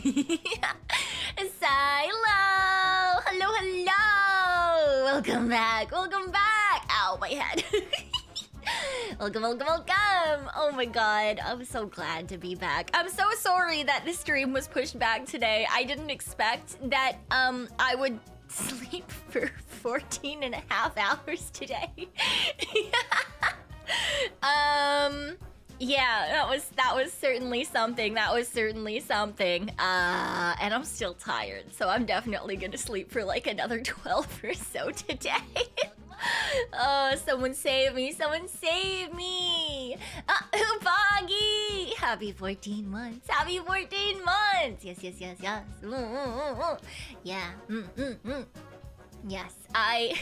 Silo! Hello, hello! Welcome back, welcome back! Ow, my head. Welcome, welcome, welcome! Oh my god, I'm so glad to be back. I'm so sorry that the stream was pushed back today. I didn't expect that I would sleep for 14 and a half hours today. Yeah, that was certainly something. That was certainly something. And I'm still tired, so I'm definitely gonna sleep for like another 12 or so today. Oh, someone save me! Someone save me! Upagi! Happy 14 months! Happy 14 months! Yes, yes, yes, yes. Yeah. Yes, I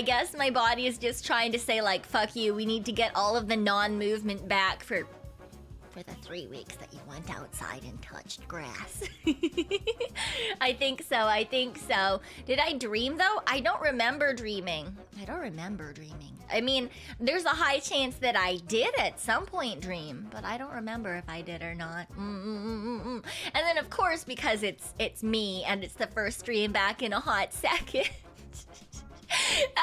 guess my body is just trying to say like, fuck you, we need to get all of the non-movement back for the 3 weeks that you went outside and touched grass. I think so, I think so. Did I dream though? I don't remember dreaming. I don't remember dreaming. I mean, there's a high chance that I did at some point dream, but I don't remember if I did or not. And then of course, because it's me and it's the first stream back in a hot second.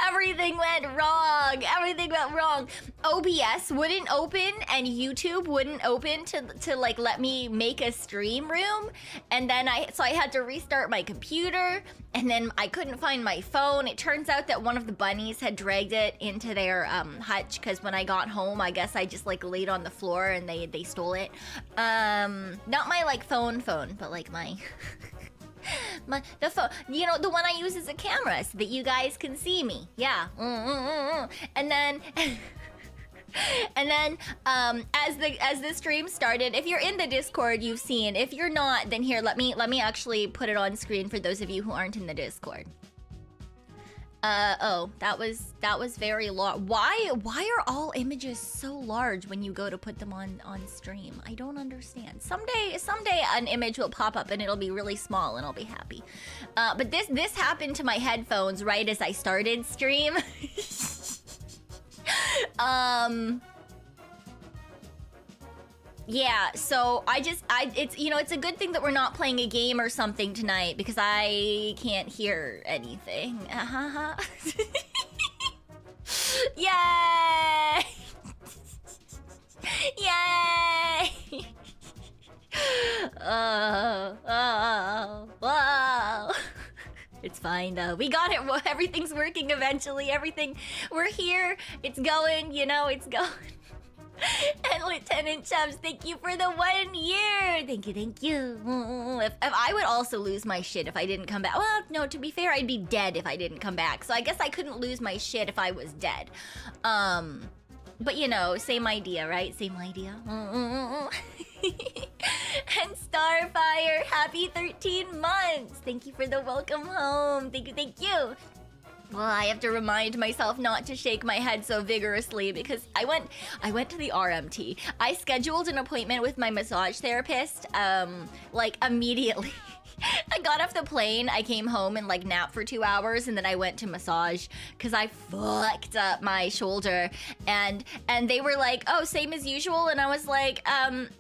Everything went wrong. Everything went wrong. OBS wouldn't open and YouTube wouldn't open to like let me make a stream room, and then I had to restart my computer, and then I couldn't find my phone. It turns out that one of the bunnies had dragged it into their hutch, because when I got home, I guess I just like laid on the floor and they stole it. Not my like phone, but like my the phone, you know, the one I use as a camera so that you guys can see me. Yeah. And then as the stream started, if you're in the Discord, you've seen. If you're not, then here, let me actually put it on screen for those of you who aren't in the Discord. Oh, that was very large. Why are all images so large when you go to put them on stream? I don't understand. Someday an image will pop up and it'll be really small and I'll be happy. But this happened to my headphones right as I started stream. Yeah, so it's, you know, it's a good thing that we're not playing a game or something tonight, because I can't hear anything. Yay! Yay! Wow. It's fine though. We got it. Everything's working eventually. We're here. It's going, you know, it's going. And Lieutenant Chubbs, thank you for the 1 year. Thank you, thank you. If I would also lose my shit if I didn't come back. Well, no, to be fair, I'd be dead if I didn't come back. So I guess I couldn't lose my shit if I was dead. But you know, same idea, right? Same idea. And Starfire, happy 13 months. Thank you for the welcome home. Thank you, thank you. Well, I have to remind myself not to shake my head so vigorously, because I went to the RMT. I scheduled an appointment with my massage therapist, like immediately. I got off the plane, I came home and like napped for 2 hours, and then I went to massage because I fucked up my shoulder, and they were like, oh, same as usual, and I was like,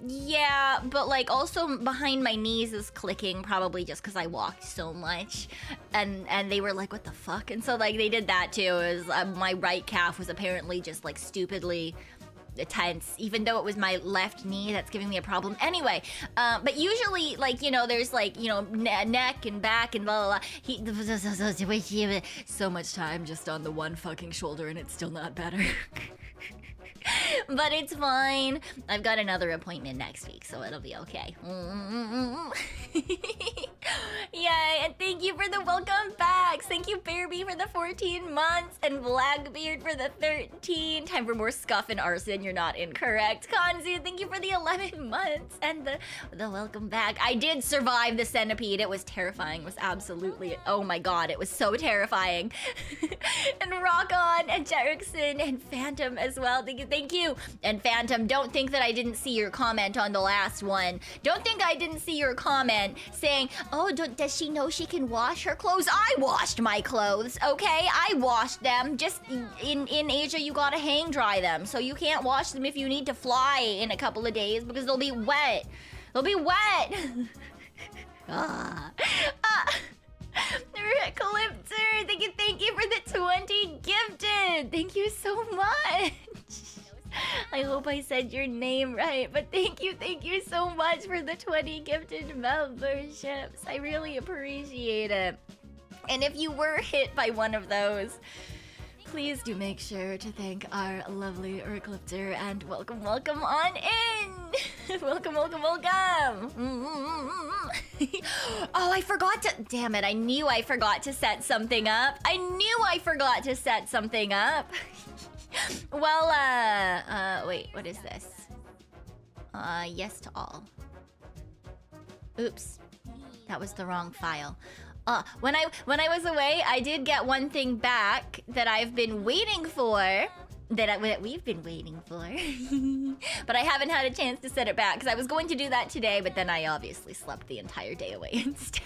yeah, but like also behind my knees is clicking, probably just because I walked so much, and they were like, what the fuck? And so like they did that too. It was my right calf was apparently just like stupidly tense, even though it was my left knee that's giving me a problem. Anyway, but usually, like, you know, there's like, you know, neck and back and blah, blah, blah. So much time just on the one fucking shoulder and it's still not better. But it's fine. I've got another appointment next week, so it'll be okay. Yay, and thank you for the welcome backs. Thank you, Bearby, for the 14 months, and Blackbeard for the 13. Time for more scuff and arson. You're not incorrect. Kanzu, thank you for the 11 months, and the welcome back. I did survive the centipede. It was terrifying. It was absolutely, oh my god, it was so terrifying. And Rock On, and Jerickson, and Phantom as well. Thank you. And Phantom, don't think that I didn't see your comment on the last one. Don't think I didn't see your comment saying, oh, does she know she can wash her clothes? I washed my clothes, okay? I washed them. Just in Asia, you gotta hang dry them. So you can't wash them if you need to fly in a couple of days because they'll be wet. They'll be wet. Calypso, thank you for the 20 gifted. Thank you so much. I hope I said your name right, but thank you so much for the 20 gifted memberships. I really appreciate it. And if you were hit by one of those, please do make sure to thank our lovely Eclipser and welcome on in! welcome! Oh, I forgot to... Damn it, I knew I forgot to set something up. Well, wait, what is this? Yes to all. Oops. That was the wrong file. When I was away, I did get one thing back that I've been waiting for. That we've been waiting for. But I haven't had a chance to set it back, because I was going to do that today, but then I obviously slept the entire day away instead.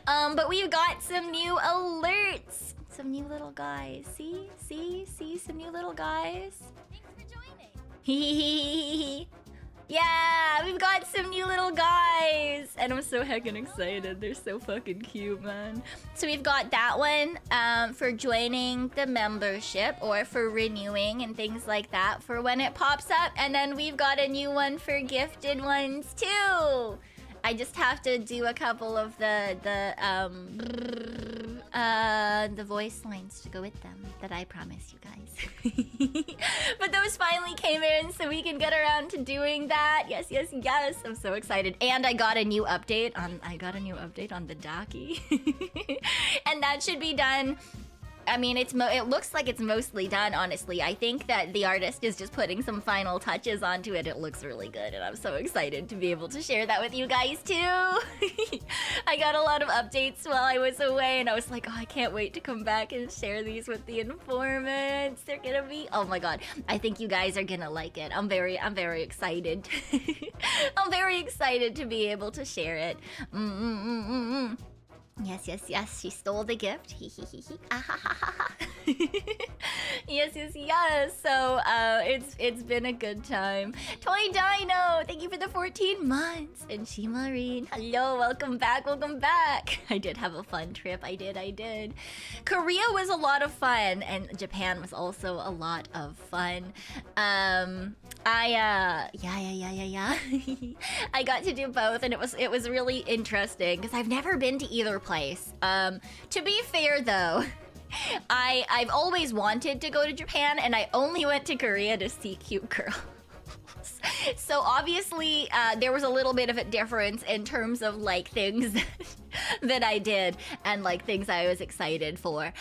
But we've got some new alerts. Some new little guys. See? Some new little guys. Thanks for joining. Yeah, we've got some new little guys. And I'm so heckin' excited. They're so fucking cute, man. So we've got that one for joining the membership or for renewing and things like that for when it pops up. And then we've got a new one for gifted ones too. I just have to do a couple of the voice lines to go with them that I promise you guys. But those finally came in, so we can get around to doing that. Yes. I'm so excited. And I got a new update on the Daki. And that should be done. I mean, it looks like it's mostly done, honestly. I think that the artist is just putting some final touches onto it. It looks really good, and I'm so excited to be able to share that with you guys, too. I got a lot of updates while I was away, and I was like, oh, I can't wait to come back and share these with the informants. They're gonna be... Oh my god. I think you guys are gonna like it. I'm very excited. I'm very excited to be able to share it. Yes, she stole the gift. Yes. So, it's been a good time. Toy Dino, thank you for the 14 months. And She Marine, hello, welcome back. I did have a fun trip, I did. Korea was a lot of fun, and Japan was also a lot of fun. Yeah. I got to do both, and it was really interesting, because I've never been to either place. To be fair, though, I've always wanted to go to Japan, and I only went to Korea to see cute girls. So obviously, there was a little bit of a difference in terms of like things that I did and like things I was excited for.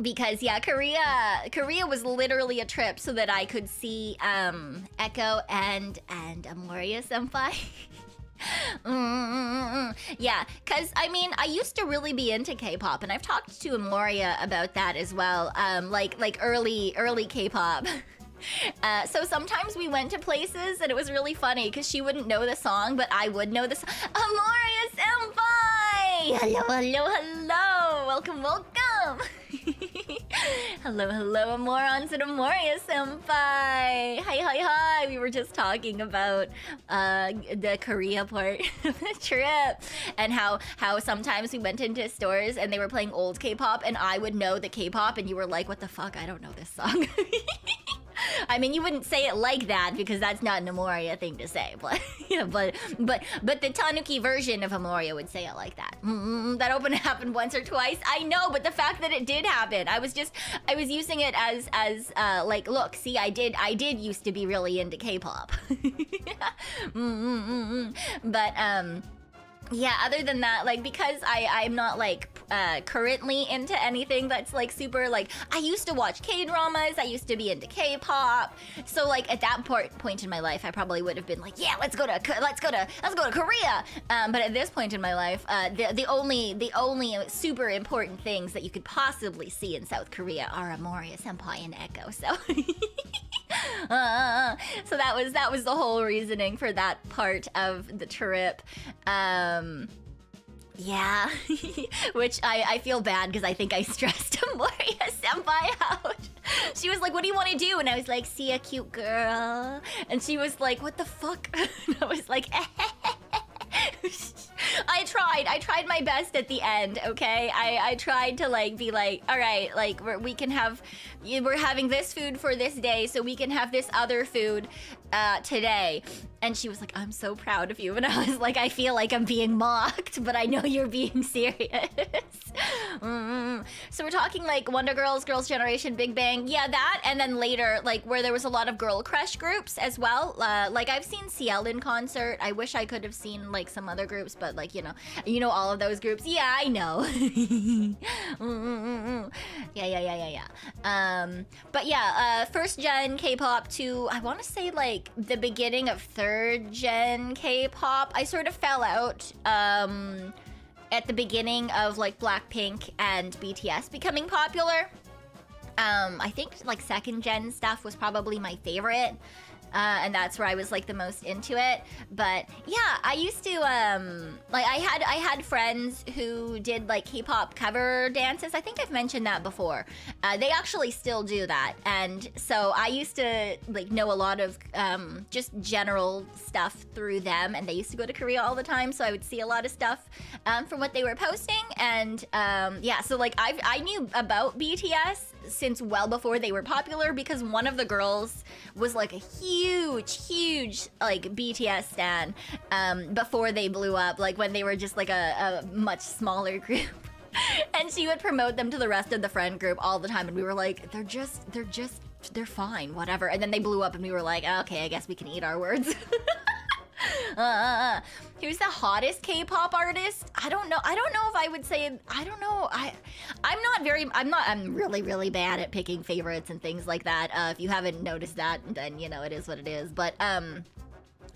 Because yeah, Korea was literally a trip so that I could see Echo and Amoria Senpai. Yeah, because I mean, I used to really be into K-pop, and I've talked to Amoria about that as well. Like early K-pop. So sometimes we went to places, and it was really funny because she wouldn't know the song, but I would know the song. Amoria Senpai! Hello! Welcome! Hello, Morons and Amoria Senpai! Hi! We were just talking about the Korea part of the trip, and how sometimes we went into stores and they were playing old K-pop, and I would know the K-pop, and you were like, what the fuck? I don't know this song. I mean, you wouldn't say it like that because that's not an Amoria thing to say, but yeah, but the Tanuki version of Amoria would say it like that. That often happened once or twice. I know, but the fact that it did happen, I was using it as like, look, see, I did used to be really into K-pop. But yeah, other than that, like, because I'm not like currently into anything that's like super, like, I used to watch K-dramas, I used to be into K-pop, so like at that point in my life, I probably would have been like, yeah, let's go to Korea. But at this point in my life, the only super important things that you could possibly see in South Korea are Amoria Senpai and Echo. So so that was the whole reasoning for that part of the trip. Yeah, which I feel bad because I think I stressed Amoria Senpai out. She was like, what do you want to do? And I was like, see a cute girl. And she was like, what the fuck? And I was like, I tried my best at the end, okay? I tried to like be like, all right, like we're having this food for this day, so we can have this other food today. And she was like, I'm so proud of you. And I was like, I feel like I'm being mocked, but I know you're being serious. So we're talking like Wonder Girls, Girls' Generation, Big Bang. Yeah, that. And then later, like where there was a lot of girl crush groups as well. Like I've seen CL in concert. I wish I could have seen like some other groups, but like, you know all of those groups. Yeah, I know. Yeah. But yeah, first gen K-pop to, I want to say like the beginning of third gen K-pop. I sort of fell out at the beginning of like Blackpink and BTS becoming popular. I think like second gen stuff was probably my favorite. And that's where I was like the most into it. But yeah, I used to like I had friends who did like K-pop cover dances. I think I've mentioned that before. They actually still do that, and so I used to like know a lot of just general stuff through them. And they used to go to Korea all the time, so I would see a lot of stuff from what they were posting. And yeah, so like I knew about BTS since well before they were popular, because one of the girls was like a huge like BTS stan before they blew up, like when they were just like a much smaller group. And she would promote them to the rest of the friend group all the time, and we were like, they're fine, whatever. And then they blew up and we were like, okay, I guess we can eat our words. Who's the hottest K-pop artist? I don't know if I would say, I don't know. I'm really bad at picking favorites and things like that. If you haven't noticed that, then you know it is what it is. But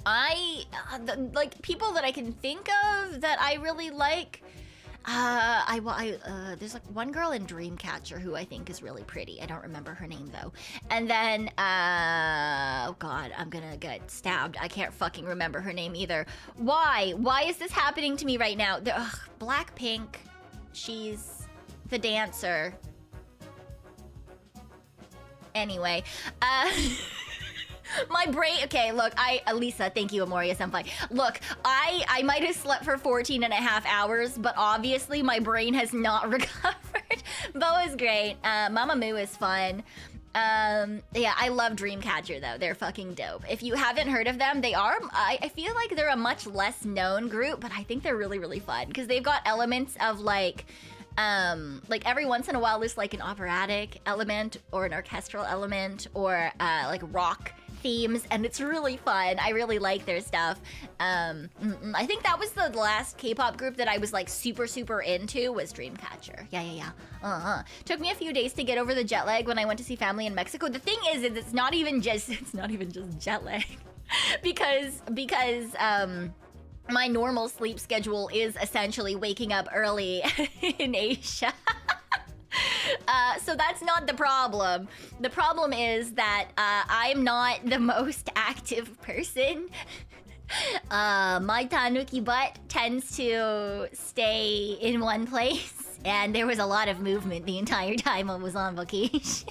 like people that I can think of that I really like. There's like one girl in Dreamcatcher who I think is really pretty. I don't remember her name though. And then, oh god, I'm gonna get stabbed. I can't fucking remember her name either. Why? Why is this happening to me right now? Blackpink, she's the dancer. Anyway, my brain, okay, look, Lisa, thank you, Amoria Senpai. Look, I might have slept for 14 and a half hours, but obviously my brain has not recovered. Bo is great. Mamamoo is fun. Yeah, I love Dreamcatcher though. They're fucking dope. If you haven't heard of them, they are, I feel like they're a much less known group, but I think they're really fun because they've got elements of like every once in a while there's like an operatic element or an orchestral element or like rock themes, and it's really fun. I really like their stuff. I think that was the last K-pop group that I was like super into was Dreamcatcher. Yeah. Took me a few days to get over the jet lag when I went to see family in Mexico. The thing is it's not even just jet lag because my normal sleep schedule is essentially waking up early in Asia. So that's not the problem. The problem is that I'm not the most active person. My Tanuki butt tends to stay in one place, and there was a lot of movement the entire time I was on vacation.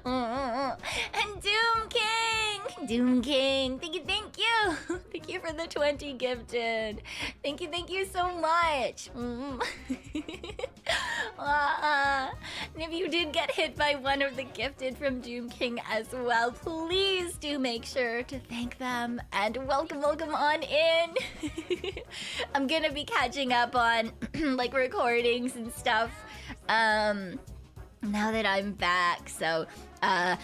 And Doom King, thank you. Thank you for the 20 gifted. Thank you so much. And if you did get hit by one of the gifted from Doom King as well, please do make sure to thank them and welcome on in. I'm gonna be catching up on like recordings and stuff now that I'm back. So I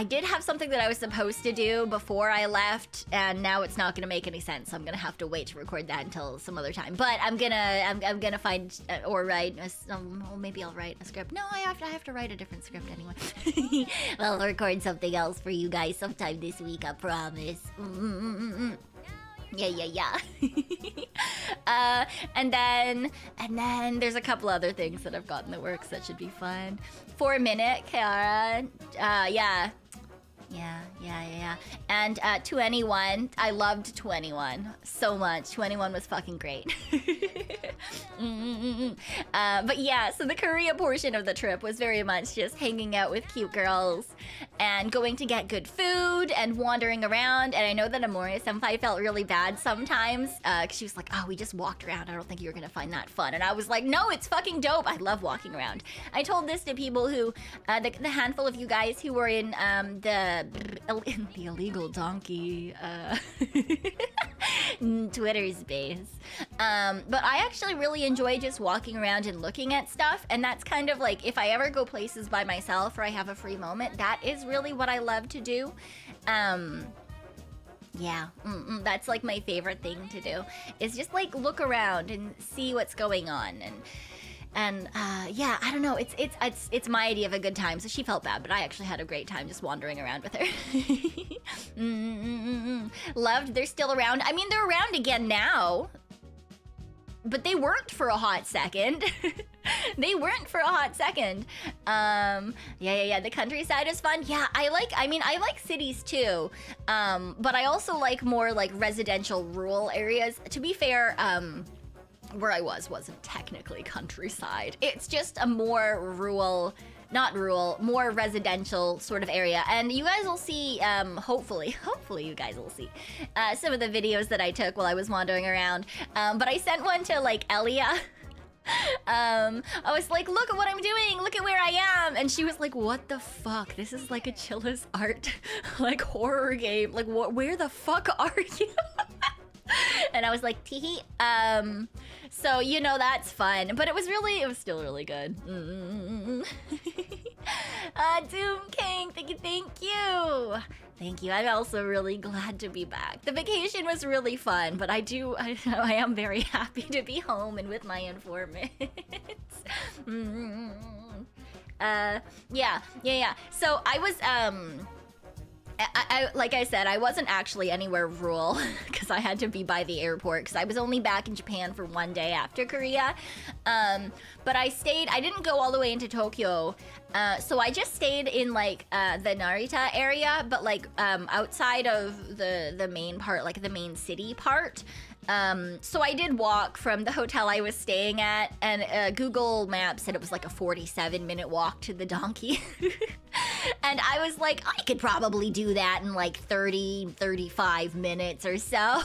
did have something that I was supposed to do before I left, and now it's not gonna make any sense. So I'm gonna have to wait to record that until some other time. But I'm gonna find or write maybe I'll write a script. No, I have to write a different script anyway. I'll record something else for you guys sometime this week, I promise. Yeah. And then there's a couple other things that I've got in the works that should be fun. 4 Minute, Kiara. Yeah. Yeah. And 21, I loved 21 so much. 21 was fucking great. But yeah, so the Korea portion of the trip was very much just hanging out with cute girls and going to get good food and wandering around. And I know that Amore Senpai felt really bad sometimes because she was like, oh, we just walked around. I don't think you're gonna find that fun. And I was like, no, it's fucking dope. I love walking around. I told this to people who, the handful of you guys who were in the illegal donkey Twitter space. But I actually really enjoy just walking around and looking at stuff, and that's kind of like, if I ever go places by myself or I have a free moment, that is really what I love to do. Yeah, that's like my favorite thing to do, is just like look around and see what's going on. And yeah, I don't know, it's my idea of a good time, so she felt bad, but I actually had a great time just wandering around with her. Loved, they're still around. I mean, they're around again now, but they weren't for a hot second. They weren't for a hot second. Yeah, the countryside is fun. Yeah, I like cities too, but I also like more like residential rural areas. To be fair, where I wasn't technically countryside. It's just a more rural, not rural, more residential sort of area. And you guys will see, hopefully you guys will see some of the videos that I took while I was wandering around. But I sent one to like Elia. I was like, look at what I'm doing, look at where I am. And she was like, what the fuck? This is like a chillest art, like horror game. Like, where the fuck are you? And I was like, teehee. So, you know, that's fun. But it was still really good. Doom King, thank you. Thank you. I'm also really glad to be back. The vacation was really fun, but I am very happy to be home and with my informants. Yeah. So I was, I like I said, I wasn't actually anywhere rural because I had to be by the airport because I was only back in Japan for one day after Korea. But I didn't go all the way into Tokyo. So I just stayed in like the Narita area, but like outside of the main part, like the main city part. So I did walk from the hotel I was staying at, and Google Maps said it was like a 47-minute walk to the donkey. And I was like, I could probably do that in like 35 minutes or so.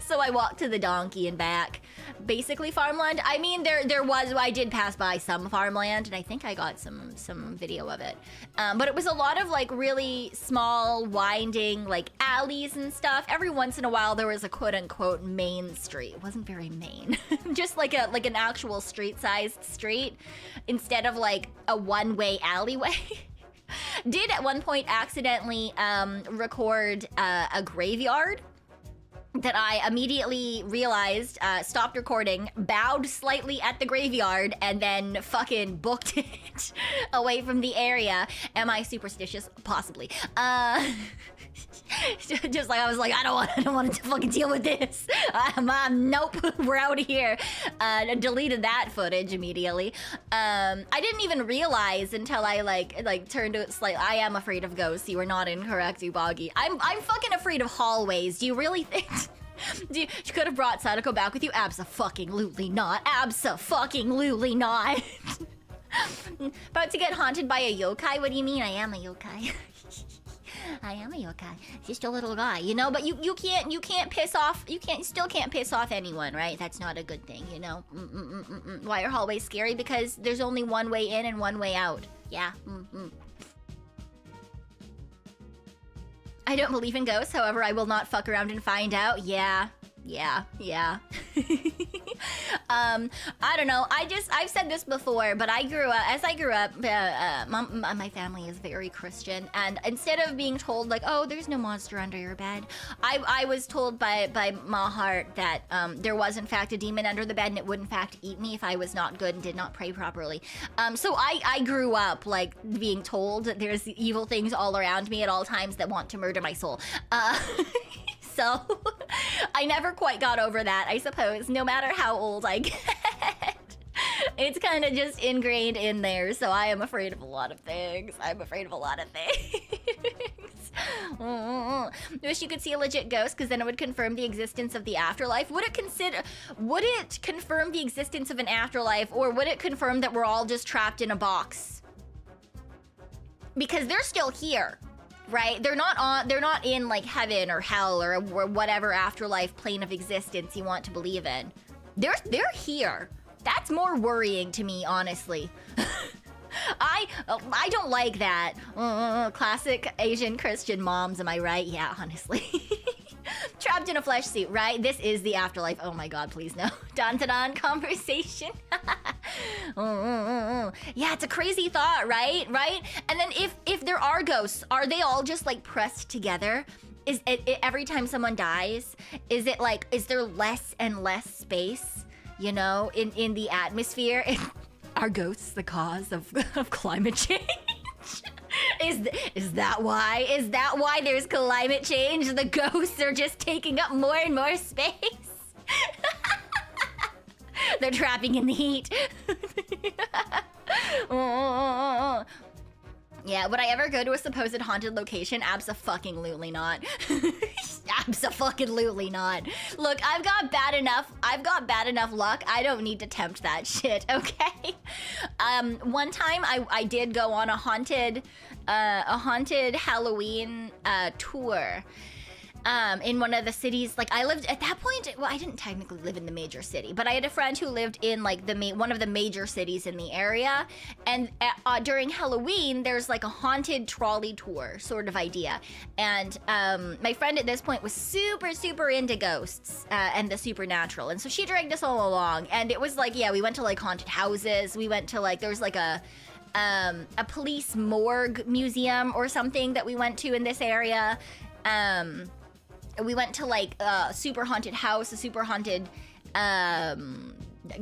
So I walked to the donkey and back. Basically farmland. I mean, I did pass by some farmland, and I think I got some video of it. But it was a lot of like really small, winding like alleys and stuff. Every once in a while there was a quote-unquote main street. It wasn't very main. Just like an actual street-sized street instead of like a one-way alleyway. Did at one point accidentally record a graveyard that I immediately realized, stopped recording, bowed slightly at the graveyard, and then fucking booked it away from the area. Am I superstitious? Possibly. Just like I was like, I don't want to fucking deal with this. Nope, we're out of here. Deleted that footage immediately. I didn't even realize until I like turned to it slightly. I am afraid of ghosts. You are not incorrect, Ubagi. I'm fucking afraid of hallways. Do you really think? You could have brought Sadako back with you? Abso-fucking-lutely not. Abso-fucking-lutely not. About to get haunted by a yokai? What do you mean? I am a yokai. I am a yokai. Just a little guy, you know? But you can't piss off. Still can't piss off anyone, right? That's not a good thing, you know? Why are hallways scary? Because there's only one way in and one way out. Yeah. I don't believe in ghosts, however, I will not fuck around and find out. Yeah. I don't know. I've said this before, but as I grew up, my family is very Christian, and instead of being told like, oh, there's no monster under your bed, I was told by my Hart that there was in fact a demon under the bed, and it would in fact eat me if I was not good and did not pray properly. So I grew up like being told that there's evil things all around me at all times that want to murder my soul. So I never quite got over that, I suppose, no matter how old I get. It's kind of just ingrained in there, so I am afraid of a lot of things. I'm afraid of a lot of things. Wish you could see a legit ghost, because then it would confirm the existence of the afterlife. Would it confirm the existence of an afterlife, or would it confirm that we're all just trapped in a box? Because they're still here, right? They're not in like heaven or hell or whatever afterlife plane of existence you want to believe in. They're here. That's more worrying to me, honestly. I don't like that. Classic Asian Christian moms, am I right? Yeah, honestly. Trapped in a flesh suit, right? This is the afterlife. Oh my god, please no. Don conversation. Yeah, it's a crazy thought, right? Right? And then if there are ghosts, are they all just like pressed together? Is it every time someone dies, is it like, is there less and less space, you know, in the atmosphere? Are ghosts the cause of climate change? Is that why? Is that why there's climate change? The ghosts are just taking up more and more space. They're trapping in the heat. Yeah, would I ever go to a supposed haunted location? Abso-fucking-lutely not. Abso-fucking-lutely not. Look, I've got bad enough luck. I don't need to tempt that shit, okay? One time I did go on a haunted Halloween tour. In one of the cities, like I lived at that point, well, I didn't technically live in the major city, but I had a friend who lived in like one of the major cities in the area, and during Halloween, there's like a haunted trolley tour sort of idea, and my friend at this point was super into ghosts and the supernatural, and so she dragged us all along, and it was like, yeah, we went to like haunted houses, we went to like, there was like a police morgue museum or something that we went to in this area. We went to like a super haunted house, a super haunted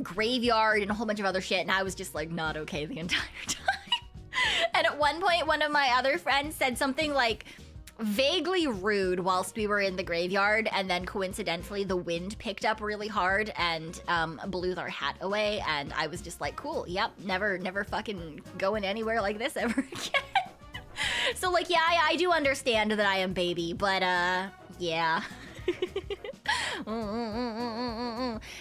graveyard, and a whole bunch of other shit, and I was just like not okay the entire time. And at one point, one of my other friends said something like vaguely rude whilst we were in the graveyard, and then coincidentally the wind picked up really hard and blew our hat away, and I was just like, cool, yep, never fucking going anywhere like this ever again. So like, yeah, I do understand that I am baby, but yeah.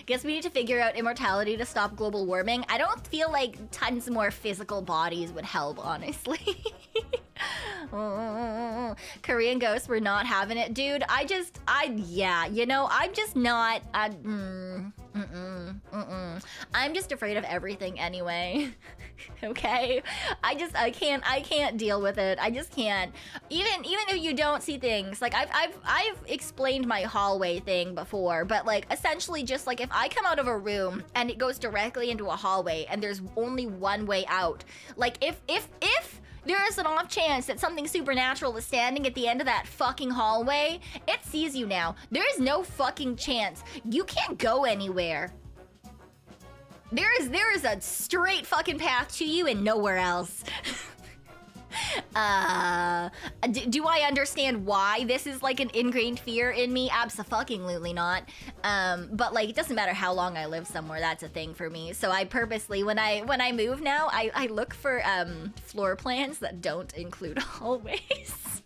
Guess we need to figure out immortality to stop global warming. I don't feel like tons more physical bodies would help, honestly. Korean ghosts were not having it, dude. Yeah, you know, I'm just not. I'm just afraid of everything anyway. Okay, I can't deal with it. I just can't. Even if you don't see things, like I've explained my hallway thing before, but like essentially just like if I come out of a room and it goes directly into a hallway and there's only one way out, like if there is an off chance that something supernatural is standing at the end of that fucking hallway, it sees you now. There is no fucking chance. You can't go anywhere. There is a straight fucking path to you and nowhere else. Do I understand why this is like an ingrained fear in me? Abso-fucking-lutely not. But like, it doesn't matter how long I live somewhere, that's a thing for me. So I purposely, when I move now, I look for floor plans that don't include hallways.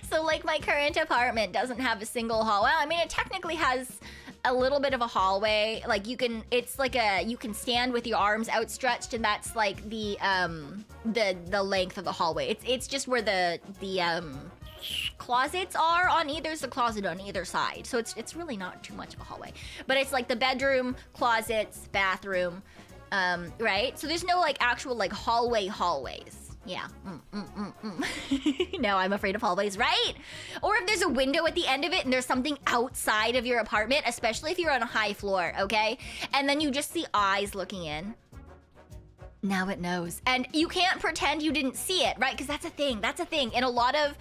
So like my current apartment doesn't have a single hall. Well, I mean, it technically has a little bit of a hallway. Like you can stand with your arms outstretched, and that's like the length of the hallway. It's just where the closets are on either. There's a closet on either side, so it's really not too much of a hallway. But it's like the bedroom, closets, bathroom, right? So there's no like actual like hallways. Yeah. No, I'm afraid of hallways, right? Or if there's a window at the end of it and there's something outside of your apartment, especially if you're on a high floor, okay? And then you just see eyes looking in. Now it knows. And you can't pretend you didn't see it, right? Because that's a thing. That's a thing. In a lot of,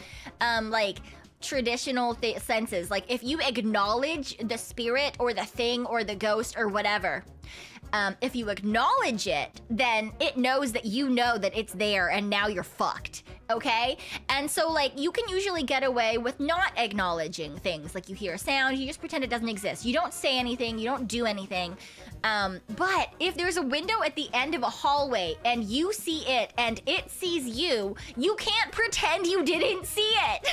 like, traditional senses, like if you acknowledge the spirit or the thing or the ghost or whatever, if you acknowledge it, then it knows that you know that it's there, and now you're fucked. okay? And so like you can usually get away with not acknowledging things. Like you hear a sound, you just pretend it doesn't exist. You don't say anything, you don't do anything. But if there's a window at the end of a hallway and you see it and it sees you, you can't pretend you didn't see it.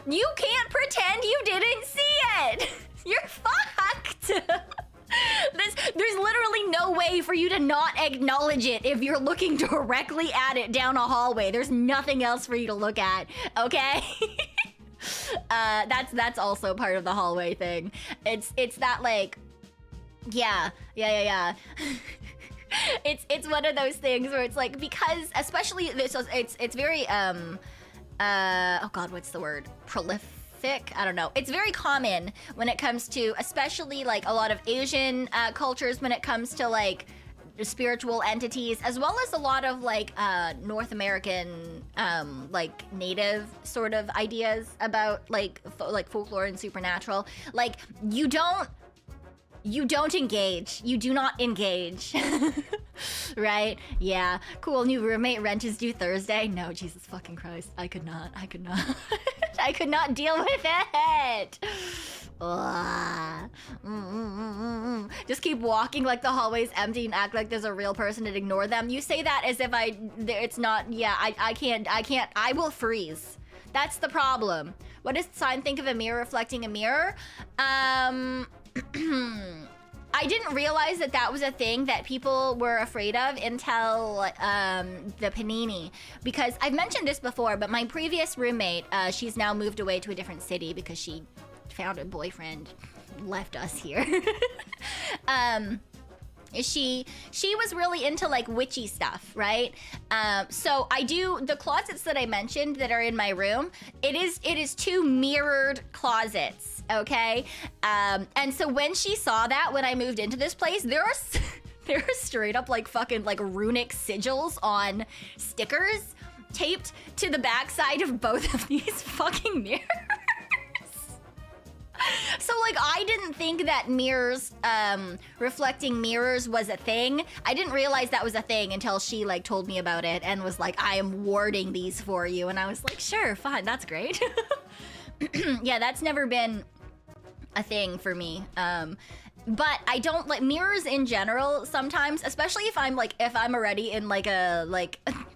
You can't pretend you didn't see it. You're fucked. There's literally no way for you to not acknowledge it if you're looking directly at it down a hallway. There's nothing else for you to look at, okay? That's also part of the hallway thing. It's that like, yeah. It's one of those things where it's like, because especially this, it's very oh god, what's the word? Prolific? I don't know. It's very common when it comes to, especially like a lot of Asian cultures, when it comes to like spiritual entities, as well as a lot of like North American like native sort of ideas about like folklore and supernatural. Like you don't engage. You do not engage. Right? Yeah. Cool. New roommate. Rent is due Thursday. No, Jesus fucking Christ. I could not. I could not deal with it. Just keep walking like the hallway's empty and act like there's a real person and ignore them. You say that as if it's not, yeah, I can't, I will freeze. That's the problem. What does Sign think of a mirror reflecting a mirror? I didn't realize that was a thing that people were afraid of until the panini, because I've mentioned this before, but my previous roommate, she's now moved away to a different city because she found a boyfriend, left us here. She was really into like witchy stuff, right? So I do the closets that I mentioned that are in my room. It is 2 mirrored closets. Okay, and so when she saw that when I moved into this place, there are straight up like fucking like runic sigils on stickers taped to the backside of both of these fucking mirrors. So like I didn't think that mirrors, reflecting mirrors was a thing. I didn't realize that was a thing until she like told me about it and was like, I am warding these for you. And I was like, sure, fine, that's great. Yeah, that's never been a thing for me. But I don't like mirrors in general sometimes, especially if I'm already in like a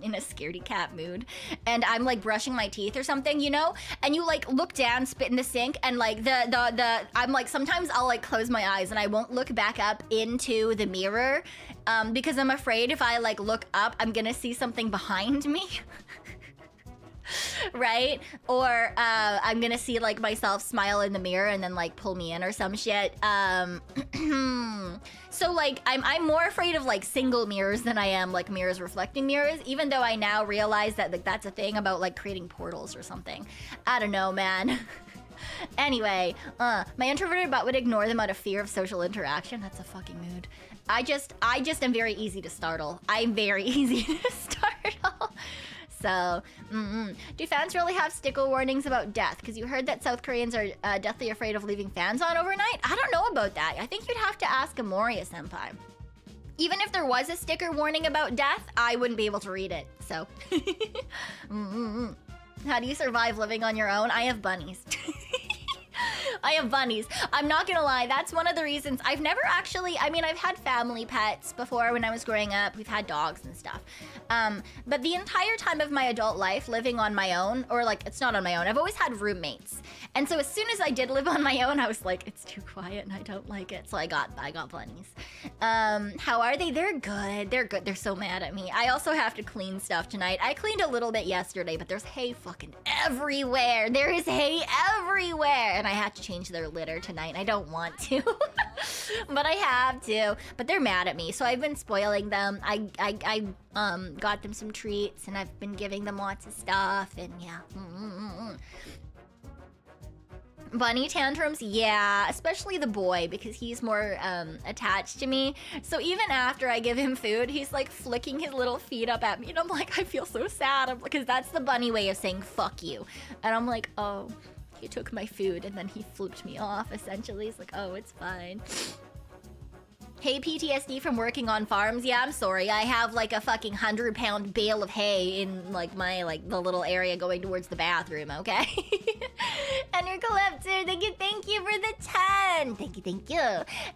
in a scaredy cat mood and I'm like brushing my teeth or something, you know, and you like look down, spit in the sink, and like the I'm like, sometimes I'll like close my eyes and I won't look back up into the mirror because I'm afraid if I like look up, I'm gonna see something behind me. Right? Or I'm gonna see like myself smile in the mirror and then like pull me in or some shit. So like I'm more afraid of like single mirrors than I am like mirrors reflecting mirrors, even though I now realize that like that's a thing about like creating portals or something. I don't know, man. Anyway, my introverted butt would ignore them out of fear of social interaction. That's a fucking mood. I just am very easy to startle. I'm very easy to startle. So, do fans really have sticker warnings about death? Because you heard that South Koreans are deathly afraid of leaving fans on overnight? I don't know about that. I think you'd have to ask a Moria-senpai. Even if there was a sticker warning about death, I wouldn't be able to read it, so. How do you survive living on your own? I have bunnies. I have bunnies. I'm not gonna lie, that's one of the reasons I've never actually, I mean, I've had family pets before when I was growing up. We've had dogs and stuff. But the entire time of my adult life living on my own, or like, it's not on my own, I've always had roommates. And so as soon as I did live on my own, I was like, it's too quiet and I don't like it. So I got bunnies. How are they? They're good. They're good. They're so mad at me. I also have to clean stuff tonight. I cleaned a little bit yesterday, but there's hay fucking everywhere. There is hay everywhere. And I had to change their litter tonight. I don't want to, but I have to. But they're mad at me, so I've been spoiling them. I got them some treats, and I've been giving them lots of stuff, and yeah. Bunny tantrums? Yeah, especially the boy, because he's more attached to me. So even after I give him food, he's like flicking his little feet up at me, and I'm like, I feel so sad, because that's the bunny way of saying fuck you. And I'm like, oh, he took my food, and then he flipped me off, essentially. He's like, oh, it's fine. Hey, PTSD from working on farms. Yeah, I'm sorry. I have like a fucking 100-pound bale of hay in like my the little area going towards the bathroom. Okay. Endercollector, thank you for the 10. Thank you.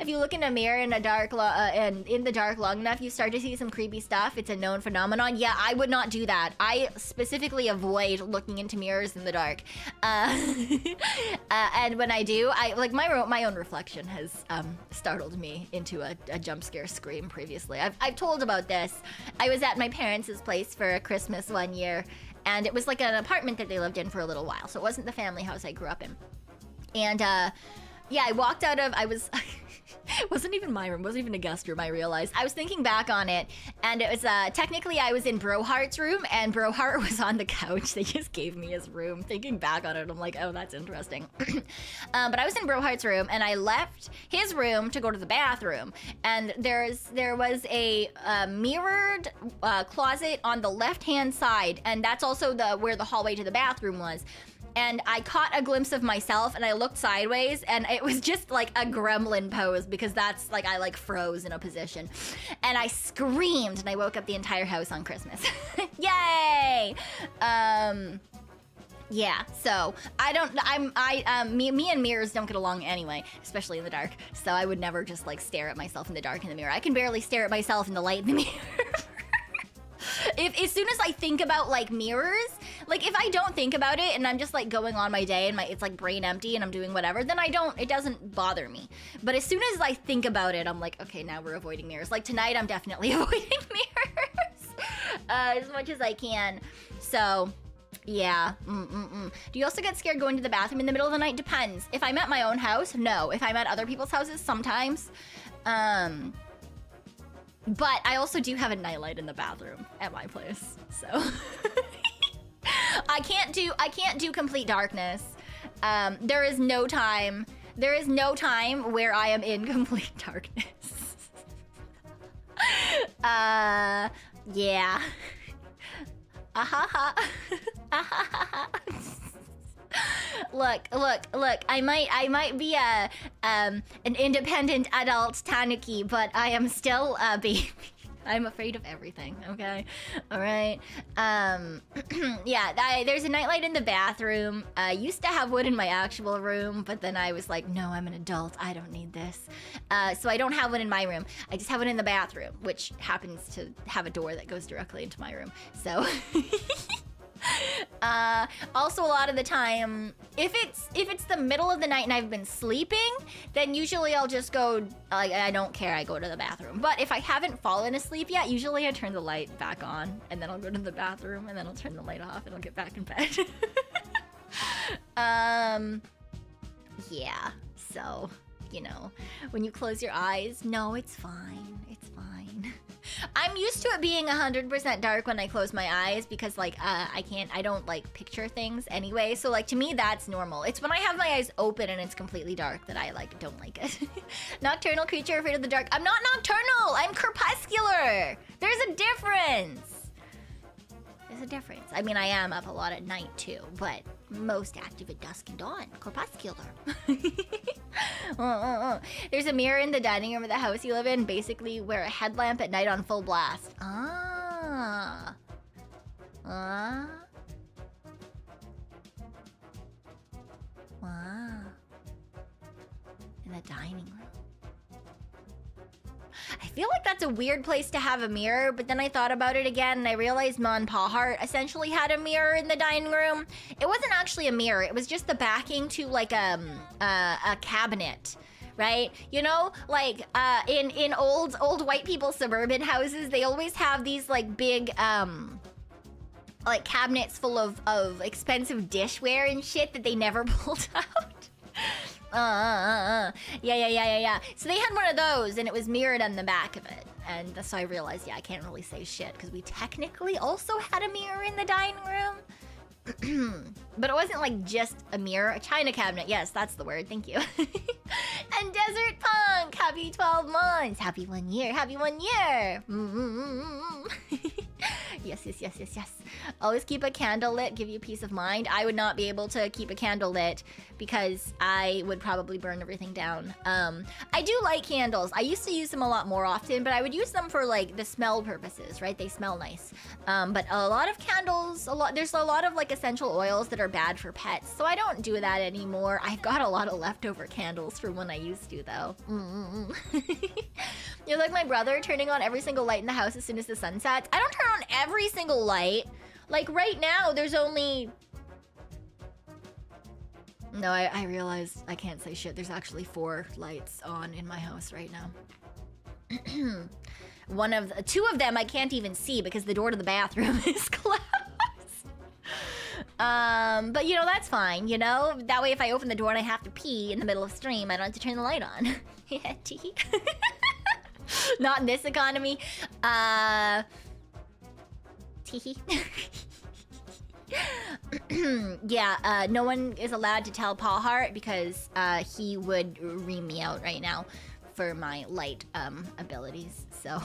If you look in a mirror in a dark and in the dark long enough, you start to see some creepy stuff. It's a known phenomenon. Yeah, I would not do that. I specifically avoid looking into mirrors in the dark. And when I do, I like my own reflection has startled me into a jump scare scream previously. I've told about this. I was at my parents' place for Christmas one year, and it was like an apartment that they lived in for a little while, so it wasn't the family house I grew up in. And yeah, I walked out of, it wasn't even my room, wasn't even a guest room, I realized. I was thinking back on it, and it was, technically I was in Bro Hart's room, and Bro Hart was on the couch. They just gave me his room. Thinking back on it, I'm like, oh, that's interesting. But I was in Bro Hart's room, and I left his room to go to the bathroom, and there was a mirrored closet on the left-hand side, and that's also where the hallway to the bathroom was. And I caught a glimpse of myself, and I looked sideways, and it was just like a gremlin pose, because that's like I froze in a position, and I screamed, and I woke up the entire house on Christmas. Yay! Yeah, so me and mirrors don't get along anyway, especially in the dark. So I would never just like stare at myself in the dark in the mirror. I can barely stare at myself in the light in the mirror. As soon as I think about like mirrors, like if I don't think about it and I'm just like going on my day and it's like brain empty and I'm doing whatever, then it doesn't bother me. But as soon as I think about it, I'm like, okay, now we're avoiding mirrors. Like tonight, I'm definitely avoiding mirrors as much as I can. So yeah. Do you also get scared going to the bathroom in the middle of the night? Depends. If I'm at my own house, no. If I'm at other people's houses, sometimes. But I also do have a nightlight in the bathroom at my place, so I can't do complete darkness. There is no time where I am in complete darkness. Yeah. Look, I might be an independent adult Tanuki, but I am still a baby. I'm afraid of everything, okay? All right. Yeah, there's a nightlight in the bathroom. I used to have one in my actual room, but then I was like, no, I'm an adult. I don't need this. So I don't have one in my room. I just have one in the bathroom, which happens to have a door that goes directly into my room. So... also a lot of the time, if it's the middle of the night and I've been sleeping, then usually I'll just go, I don't care, I go to the bathroom. But if I haven't fallen asleep yet, usually I turn the light back on, and then I'll go to the bathroom, and then I'll turn the light off, and I'll get back in bed. Yeah, so, you know, when you close your eyes, no, it's fine, it's fine. I'm used to it being 100% dark when I close my eyes because like I don't like picture things anyway, so like to me that's normal. It's when I have my eyes open and it's completely dark that I like don't like it. Nocturnal creature afraid of the dark. I'm not nocturnal, I'm crepuscular. There's a difference. There's a difference. I mean, I am up a lot at night too, but most active at dusk and dawn. Crepuscular. There's a mirror in the dining room of the house you live in. Basically, wear a headlamp at night on full blast. Wow. In the dining room. I feel like that's a weird place to have a mirror, but then I thought about it again and I realized Ma and Pa Hart essentially had a mirror in the dining room. It wasn't actually a mirror, it was just the backing to like a cabinet, right? You know, like in old white people suburban houses, they always have these like big like cabinets full of expensive dishware and shit that they never pulled out. Yeah. So they had one of those, and it was mirrored on the back of it. And so I realized, yeah, I can't really say shit, because we technically also had a mirror in the dining room. But it wasn't like just a mirror, a china cabinet. Yes, that's the word, thank you. And Desert Punk, happy 12 months. Happy 1 year, happy 1 year. Yes, yes, yes, yes, yes. Always keep a candle lit, give you peace of mind. I would not be able to keep a candle lit because I would probably burn everything down. I do like candles. I used to use them a lot more often, but I would use them for like the smell purposes, right? They smell nice. But a lot of candles, there's a lot of like essential oils that are bad for pets, so I don't do that anymore. I've got a lot of leftover candles from when I used to, though. You're like my brother, turning on every single light in the house as soon as the sun sets. I don't turn on every single light. Like right now, there's only... No, I realized I can't say shit. There's actually 4 lights on in my house right now. Two of them I can't even see because the door to the bathroom is closed. But you know, that's fine, you know? That way if I open the door and I have to pee in the middle of stream, I don't have to turn the light on. Not in this economy. Teehee. Yeah, no one is allowed to tell Paul Hart because he would ream me out right now for my light abilities, so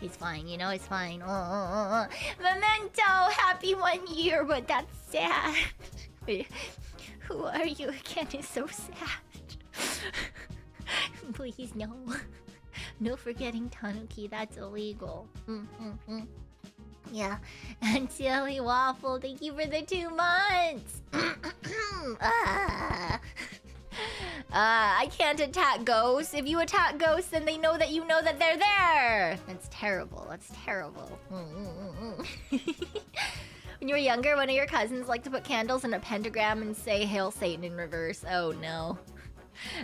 it's fine, you know, it's fine. Memento, happy 1 year, but that's sad. Who are you again? It's so sad. Please, no. No forgetting Tanuki, that's illegal. Yeah. And Silly Waffle, thank you for the 2 months. I can't attack ghosts. If you attack ghosts, then they know that you know that they're there. That's terrible. That's terrible. When you were younger, one of your cousins liked to put candles in a pentagram and say Hail Satan in reverse. Oh no.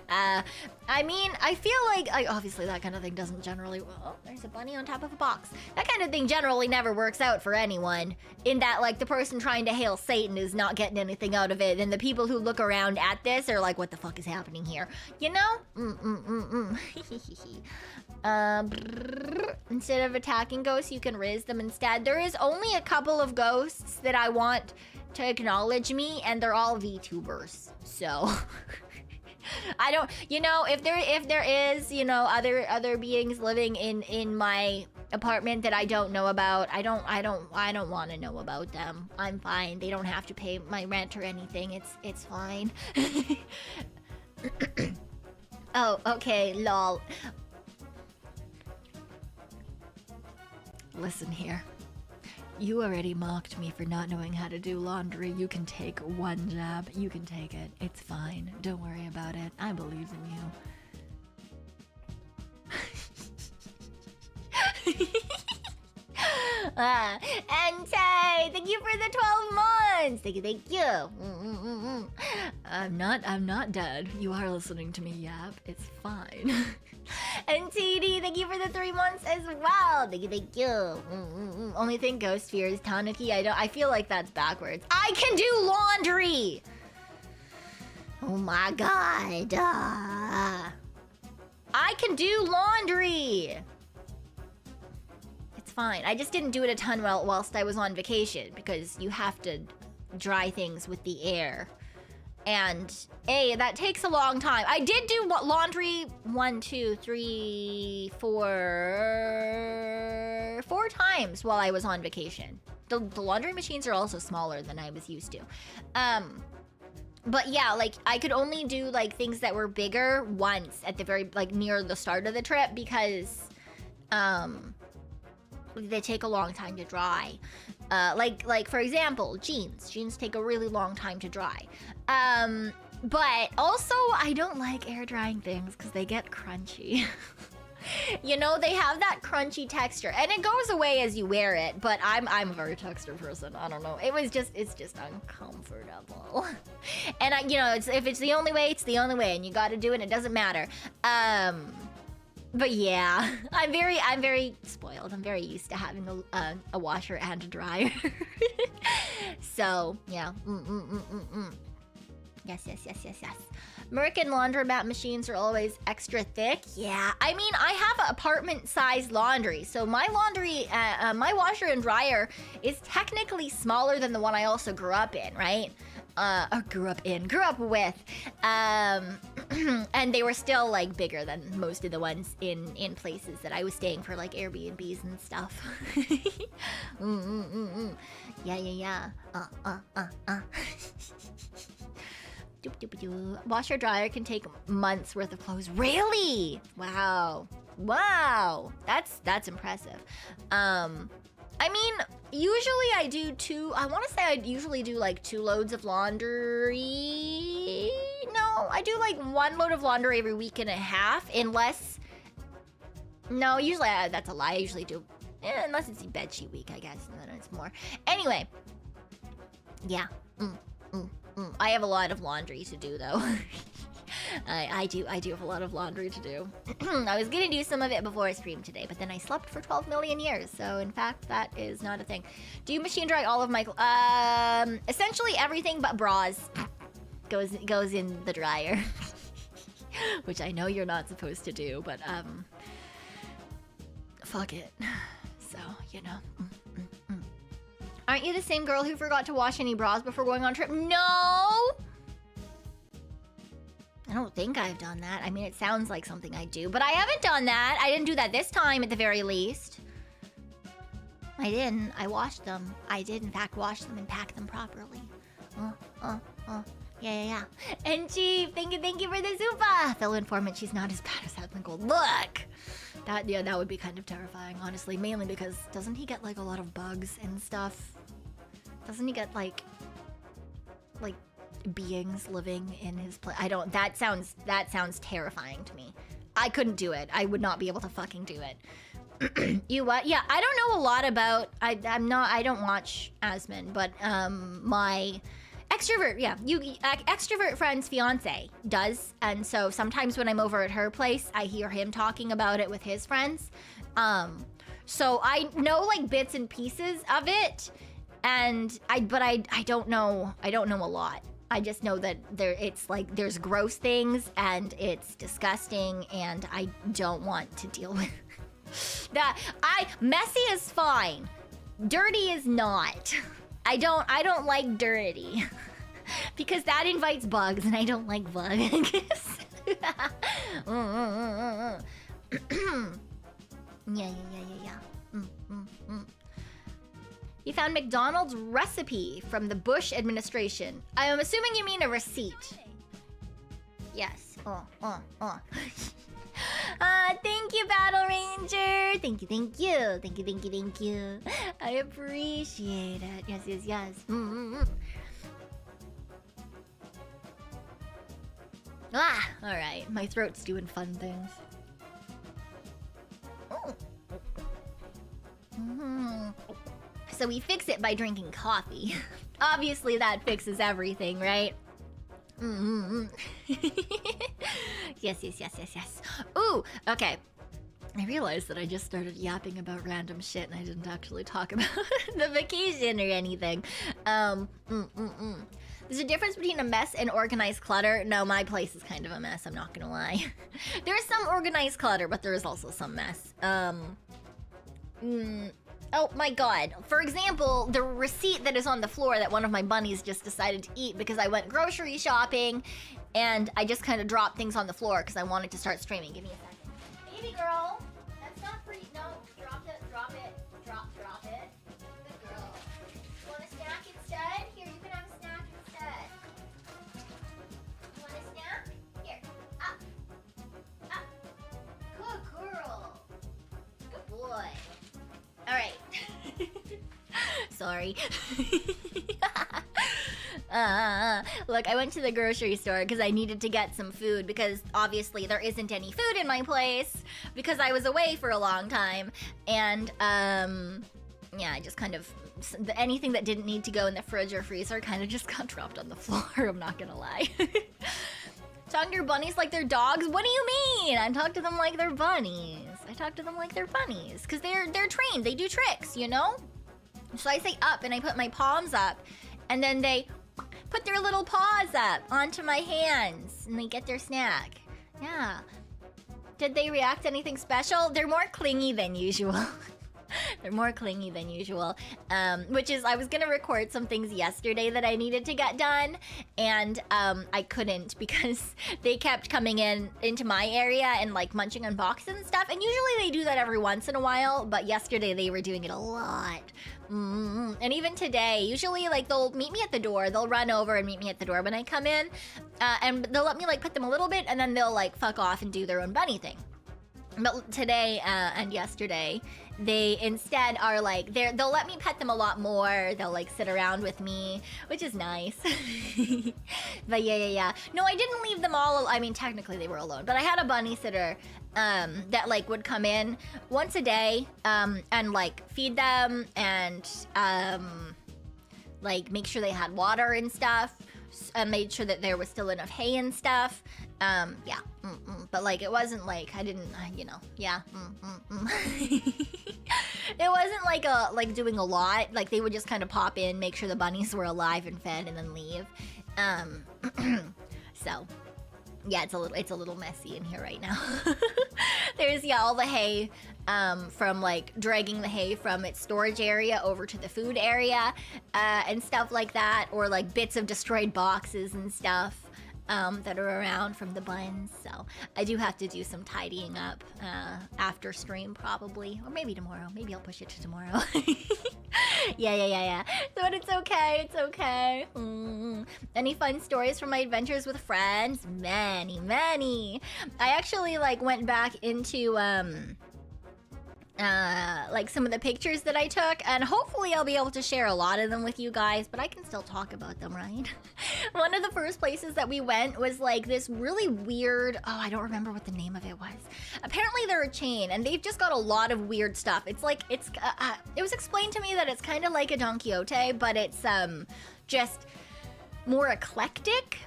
I mean, I feel like obviously that kind of thing doesn't generally... Oh, there's a bunny on top of a box. That kind of thing generally never works out for anyone. In that, like, the person trying to hail Satan is not getting anything out of it, and the people who look around at this are like, what the fuck is happening here? You know? Instead of attacking ghosts, you can riz them instead. There is only a couple of ghosts that I want to acknowledge me, and they're all VTubers. So... I don't, you know, if there is, you know, other beings living in my apartment that I don't know about, I don't want to know about them. I'm fine. They don't have to pay my rent or anything. It's fine. Oh, okay, lol. Listen here. You already mocked me for not knowing how to do laundry. You can take 1 jab. You can take it. It's fine. Don't worry about it. I believe in you. And thank you for the 12 months. Thank you. I'm not dead. You are listening to me yap. It's fine. And TD, thank you for the 3 months as well. Thank you. Only thing ghost fear is Tanuki. I feel like that's backwards. I can do laundry. Oh my god. I can do laundry. It's fine. I just didn't do it a ton whilst I was on vacation because you have to dry things with the air. And that takes a long time. I did do laundry 4 times while I was on vacation. The laundry machines are also smaller than I was used to. But yeah, like I could only do like things that were bigger once at the very like near the start of the trip because they take a long time to dry. Like for example, jeans take a really long time to dry. But also I don't like air drying things because they get crunchy. You know, they have that crunchy texture and it goes away as you wear it, but I'm a very texture person. I don't know. It's just uncomfortable. And you know, if it's the only way, it's the only way and you got to do it and it doesn't matter. But yeah, I'm very spoiled. I'm very used to having a washer and a dryer. So, yeah. Yes. American laundromat machines are always extra thick. Yeah, I mean, I have apartment-sized laundry, so my laundry, my washer and dryer is technically smaller than the one I also grew up in, right? Grew up with. And they were still like bigger than most of the ones in places that I was staying for, like Airbnbs and stuff. Yeah. Doop, doop, doop. Washer dryer can take months worth of clothes. Really? Wow. That's impressive. I mean, usually I do I want to say I usually do like 2 loads of laundry. No, I do like 1 load of laundry every week and a half, unless... No, usually that's a lie. I usually do, unless it's a bedsheet week, I guess, and then it's more. Anyway, yeah. I have a lot of laundry to do, though. I do have a lot of laundry to do. I was gonna do some of it before I streamed today, but then I slept for 12 million years, so in fact, that is not a thing. Do you machine dry all of my... essentially everything but bras goes in the dryer. Which I know you're not supposed to do, but, fuck it. So, you know. Aren't you the same girl who forgot to wash any bras before going on trip? No! I don't think I've done that. I mean, it sounds like something I do, but I haven't done that. I didn't do that this time, at the very least. I didn't. I washed them. I did, in fact, wash them and pack them properly. Yeah. And Chief, thank you for the super. Fellow informant, she's not as bad as Admin Gold. Look! That would be kind of terrifying, honestly. Mainly because, doesn't he get, like, a lot of bugs and stuff? Doesn't he get, like beings living in his place? I don't... That sounds terrifying to me. I couldn't do it. I would not be able to fucking do it. You what? Yeah, I don't know a lot about... I don't watch Asmin, but, my... Extrovert, yeah. Extrovert friend's fiance does, and so sometimes when I'm over at her place, I hear him talking about it with his friends. So I know like bits and pieces of it, and I don't know a lot. I just know that it's like there's gross things and it's disgusting, and I don't want to deal with that. Messy is fine, dirty is not. I don't like dirty because that invites bugs, and I don't like bugs. Yeah. You found McDonald's recipe from the Bush administration. I am assuming you mean a receipt. Yes. Thank you, Battle Ranger. Thank you. I appreciate it. Yes. All right. My throat's doing fun things. So we fix it by drinking coffee. Obviously, that fixes everything, right? Yes. Ooh, okay. I realized that I just started yapping about random shit and I didn't actually talk about the vacation or anything. There's a difference between a mess and organized clutter. No, my place is kind of a mess, I'm not gonna lie. There's some organized clutter, but there is also some mess. Oh my god. For example, the receipt that is on the floor that one of my bunnies just decided to eat because I went grocery shopping and I just kind of dropped things on the floor because I wanted to start streaming. Give me a second. Baby girl, that's not for you. No, drop it. Drop it. Good girl. You want a snack instead? Here, you can have a snack instead. You want a snack? Here. Up. Good girl. Good boy. All right. Sorry. Look, I went to the grocery store because I needed to get some food because obviously there isn't any food in my place because I was away for a long time. And, yeah, I just kind of... Anything that didn't need to go in the fridge or freezer kind of just got dropped on the floor, I'm not gonna lie. Talk to your bunnies like they're dogs? What do you mean? I talk to them like they're bunnies. Because they're trained. They do tricks, you know? So I say up and I put my palms up and then they put their little paws up onto my hands and they get their snack. Yeah. Did they react to anything special? They're more clingy than usual. They're more clingy than usual. Which is, I was gonna record some things yesterday that I needed to get done, and I couldn't because they kept coming into my area and like munching on boxes and stuff. And usually they do that every once in a while, but yesterday they were doing it a lot. And even today, usually like they'll meet me at the door. They'll run over and meet me at the door when I come in, and they'll let me like pet them a little bit, and then they'll like fuck off and do their own bunny thing. But today and yesterday, they instead are like, they'll let me pet them a lot more. They'll like sit around with me, which is nice. But yeah. No, I didn't leave them all. I mean, technically they were alone, but I had a bunny sitter that like would come in once a day and like feed them and like make sure they had water and stuff. And made sure that there was still enough hay and stuff. Yeah. But like, it wasn't like, I didn't, you know, yeah. It wasn't like doing a lot. Like they would just kind of pop in, make sure the bunnies were alive and fed, and then leave. So yeah, it's a little messy in here right now. There's all the hay from like dragging the hay from its storage area over to the food area and stuff like that, or like bits of destroyed boxes and stuff that are around from the buns. So I do have to do some tidying up after stream probably, or maybe tomorrow. Maybe I'll push it to tomorrow. Yeah. But it's okay. Any fun stories from my adventures with friends? Many. I actually like went back into like some of the pictures that I took, and hopefully I'll be able to share a lot of them with you guys, but I can still talk about them, right? One of the first places that we went was like this really weird, I don't remember what the name of it was. Apparently they're a chain, and they've just got a lot of weird stuff. It's like, it was explained to me that it's kind of like a Don Quixote, but it's just more eclectic, ?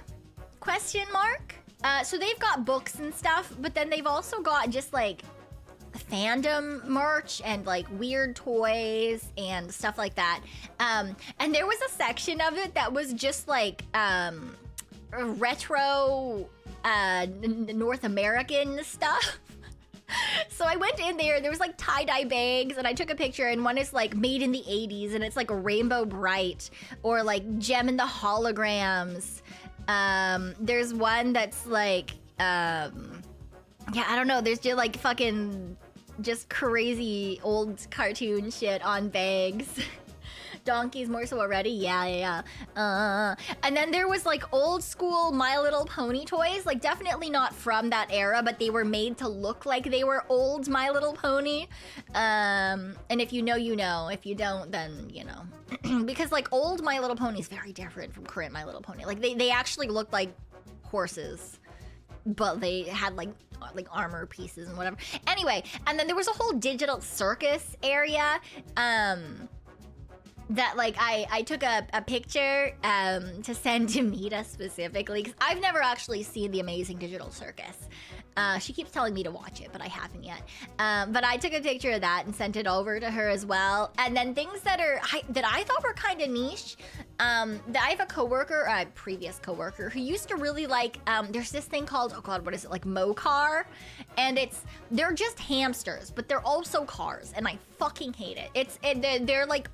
So they've got books and stuff, but then they've also got just like fandom merch and like weird toys and stuff like that. And there was a section of it that was just like retro North American stuff. So I went in there was like tie-dye bags, and I took a picture, and one is like made in the 80s, and it's like a Rainbow Bright, or like Gem and the Holograms. There's one that's like yeah, I don't know, there's just like fucking just crazy old cartoon shit on bags. Donkeys more so already, yeah. And then there was like old school My Little Pony toys, like definitely not from that era, but they were made to look like they were old My Little Pony. And if you know, you know. If you don't, then you know. Because like old My Little Pony is very different from current My Little Pony. Like they actually looked like horses, but they had like armor pieces and whatever. Anyway, and then there was a whole digital circus area that like I took a picture to send to Meeta specifically, because I've never actually seen the Amazing Digital Circus. She keeps telling me to watch it, but I haven't yet. But I took a picture of that and sent it over to her as well. And then things that I thought were kind of niche. That I have a coworker, a previous coworker, who used to really like. There's this thing called, oh god, what is it, like Mokar, and they're just hamsters, but they're also cars, and I fucking hate it. They're like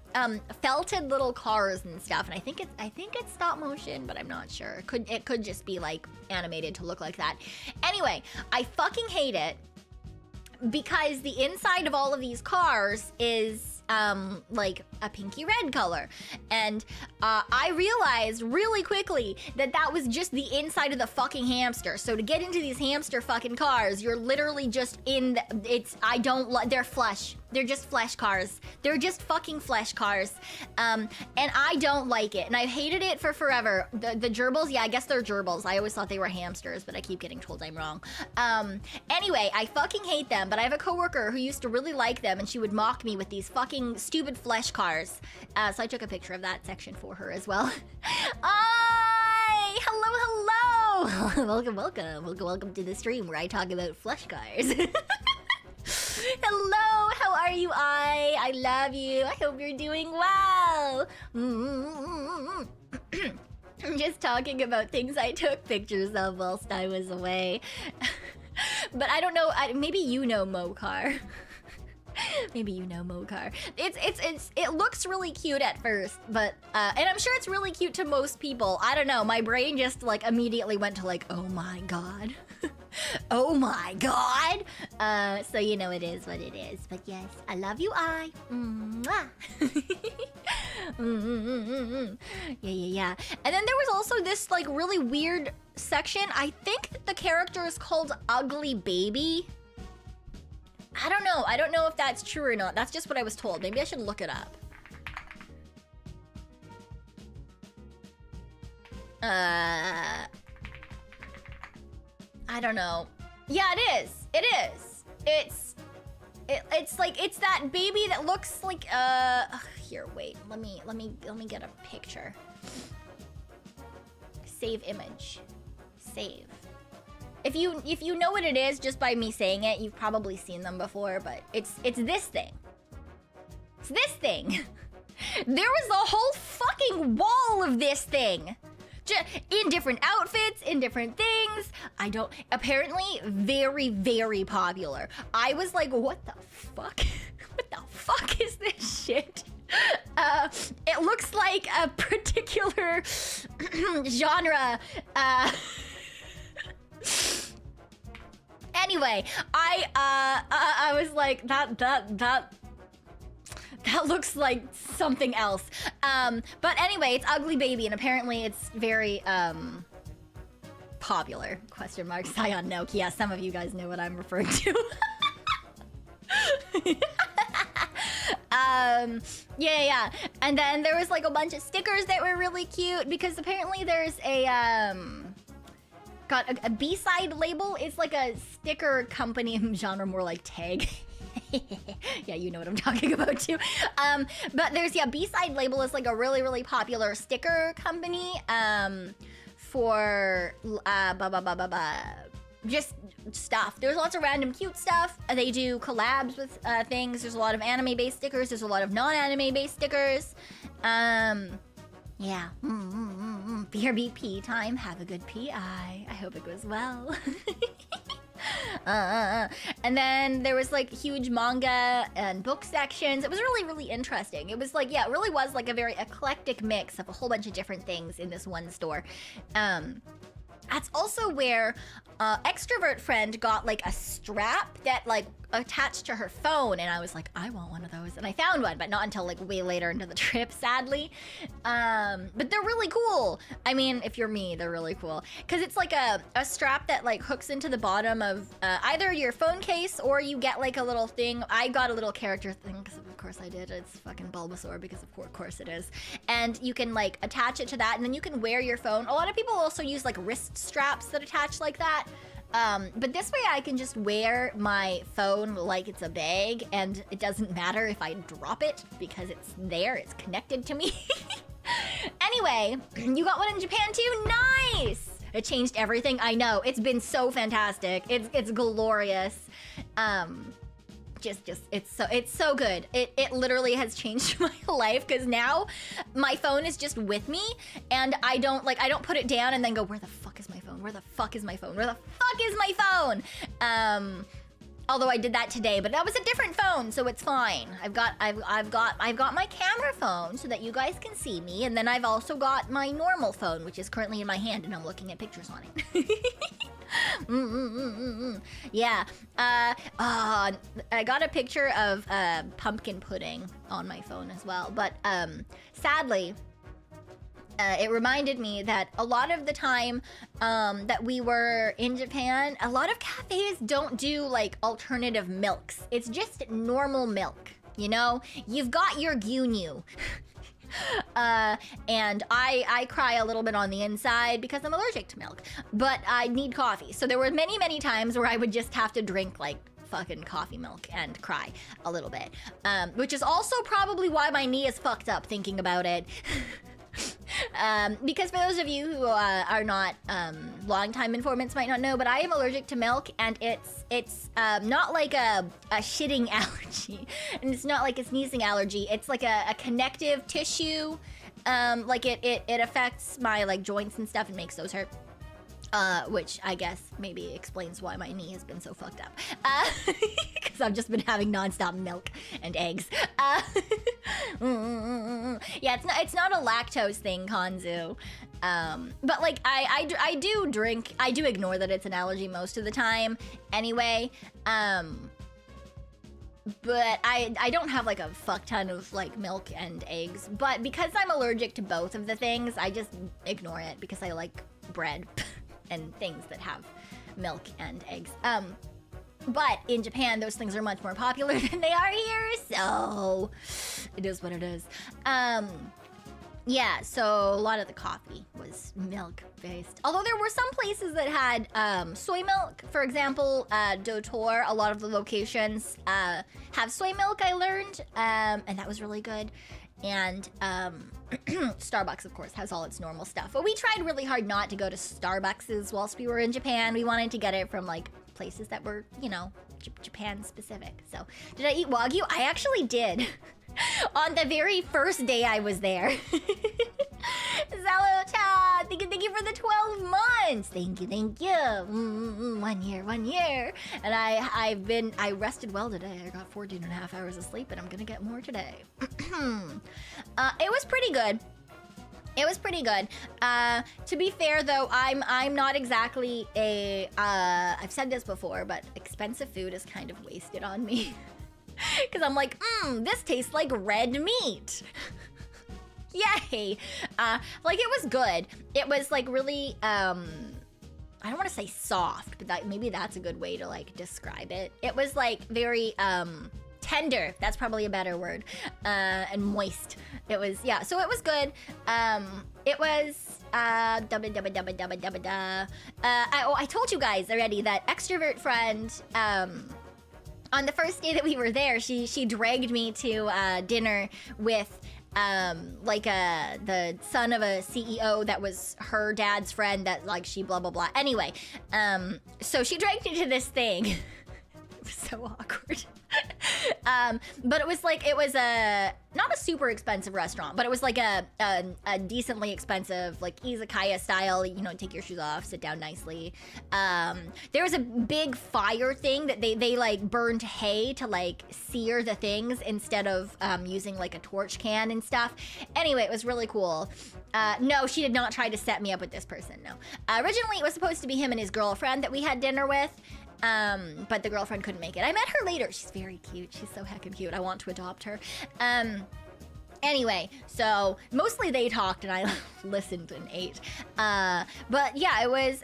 felted little cars and stuff, and I think it's stop motion, but I'm not sure. It could just be like animated to look like that. Anyway, I fucking hate it because the inside of all of these cars is like a pinky red color, and I realized really quickly that was just the inside of the fucking hamster. So to get into these hamster fucking cars, you're literally just in they're flesh. They're just flesh cars. They're just fucking flesh cars. And I don't like it. And I've hated it for forever. The gerbils, yeah, I guess they're gerbils. I always thought they were hamsters, but I keep getting told I'm wrong. Anyway, I fucking hate them, but I have a coworker who used to really like them, and she would mock me with these fucking stupid flesh cars. So I took a picture of that section for her as well. Hi! Hello! Welcome to the stream where I talk about flesh cars. Hello, how are you, I love you. I hope you're doing well. I'm just talking about things I took pictures of whilst I was away. But I don't know, maybe you know Mokar. Maybe you know Mokar. It looks really cute at first, but and I'm sure it's really cute to most people. I don't know. My brain just like immediately went to like, oh my god, oh my god. So you know it is what it is. But yes, I love you, I. Mwah. Yeah. And then there was also this like really weird section. I think the character is called Ugly Baby. I don't know. I don't know if that's true or not. That's just what I was told. Maybe I should look it up. I don't know. Yeah, it is. It is. It's like it's that baby that looks like here, wait. Let me get a picture. Save image. Save. If you know what it is just by me saying it, you've probably seen them before, but it's this thing. It's this thing. There was a whole fucking wall of this thing. In different outfits, in different things. Apparently very, very popular. I was like, what the fuck? What the fuck is this shit? It looks like a particular genre. Anyway, I was like, that looks like something else. But anyway, it's Ugly Baby, and apparently it's very popular. Question mark. Cyon, no. Yeah, some of you guys know what I'm referring to. Yeah. And then there was like a bunch of stickers that were really cute because apparently there's a got a B-side label. It's like a sticker company genre, more like tag. Yeah, you know what I'm talking about too. But there's B-side label is like a really, really popular sticker company for just stuff. There's lots of random cute stuff. They do collabs with things. There's a lot of anime-based stickers. There's a lot of non-anime-based stickers. Yeah. BRB time. Have a good PI. I hope it goes well. And then there was like huge manga and book sections. It was really, really interesting. It was like, yeah, it really was like a very eclectic mix of a whole bunch of different things in this one store. That's also where extrovert friend got like a strap that like attached to her phone, and I was like, I want one of those, and I found one, but not until like way later into the trip, sadly. But they're really cool. I mean, if you're me, they're really cool because it's like a strap that like hooks into the bottom of either your phone case, or you get like a little thing. I got a little character thing because of course I did. It's fucking Bulbasaur because of course it is. And you can like attach it to that, and then you can wear your phone. A lot of people also use like wrist straps that attach like that. But this way I can just wear my phone like it's a bag, and it doesn't matter if I drop it because it's there, it's connected to me. Anyway, you got one in Japan too? Nice! It changed everything, I know. It's been so fantastic. It's glorious. It's so good. It literally has changed my life because now my phone is just with me, and I don't put it down and then go, where the fuck is my phone? Where the fuck is my phone? Where the fuck is my phone? Although I did that today, but that was a different phone, so it's fine. I've got my camera phone so that you guys can see me, and then I've also got my normal phone, which is currently in my hand, and I'm looking at pictures on it. Yeah. I got a picture of pumpkin pudding on my phone as well, but sadly, it reminded me that a lot of the time that we were in Japan, a lot of cafes don't do like alternative milks. It's just normal milk, you know? You've got your gyunyu. And I cry a little bit on the inside because I'm allergic to milk, but I need coffee. So there were many, many times where I would just have to drink like fucking coffee milk and cry a little bit. Which is also probably why my knee is fucked up thinking about it. Because for those of you who are not long-time informants might not know, but I am allergic to milk, and it's not like a shitting allergy, and it's not like a sneezing allergy. It's like a connective tissue. Like it affects my like joints and stuff and makes those hurt. Which I guess maybe explains why my knee has been so fucked up. Because I've just been having nonstop milk and eggs. Yeah, it's not a lactose thing, Kanzu. But like I do drink. I do ignore that it's an allergy most of the time. Anyway, but I don't have like a fuck ton of like milk and eggs. But because I'm allergic to both of the things, I just ignore it because I like bread. And things that have milk and eggs. But in Japan, those things are much more popular than they are here, so it is what it is. Yeah, so a lot of the coffee was milk-based. Although there were some places that had soy milk. For example, Dotor, a lot of the locations have soy milk, I learned, and that was really good. And Starbucks, of course, has all its normal stuff. But we tried really hard not to go to Starbucks whilst we were in Japan. We wanted to get it from, like, places that were, you know, Japan-specific. So, did I eat wagyu? I actually did. On the very first day I was there. Zalo-chan, thank you for the 12 months. Thank you. 1 year. And I rested well today. I got 14 and a half hours of sleep, and I'm gonna get more today. It was pretty good. To be fair though, I'm not exactly a, I've said this before, but expensive food is kind of wasted on me. Cause I'm like, this tastes like red meat. Yay! Like it was good. It was like really, I don't want to say soft, but maybe that's a good way to like describe it. It was like very tender. That's probably a better word. And moist. It was, yeah. So it was good. It was I told you guys already that extrovert friend. On the first day that we were there, she dragged me to dinner with like the son of a CEO that was her dad's friend that like she blah blah blah. Anyway, so she dragged me to this thing. It was so awkward. But it was like, it was not a super expensive restaurant, but it was like a decently expensive, like izakaya style, you know, take your shoes off, sit down nicely. There was a big fire thing that they like burned hay to like sear the things instead of using like a torch can and stuff. Anyway, it was really cool. No, she did not try to set me up with this person, no. Originally, it was supposed to be him and his girlfriend that we had dinner with. But the girlfriend couldn't make it. I met her later. She's very cute. She's so heckin' cute. I want to adopt her. Anyway, so mostly they talked and I listened and ate. But yeah, it was,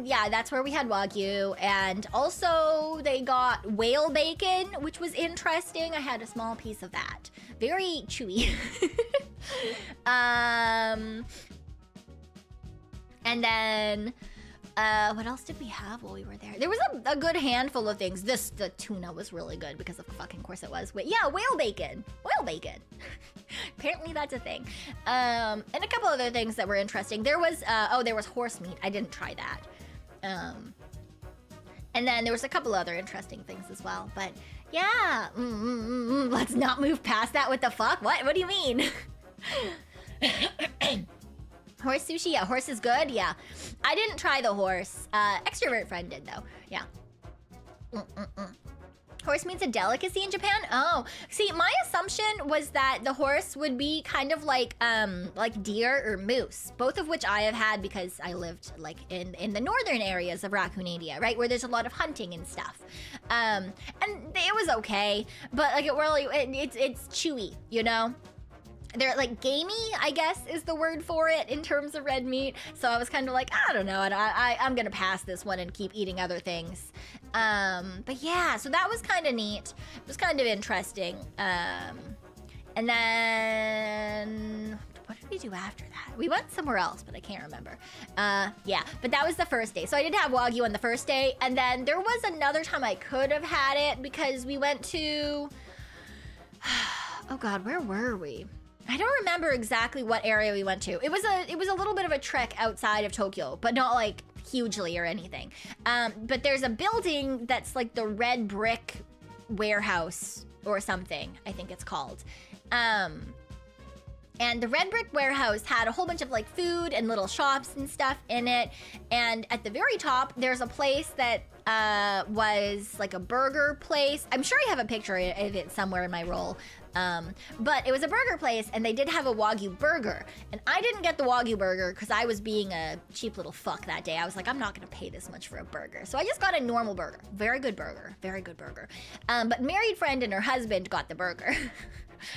yeah, that's where we had wagyu. And also they got whale bacon, which was interesting. I had a small piece of that. Very chewy. And then... what else did we have while we were there? There was a good handful of things. The tuna was really good because of fucking course it was. Yeah, whale bacon. Apparently that's a thing. And a couple other things that were interesting. There was, there was horse meat. I didn't try that. And then there was a couple other interesting things as well. But yeah, let's not move past that. What the fuck? What do you mean? Horse sushi, yeah, horse is good, yeah. I didn't try the horse. Extrovert friend did though, yeah. Horse meat's a delicacy in Japan? Oh, see, my assumption was that the horse would be kind of like deer or moose, both of which I have had because I lived like in the northern areas of Raccoonania, right, where there's a lot of hunting and stuff. And it was okay, but like it's chewy, you know? They're like gamey, I guess is the word for it in terms of red meat. So I was kind of like, I don't know, I'm gonna pass this one and keep eating other things. But yeah, so that was kind of neat. It was kind of interesting. And then what did we do after that? We went somewhere else, but I can't remember. Yeah, but that was the first day. So I did have wagyu on the first day, and then there was another time I could have had it because we went to, oh God, where were we? I don't remember exactly what area we went to. It was a little bit of a trek outside of Tokyo, but not like hugely or anything. But there's a building that's like the red brick warehouse or something, I think it's called. And the red brick warehouse had a whole bunch of like food and little shops and stuff in it. And at the very top, there's a place that was like a burger place. I'm sure I have a picture of it somewhere in my roll. But it was a burger place, and they did have a wagyu burger. And I didn't get the wagyu burger because I was being a cheap little fuck that day. I was like, I'm not gonna pay this much for a burger. So I just got a normal burger. Very good burger. Very good burger. But married friend and her husband got the burger.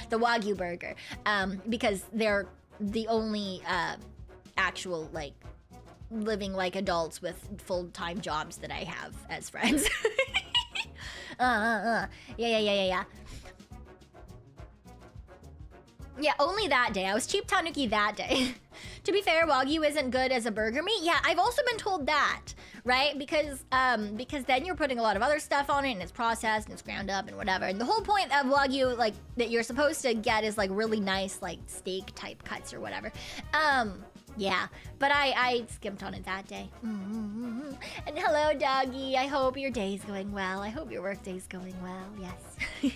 The wagyu burger, because they're the only actual like living like adults with full-time jobs that I have as friends. Yeah. Yeah, only that day. I was cheap Tanuki that day. To be fair, wagyu isn't good as a burger meat. Yeah, I've also been told that, right? Because then you're putting a lot of other stuff on it, and it's processed and it's ground up and whatever. And the whole point of wagyu, like, that you're supposed to get is like really nice, like steak type cuts or whatever. Yeah, but I skimped on it that day. And hello, doggy. I hope your day's going well. I hope your work day's going well. Yes.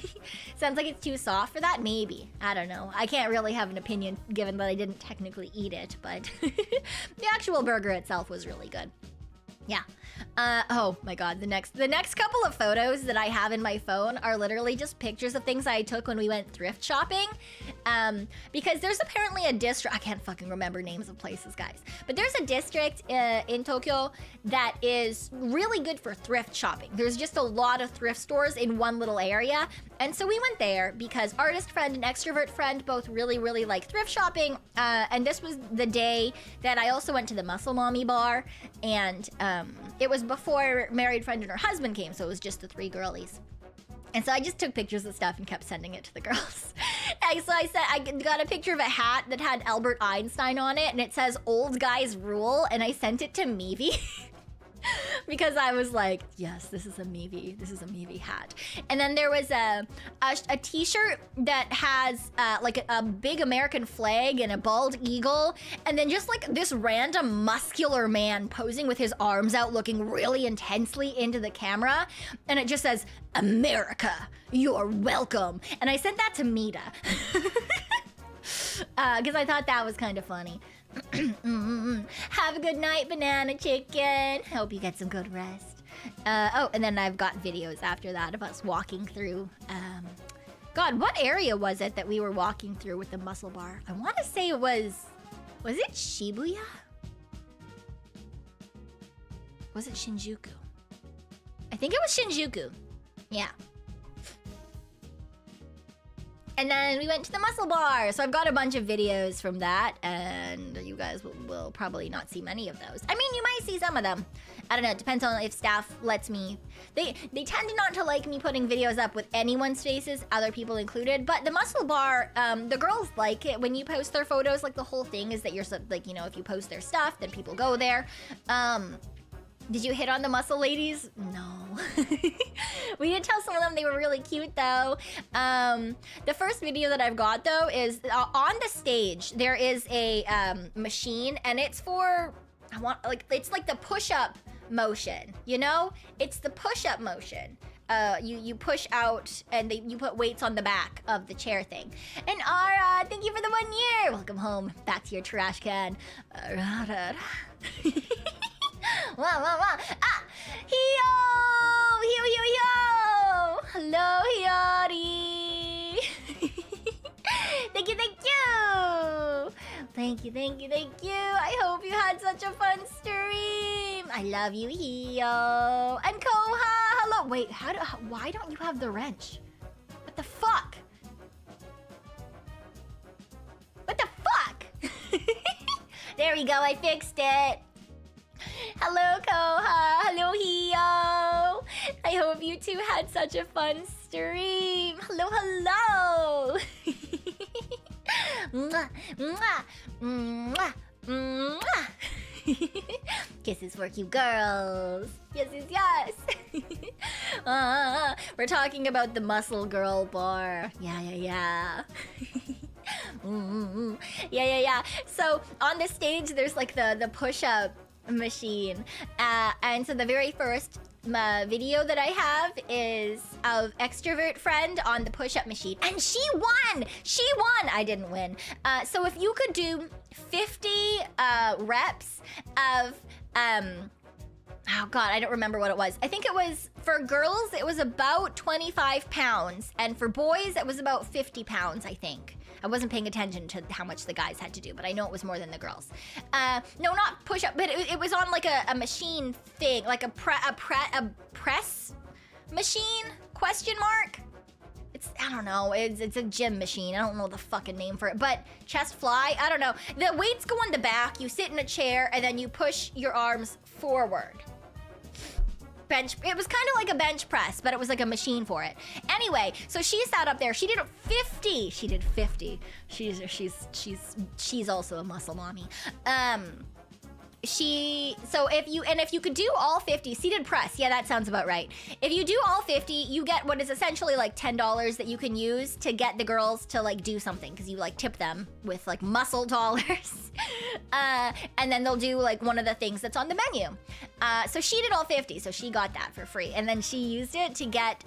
Sounds like it's too soft for that. Maybe. I don't know. I can't really have an opinion given that I didn't technically eat it, but the actual burger itself was really good. Yeah. Oh my god, the next couple of photos that I have in my phone are literally just pictures of things I took when we went thrift shopping. Because there's apparently a district, I can't fucking remember names of places, guys, but there's a district in Tokyo that is really good for thrift shopping. There's just a lot of thrift stores in one little area, and so we went there because artist friend and extrovert friend both really like thrift shopping, and this was the day that I also went to the Muscle Mommy bar, and it was before married friend and her husband came, so it was just the three girlies. And so I just took pictures of stuff and kept sending it to the girls. So I got a picture of a hat that had Albert Einstein on it, and it says "Old Guys Rule," and I sent it to Maeve. Because I was like, yes, this is a Maeve hat. And then there was a t-shirt that has like a big American flag and a bald eagle, and then just like this random muscular man posing with his arms out looking really intensely into the camera, and it just says, "America, you're welcome." And I sent that to Meeta. Because I thought that was kind of funny. Have a good night, banana chicken. Hope you get some good rest. Oh, and then I've got videos after that of us walking through. God, what area was it that we were walking through with the muscle bar? I want to say it was it Shibuya? Was it Shinjuku? I think it was Shinjuku. Yeah. And then we went to the muscle bar. So I've got a bunch of videos from that, and you guys will probably not see many of those. I mean, you might see some of them. I don't know, it depends on if staff lets me. They tend not to like me putting videos up with anyone's faces, other people included, but the muscle bar, the girls like it when you post their photos. Like, the whole thing is that you're, like, you know, if you post their stuff, then people go there. Did you hit on the muscle ladies? No. We did tell some of them they were really cute, though. The first video that I've got, though, is on the stage. There is a machine, and it's for, it's like the push-up motion, you know? It's the push-up motion. You push out, and you put weights on the back of the chair thing. And Ara, thank you for the 1 year. Welcome home, back to your trash can. Wah, wah, wah. Ah! Hio! Hio! Hello, Hiyori! Thank you! Thank you! I hope you had such a fun stream! I love you, Hio! And Koha! Hello! Wait, why don't you have the wrench? What the fuck? What the fuck? There we go, I fixed it! Hello, Koha. Hello, Hio. I hope you two had such a fun stream. Hello. Mwah, mwah, mwah, mwah. Kisses for you girls. Yes. We're talking about the muscle girl bar. Yeah. Yeah. So on the stage, there's like the push-up machine, and so the very first video that I have is of extrovert friend on the push-up machine, and she won. She won. I didn't win. So if you could do 50 reps of oh god, I don't remember what it was. I think it was, for girls, it was about 25 pounds. And for boys, it was about 50 pounds, I think. I wasn't paying attention to how much the guys had to do, but I know it was more than the girls. No, not push up, but it was on like a machine thing, like a press machine, question mark? I don't know, it's a gym machine. I don't know the fucking name for it, but chest fly, I don't know. The weights go on the back, you sit in a chair, and then you push your arms forward. It was kind of like a bench press, but it was like a machine for it. Anyway, so she sat up there. She did 50. She did 50. She's also a muscle mommy. If you could do all 50 seated press, yeah, that sounds about right. If you do all 50, you get what is essentially like $10 that you can use to get the girls to like do something, because you like tip them with like muscle dollars. And then they'll do like one of the things that's on the menu. So she did all 50, so she got that for free. And then she used it to get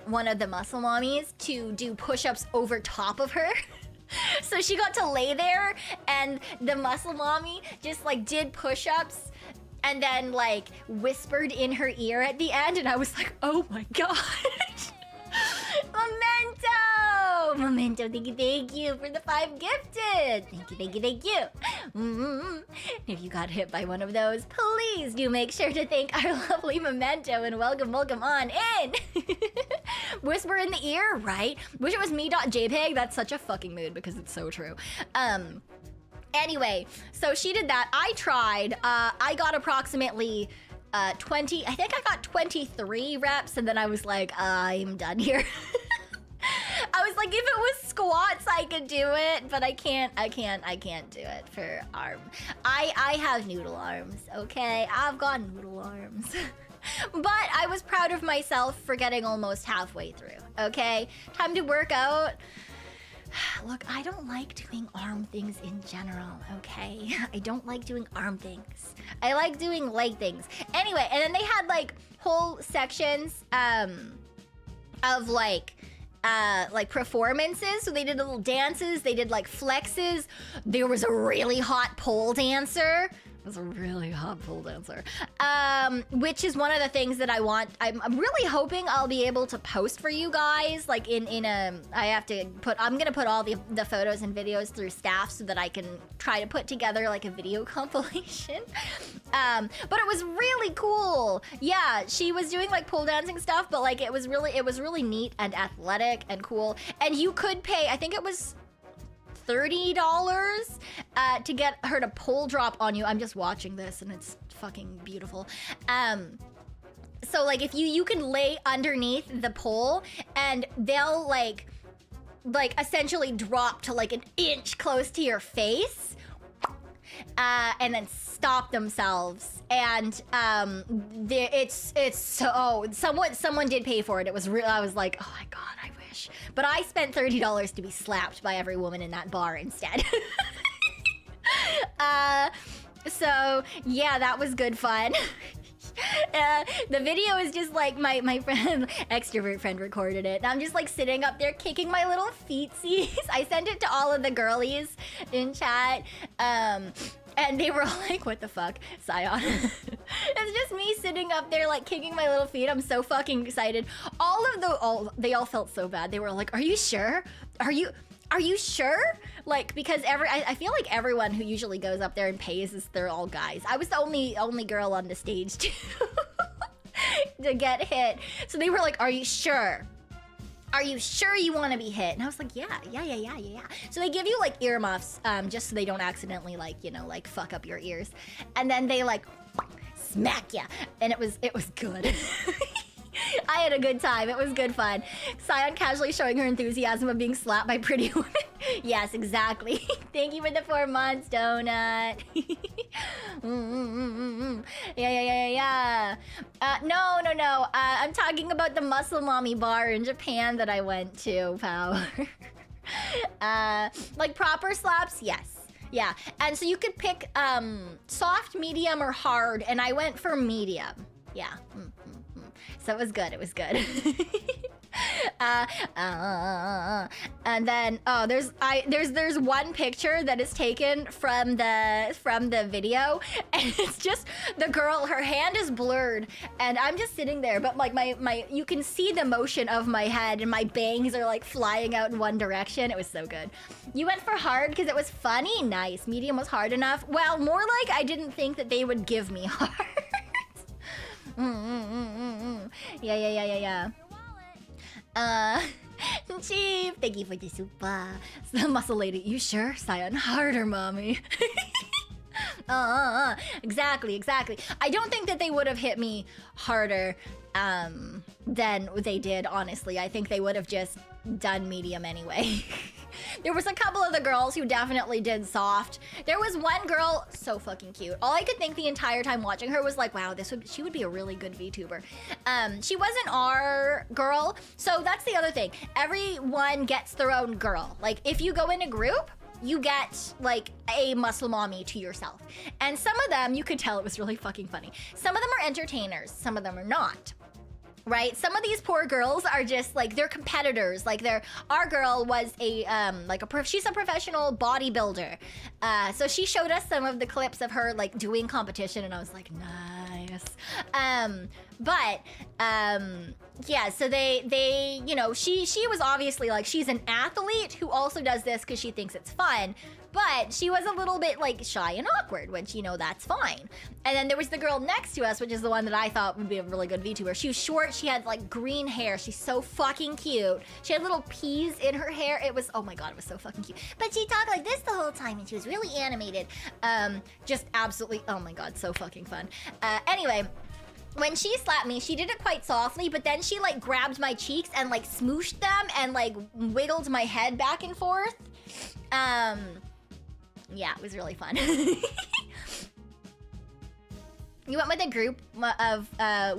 one of the muscle mommies to do push-ups over top of her. So she got to lay there, and the muscle mommy just like did push-ups and then like whispered in her ear at the end, and I was like, oh my god. Memento, thank you for the 5 gifted. Thank you. If you got hit by one of those, please do make sure to thank our lovely Memento and welcome on in. Whisper in the ear, right? Wish it was me.jpg. That's such a fucking mood because it's so true. Anyway, so she did that. I tried. I got approximately 20, I think I got 23 reps, and then I was like, I'm done here. I was like, if it was squats, I could do it, but I can't do it for arm. I have noodle arms, okay? I've got noodle arms. But I was proud of myself for getting almost halfway through, okay? Time to work out. Look, I don't like doing arm things in general, okay? I don't like doing arm things. I like doing leg things. Anyway, and then they had like whole sections of like performances. So they did little dances, they did like flexes. There was a really hot pole dancer. It was a really hot pole dancer. Which is one of the things that I want. I'm really hoping I'll be able to post for you guys, like I'm gonna put all the photos and videos through staff so that I can try to put together like a video compilation. But it was really cool. Yeah, she was doing like pole dancing stuff, but like it was really neat and athletic and cool. And you could pay, I think it was $30 to get her to pole drop on you. I'm just watching this and it's fucking beautiful. So like if you can lay underneath the pole and they'll like essentially drop to like an inch close to your face, and then stop themselves. And it's so someone did pay for it. It was real. I was like, oh my god, I wish. But I spent $30 to be slapped by every woman in that bar instead. So yeah, that was good fun. The video is just like my friend, extrovert friend, recorded it. And I'm just like sitting up there kicking my little feetsies. I sent it to all of the girlies in chat. And they were all like, what the fuck, Cyon? It's just me sitting up there like kicking my little feet. I'm so fucking excited. They all felt so bad. They were like, are you sure? Are you sure? Like, because I feel like everyone who usually goes up there and pays they're all guys. I was the only girl on the stage too to get hit. So they were like, are you sure? Are you sure you want to be hit? And I was like, yeah. So they give you like earmuffs, just so they don't accidentally like, like fuck up your ears. And then they like smack ya. And it was good. I had a good time. It was good fun. Cyon casually showing her enthusiasm of being slapped by pretty women. Yes, exactly. Thank you for the 4 months, Donut. Yeah. No. I'm talking about the Muscle Mommy bar in Japan that I went to, pal. Like proper slaps, yes. Yeah, and so you could pick soft, medium, or hard, and I went for medium. Yeah. So it was good. It was good. And then there's one picture that is taken from the video, and it's just the girl, her hand is blurred, and I'm just sitting there, but like my you can see the motion of my head, and my bangs are like flying out in one direction. It was so good. You went for hard because it was funny. Nice. Medium was hard enough. Well, more like I didn't think that they would give me hard. Yeah. Chief, thank you for the super. The muscle lady, you sure? Cyon, harder, mommy. Exactly. I don't think that they would have hit me harder than they did, honestly. I think they would have just done medium anyway. There was a couple of the girls who definitely did soft. There was one girl, so fucking cute. All I could think the entire time watching her was like, wow, she would be a really good VTuber. She wasn't our girl, so that's the other thing. Everyone gets their own girl. Like, if you go in a group, you get like a muscle mommy to yourself. And some of them, you could tell it was really fucking funny. Some of them are entertainers, some of them are not. Right? Some of these poor girls are just like, they're competitors. Like our girl was she's a professional bodybuilder. So she showed us some of the clips of her like doing competition, and I was like, nice. Yeah, so they, you know, she was obviously like, she's an athlete who also does this because she thinks it's fun. But she was a little bit like shy and awkward, which, you know, that's fine. And then there was the girl next to us, which is the one that I thought would be a really good VTuber. She was short, she had like green hair, she's so fucking cute. She had little peas in her hair. It was, oh my god, it was so fucking cute. But she talked like this the whole time, and she was really animated. Just absolutely, oh my god, so fucking fun. Anyway, when she slapped me, she did it quite softly, but then she like grabbed my cheeks and like smooshed them and like wiggled my head back and forth. Yeah, it was really fun. You went with a group of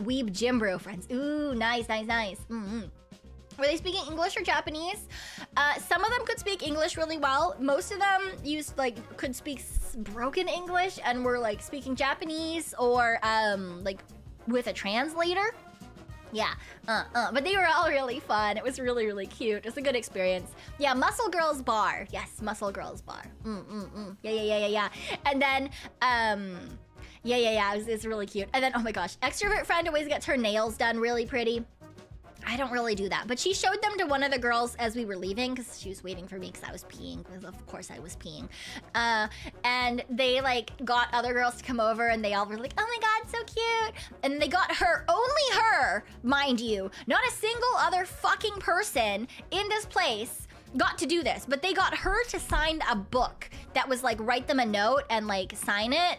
weeb gym bro friends. Ooh, nice. Were they speaking English or Japanese? Some of them could speak English really well. Most of them could speak broken English and were like speaking Japanese or like with a translator. Yeah, but they were all really fun. It was really, really cute. It was a good experience. Yeah, Muscle Girls Bar. Yes, Muscle Girls Bar. Yeah. And then, yeah, it's really cute. And then, oh my gosh, extrovert friend always gets her nails done really pretty. I don't really do that, but she showed them to one of the girls as we were leaving because she was waiting for me because I was peeing, because of course I was peeing. And they like got other girls to come over and they all were like, oh my god, so cute. And they got her, only her, mind you, not a single other fucking person in this place got to do this, but they got her to sign a book that was like, write them a note and like sign it.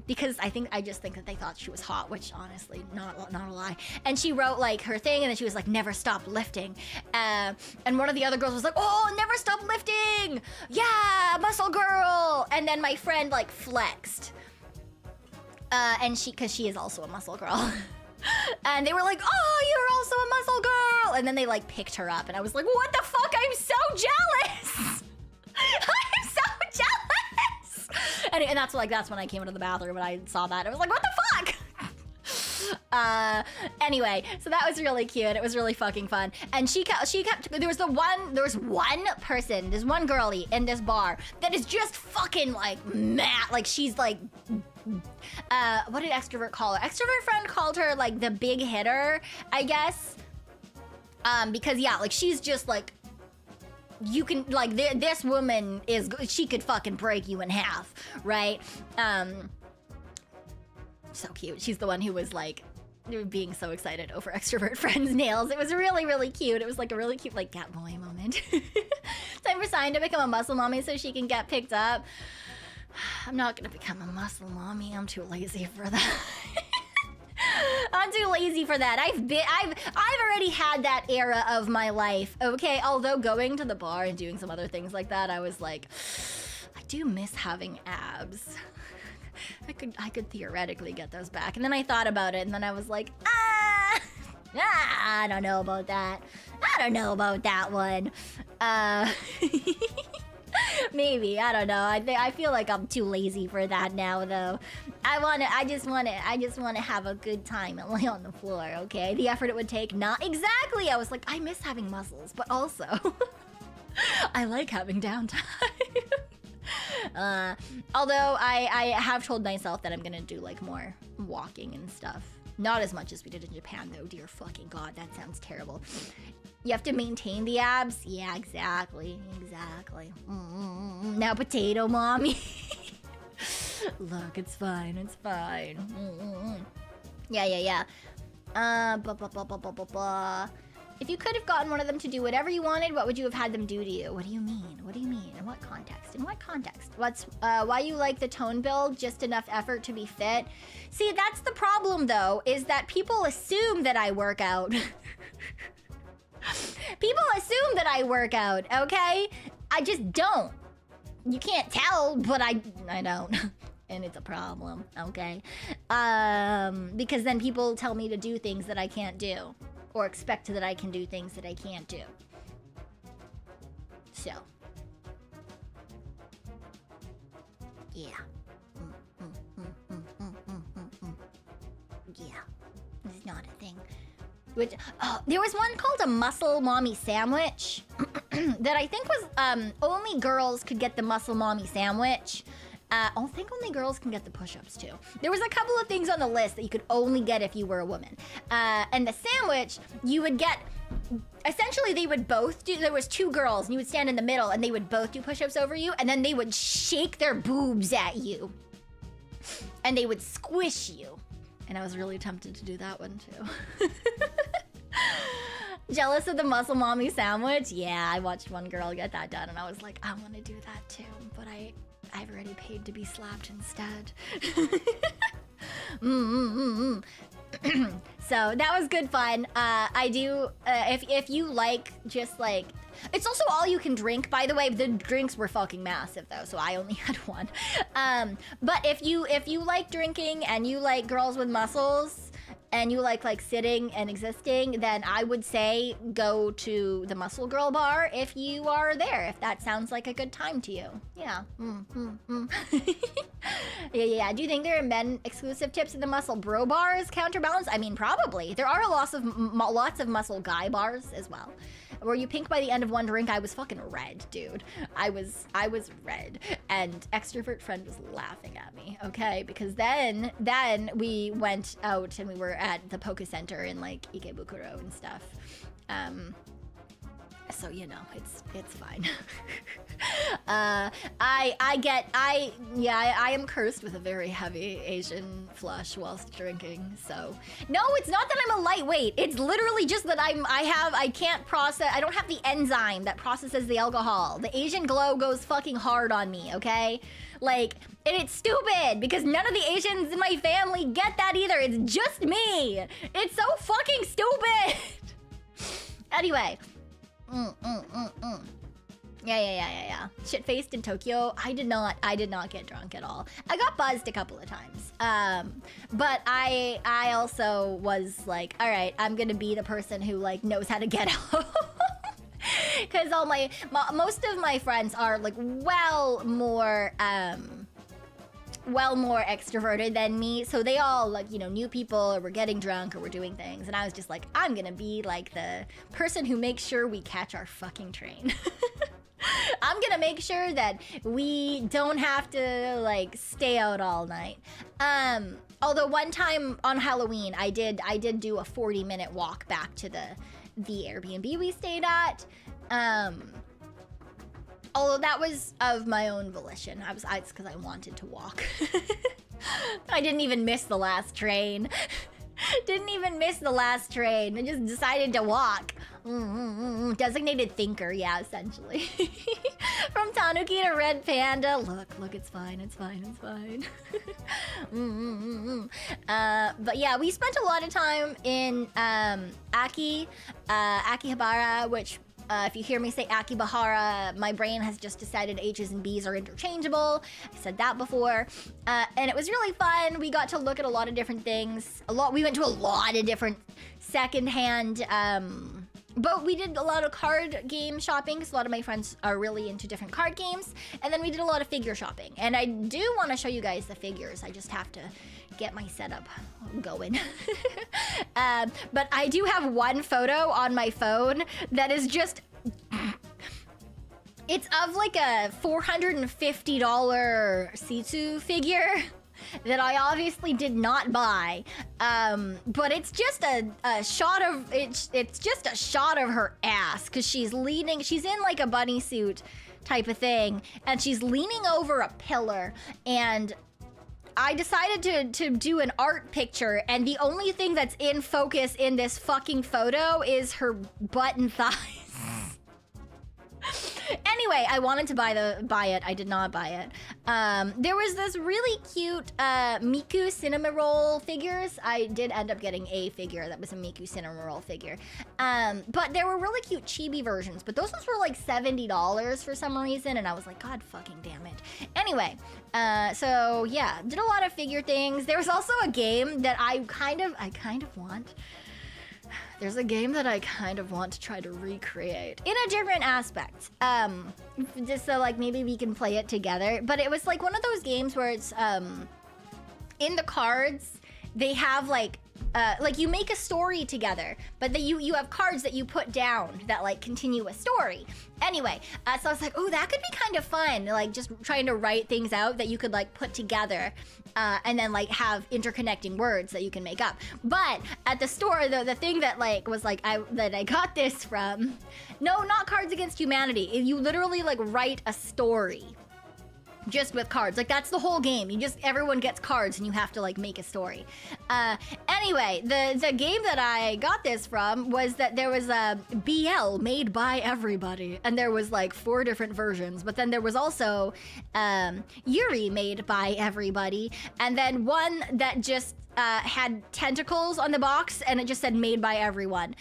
Because I just think that they thought she was hot, which honestly, not a lie. And she wrote like her thing, and then she was like, never stop lifting. And one of the other girls was like, oh, never stop lifting. Yeah, muscle girl. And then my friend like flexed. And cause she is also a muscle girl. And they were like, oh, you're also a muscle girl. And then they like picked her up, and I was like, what the fuck? I'm so jealous. I'm so jealous. And that's when I came into the bathroom and I saw that. I was like, what the fuck? Anyway, so that was really cute. It was really fucking fun. And she kept, there's one person, there's one girlie in this bar that is just fucking like mad. Like she's like, what did extrovert call her? Extrovert friend called her like the big hitter, I guess. Because yeah, like she's just like, you can, like, this woman she could fucking break you in half, right? So cute. She's the one who was, like, being so excited over extrovert friend's nails. It was really, really cute. It was, like, a really cute, like, cat boy moment. Time for Cyon to become a muscle mommy so she can get picked up. I'm not gonna become a muscle mommy. I'm too lazy for that. I'm too lazy for that. I've already had that era of my life, okay? Although going to the bar and doing some other things like that, I was like, I do miss having abs. I could theoretically get those back. And then I thought about it, and then I was like, I don't know about that. I don't know about that one. Maybe, I don't know. I feel like I'm too lazy for that now, though. I just wanna have a good time and lay on the floor, okay? The effort it would take, not exactly. I was like, I miss having muscles, but also I like having downtime. Although I have told myself that I'm gonna do like more walking and stuff. Not as much as we did in Japan, though. Dear fucking God, that sounds terrible. You have to maintain the abs? Yeah, exactly. Exactly. Now potato mommy. Look, it's fine. It's fine. Yeah. If you could have gotten one of them to do whatever you wanted, what would you have had them do to you? What do you mean? What do you mean? In what context? In what context? What's why you like the tone build? Just enough effort to be fit? See, that's the problem, though, is that people assume that I work out. People assume that I work out, okay? I just don't. You can't tell, but I don't. And it's a problem, okay? Because then people tell me to do things that I can't do. Or expect that I can do things that I can't do. So. Yeah. Yeah. It's not a thing. Which, there was one called a muscle mommy sandwich that I think was, only girls could get the muscle mommy sandwich. I think only girls can get the push-ups too. There was a couple of things on the list that you could only get if you were a woman. And the sandwich, you would get, essentially they would both do, there was two girls and you would stand in the middle and they would both do push-ups over you and then they would shake their boobs at you. And they would squish you. And I was really tempted to do that one too. Jealous of the muscle mommy sandwich? Yeah, I watched one girl get that done and I was like, I want to do that too, but I've already paid to be slapped instead. So that was good fun. I do, if you like, just like, it's also all you can drink, by the way. The drinks were fucking massive though, so I only had one. But if you like drinking and you like girls with muscles, and you like sitting and existing, then I would say go to the Muscle Girl bar if you are there, if that sounds like a good time to you. Yeah. Yeah. Do you think there are men exclusive tips in the Muscle Bro bars counterbalance? I mean, probably. There are lots of Muscle Guy bars as well. Were you pink by the end of one drink? I was fucking red, dude. I was red, and extrovert friend was laughing at me. Okay, because then we went out and we were at the Poke Center in like Ikebukuro and stuff. So you know, it's fine. I am cursed with a very heavy Asian flush whilst drinking. So no, it's not that I'm a lightweight. It's literally just that I can't process. I don't have the enzyme that processes the alcohol. The Asian glow goes fucking hard on me. Okay, like, and it's stupid because none of the Asians in my family get that either. It's just me. It's so fucking stupid. Anyway. Yeah. Shit-faced in Tokyo. I did not get drunk at all. I got buzzed a couple of times. But I also was like, all right, I'm gonna be the person who like knows how to get out. Because all most of my friends are like well more extroverted than me, so they all like, you know, knew people or were getting drunk or were doing things, and I was just like, I'm gonna be like the person who makes sure we catch our fucking train. I'm gonna make sure that we don't have to like stay out all night. Although one time on Halloween I did do a 40-minute walk back to the Airbnb we stayed at. Although that was of my own volition. It's because I wanted to walk. I didn't even miss the last train. I just decided to walk. Designated thinker, yeah, essentially. From Tanuki to Red Panda. Look, it's fine. But yeah, we spent a lot of time in Akihabara, which if you hear me say Akibahara, my brain has just decided H's and B's are interchangeable. I said that before. And it was really fun. We got to look at a lot of different things. We went to a lot of different secondhand but we did a lot of card game shopping because a lot of my friends are really into different card games. And then we did a lot of figure shopping. And I do want to show you guys the figures. I just have to get my setup going. But I do have one photo on my phone that is just... It's of like a $450 Sitsu figure that I obviously did not buy. But it's just a shot of it's just a shot of her ass because she's leaning. She's in like a bunny suit type of thing, and she's leaning over a pillar. And I decided to do an art picture, and the only thing that's in focus in this fucking photo is her butt and thighs. Anyway, I wanted to buy it. I did not buy it. There was this really cute Miku cinema roll figures. I did end up getting a figure that was a Miku cinema roll figure. But there were really cute chibi versions, but those ones were like $70 for some reason, and I was like, God fucking damn it. Anyway, so yeah, did a lot of figure things. There was also a game that I kind of want. There's a game that I kind of want to try to recreate in a different aspect. Just so like maybe we can play it together. But it was like one of those games where it's in the cards, they have like you make a story together, but that you have cards that you put down that like continue a story. Anyway, so I was like, oh, that could be kind of fun. Like just trying to write things out that you could like put together and then like have interconnecting words that you can make up. But at the store, the thing that like was like that I got this from, no, not Cards Against Humanity. You literally like write a story. Just with cards. Like that's the whole game. Everyone gets cards and you have to like make a story. Anyway, the game that I got this from was that there was a BL made by everybody, and there was like 4 different versions, but then there was also Yuri made by everybody, and then one that just had tentacles on the box and it just said made by everyone,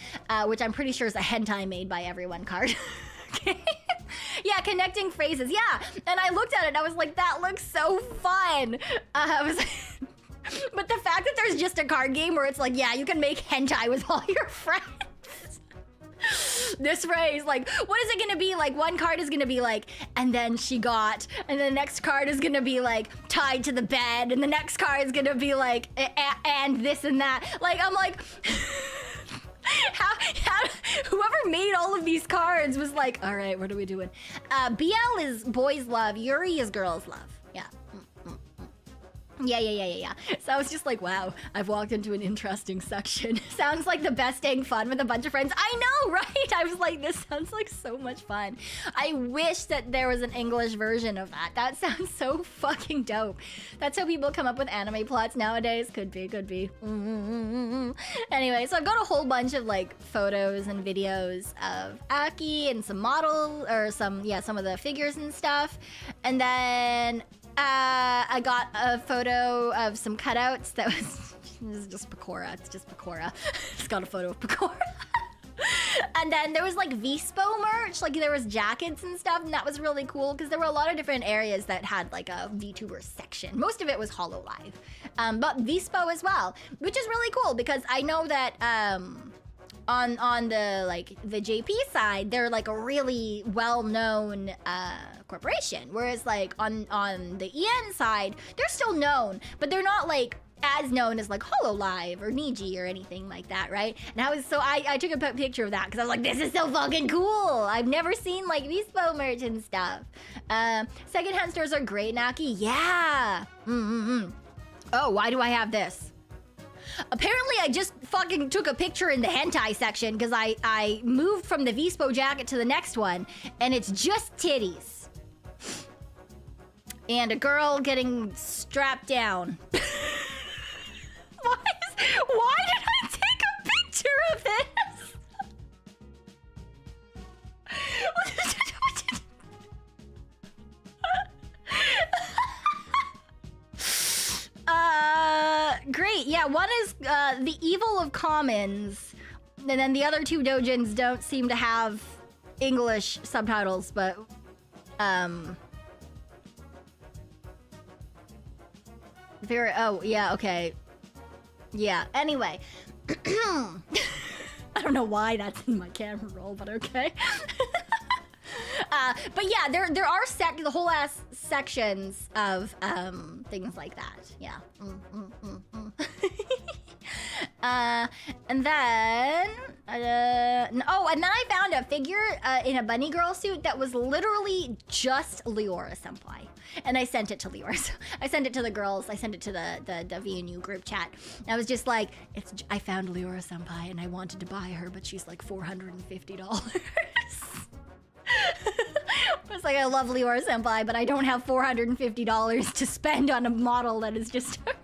which I'm pretty sure is a hentai made by everyone card. Okay. Yeah, connecting phrases. Yeah, and I looked at it and I was like, that looks so fun. But the fact that there's just a card game where it's like, yeah, you can make hentai with all your friends. This phrase, like, what is it gonna be? Like, one card is gonna be like, and then she got, and the next card is gonna be like, tied to the bed, and the next card is gonna be like, and this and that. Like, I'm like... How whoever made all of these cards was like, all right, what are we doing? BL is boys love, Yuri is girls love. Yeah. Yeah. So I was just like, wow, I've walked into an interesting section. Sounds like the best dang fun with a bunch of friends. I know, right? I was like, this sounds like so much fun. I wish that there was an English version of that. That sounds so fucking dope. That's how people come up with anime plots nowadays. Could be. Anyway, so I've got a whole bunch of like photos and videos of Aki and some models, or some of the figures and stuff. And then I got a photo of some cutouts that was just Pecora. It's just Pecora. It's got a photo of Pecora. And then there was like Vispo merch, like there was jackets and stuff, and that was really cool because there were a lot of different areas that had like a VTuber section. Most of it was HoloLive, but Vispo as well, which is really cool because I know that on the like the JP side, they're like a really well-known corporation, whereas like on the EN side, they're still known, but they're not like as known as like HoloLive or Niji or anything like that, right? And I took a picture of that because I was like, this is so fucking cool. I've never seen like Vispo merch and stuff. Secondhand stores are great, Naki. Yeah. Oh, why do I have this? Apparently, I just fucking took a picture in the hentai section because I moved from the Vispo jacket to the next one, and it's just titties. And a girl getting strapped down. Why did I take a picture of this? Great. Yeah, one is the Evil of Commons, and then the other 2 dojins don't seem to have English subtitles, but oh yeah, okay. Yeah, anyway. I don't don't know why that's in my camera roll, but okay. But yeah, there are the whole ass sections of things like that. Yeah. And then and then I found a figure in a bunny girl suit that was literally just Leora Senpai, and I sent it to Leora. I sent it to the girls. I sent it to the V&U group chat. And I was just like, I found Leora Senpai and I wanted to buy her, but she's like $450. It's like, I love Leora Senpai, but I don't have $450 to spend on a model that is just her.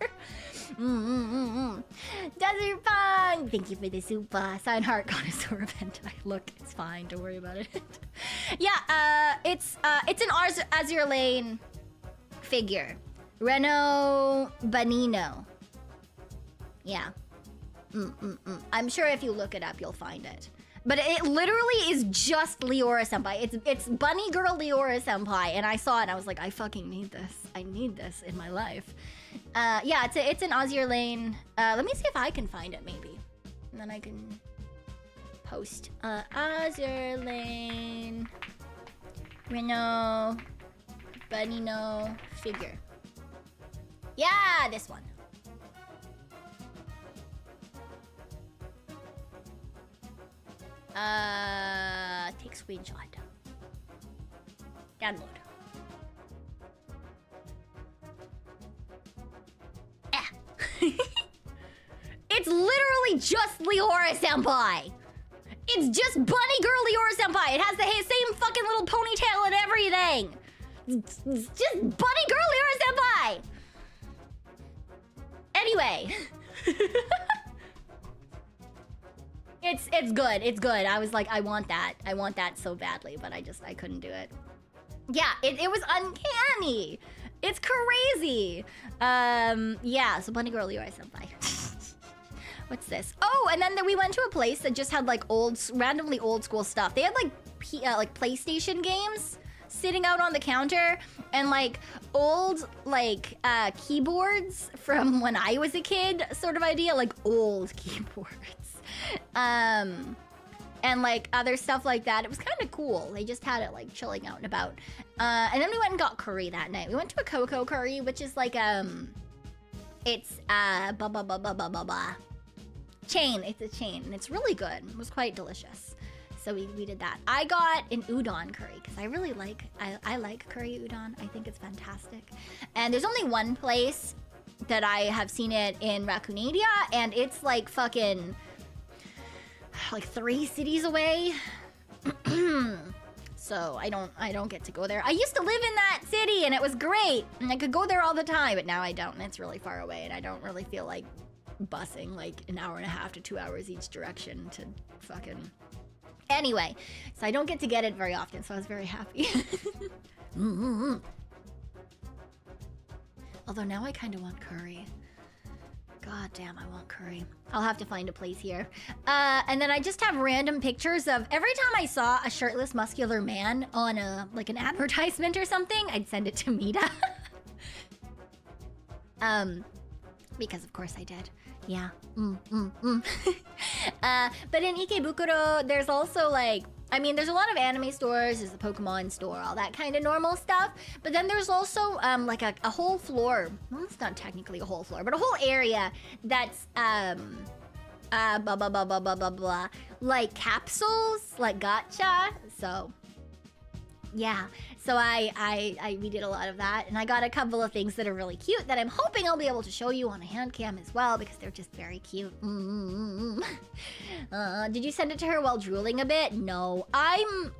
Desert Punk! Thank you for the super. Sign Hart Connoisseur event. Look, it's fine. Don't worry about it. Yeah, it's an Azure Lane figure. Reno Bonino. Yeah. I'm sure if you look it up, you'll find it. But it literally is just Leora Senpai. It's bunny girl Leora Senpai, and I saw it and I was like, I fucking need this. I need this in my life. Yeah, it's an Azure Lane. Let me see if I can find it maybe, and then I can post Azure Lane Reno Bonino figure. Yeah, this one. Take screenshot. Download. It's literally just Leora Senpai. It's just bunny girl Leora Senpai. It has the same fucking little ponytail and everything. It's just bunny girl Leora Senpai. Anyway. It's good. It's good. I was like, I want that. I want that so badly, but I couldn't do it. Yeah, it was uncanny. It's crazy. Yeah, so bunny girl Leora Senpai. What's this? Oh, and then we went to a place that just had like randomly old school stuff. They had like PlayStation games sitting out on the counter, and like old like keyboards from when I was a kid, sort of idea, like old keyboards. And like other stuff like that. It was kind of cool. They just had it like chilling out and about. And then we went and got curry that night. We went to a cocoa curry, which is like it's chain. It's a chain, and it's really good. It was quite delicious. So we did that. I got an udon curry because I really like I like curry udon. I think it's fantastic. And there's only one place that I have seen it in Raccoonania, and it's like fucking like 3 cities away. So I don't get to go there. I used to live in that city and it was great, and I could go there all the time, but now I don't, and it's really far away, and I don't really feel like busing like an hour and a half to 2 hours each direction to fucking... Anyway, so I don't get to get it very often, so I was very happy. Although now I kind of want curry. God damn, I want curry. I'll have to find a place here. And then I just have random pictures of every time I saw a shirtless, muscular man on like an advertisement or something, I'd send it to Meeta. Because of course I did. Yeah. But in Ikebukuro, there's also like, I mean, there's a lot of anime stores, there's a Pokemon store, all that kind of normal stuff. But then there's also like a whole floor. Well, it's not technically a whole floor, but a whole area that's like capsules, like gacha. So yeah, so we did a lot of that, and I got a couple of things that are really cute that I'm hoping I'll be able to show you on a hand cam as well, because they're just very cute. Did you send it to her while drooling a bit? No, I'm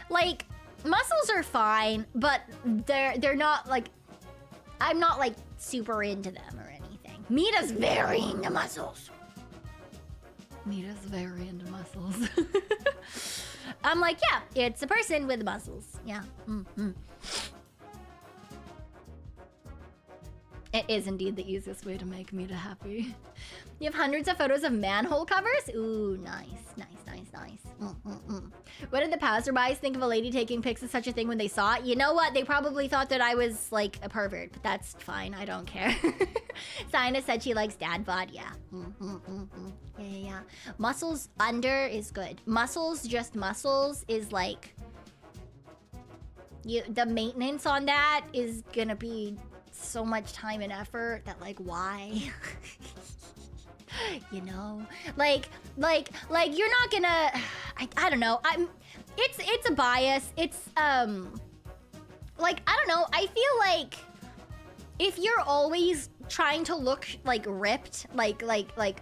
like, muscles are fine, but they're not like, I'm not like super into them or anything. Mita's very into muscles. Mita's very into muscles. I'm like, yeah, it's a person with muscles. Yeah. It is indeed the easiest way to make Meeta happy. You have hundreds of photos of manhole covers? Ooh, nice. Nice. What did the passerbys think of a lady taking pics of such a thing when they saw it? You know what? They probably thought that I was like a pervert, but that's fine. I don't care. Sina said she likes dad bod. Yeah. Yeah. Muscles under is good. Muscles, just muscles, is like... the maintenance on that is gonna be so much time and effort that, like, why? You know, like you're not gonna. I don't know. It's a bias. It's like, I don't know. I feel like if you're always trying to look like ripped, like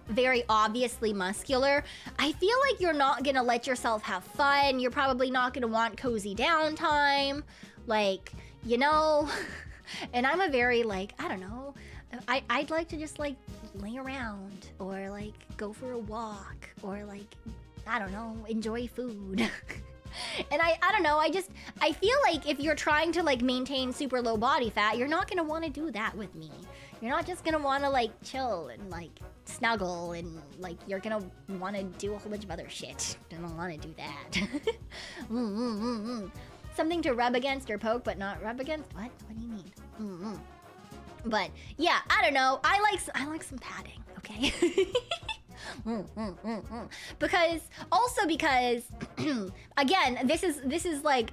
very obviously muscular, I feel like you're not gonna let yourself have fun. You're probably not gonna want cozy downtime, like, you know. And I'm a very, like, I don't know. I'd like to just like lay around or like go for a walk or like, I don't know, enjoy food. And I don't know, I feel like if you're trying to like maintain super low body fat, you're not gonna want to do that with me. You're not just gonna want to like chill and like snuggle and like you're gonna want to do a whole bunch of other shit. I don't want to do that. Something to rub against or poke but not rub against? What do you mean? But yeah, I don't know. I like some padding, okay? Because again, this is like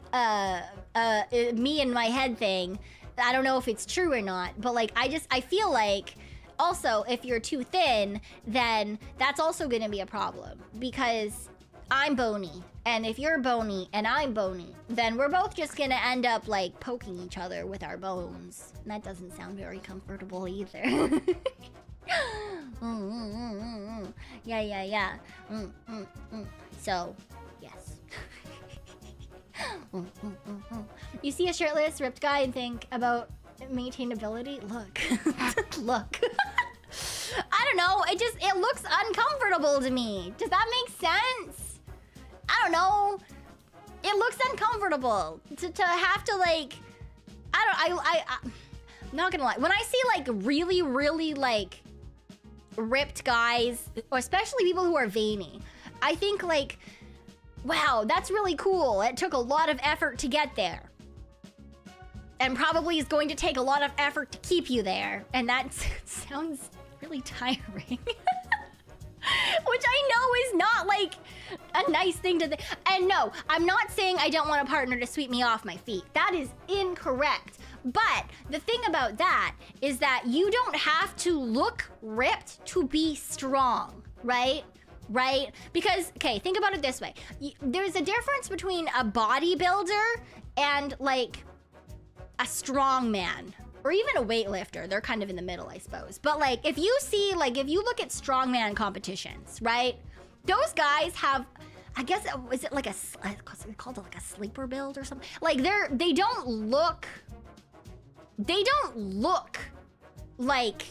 me in my head thing. I don't know if it's true or not, but like I feel like also if you're too thin, then that's also gonna be a problem because I'm bony, and if you're bony and I'm bony, then we're both just gonna end up like poking each other with our bones. And that doesn't sound very comfortable either. Yeah. So, yes. You see a shirtless, ripped guy and think about maintainability? Look. Look. I don't know, it looks uncomfortable to me. Does that make sense? I don't know. It looks uncomfortable to have to like, I'm not gonna lie. When I see like really, really like ripped guys, or especially people who are veiny, I think like, wow, that's really cool. It took a lot of effort to get there. And probably is going to take a lot of effort to keep you there. And that sounds really tiring. Which I know is not like a nice thing to think. And no, I'm not saying I don't want a partner to sweep me off my feet. That is incorrect. But the thing about that is that you don't have to look ripped to be strong, right? Right? Because, okay, think about it this way. There's a difference between a bodybuilder and like a strong man. Or even a weightlifter. They're kind of in the middle, I suppose. But like, if you see, like, if you look at strongman competitions, right? Those guys have, I guess, is it like a, called it like a sleeper build or something? Like, they don't look like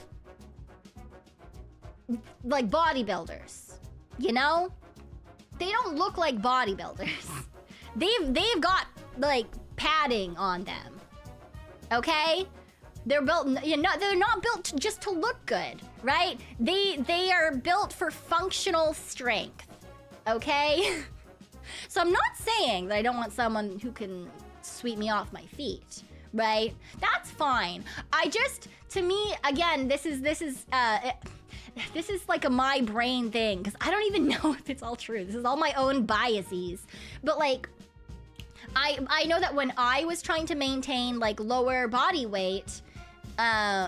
bodybuilders, you know? They don't look like bodybuilders. They've got, like, padding on them, okay? They're built, you know, they're not built just to look good, right? They are built for functional strength, okay? So I'm not saying that I don't want someone who can sweep me off my feet, right? That's fine. To me, again, this is like a my brain thing, because I don't even know if it's all true. This is all my own biases. But like, I know that when I was trying to maintain like lower body weight,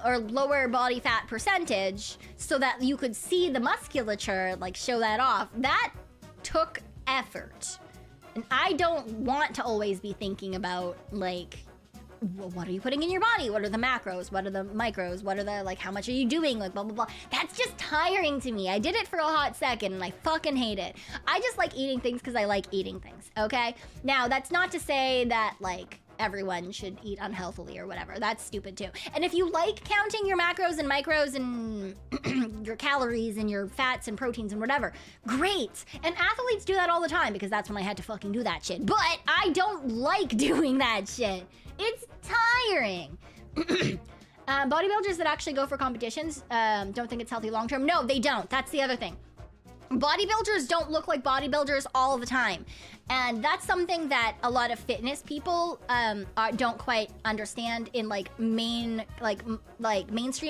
or lower body fat percentage so that you could see the musculature, like show that off, that took effort. And I don't want to always be thinking about like, well, what are you putting in your body? What are the macros? What are the micros? What are the, like, how much are you doing? Like, blah, blah, blah. That's just tiring to me. I did it for a hot second and I fucking hate it. I just like eating things because I like eating things, okay? Now, that's not to say that, like, everyone should eat unhealthily or whatever. That's stupid too. And if you like counting your macros and micros and your calories and your fats and proteins and whatever, great. And athletes do that all the time because that's when I had to fucking do that shit. But I don't like doing that shit. It's tiring. Bodybuilders that actually go for competitions don't think it's healthy long term. No, they don't. That's the other thing. bodybuilders don't look like bodybuilders all the time. And that's something that a lot of fitness people don't quite understand in like mainstream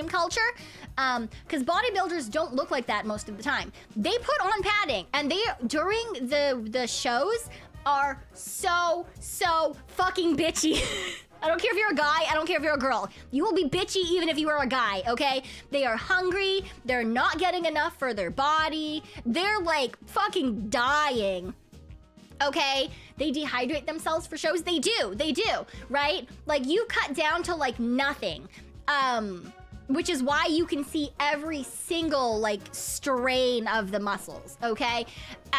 culture. Because bodybuilders don't look like that most of the time. They put on padding, and they during the shows are so fucking bitchy. I don't care if you're a guy, I don't care if you're a girl. You will be bitchy even if you are a guy, okay? They are hungry, they're not getting enough for their body, they're like fucking dying. Okay, they dehydrate themselves for shows. They do, right? Like you cut down to like nothing, which is why you can see every single like strain of the muscles, okay?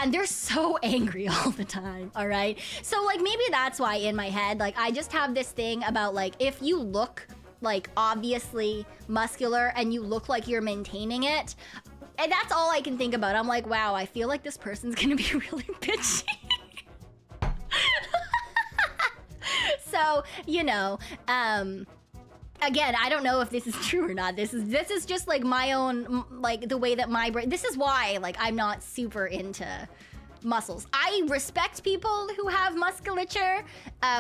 And they're so angry all the time, all right? So like maybe that's why in my head, like I just have this thing about like if you look like obviously muscular and you look like you're maintaining it, and that's all I can think about. I'm like, wow, I feel like this person's gonna be really bitchy. So, you know, again, I don't know if this is true or not. This is just like my own, like the way that my brain, this is why like I'm not super into muscles. I respect people who have musculature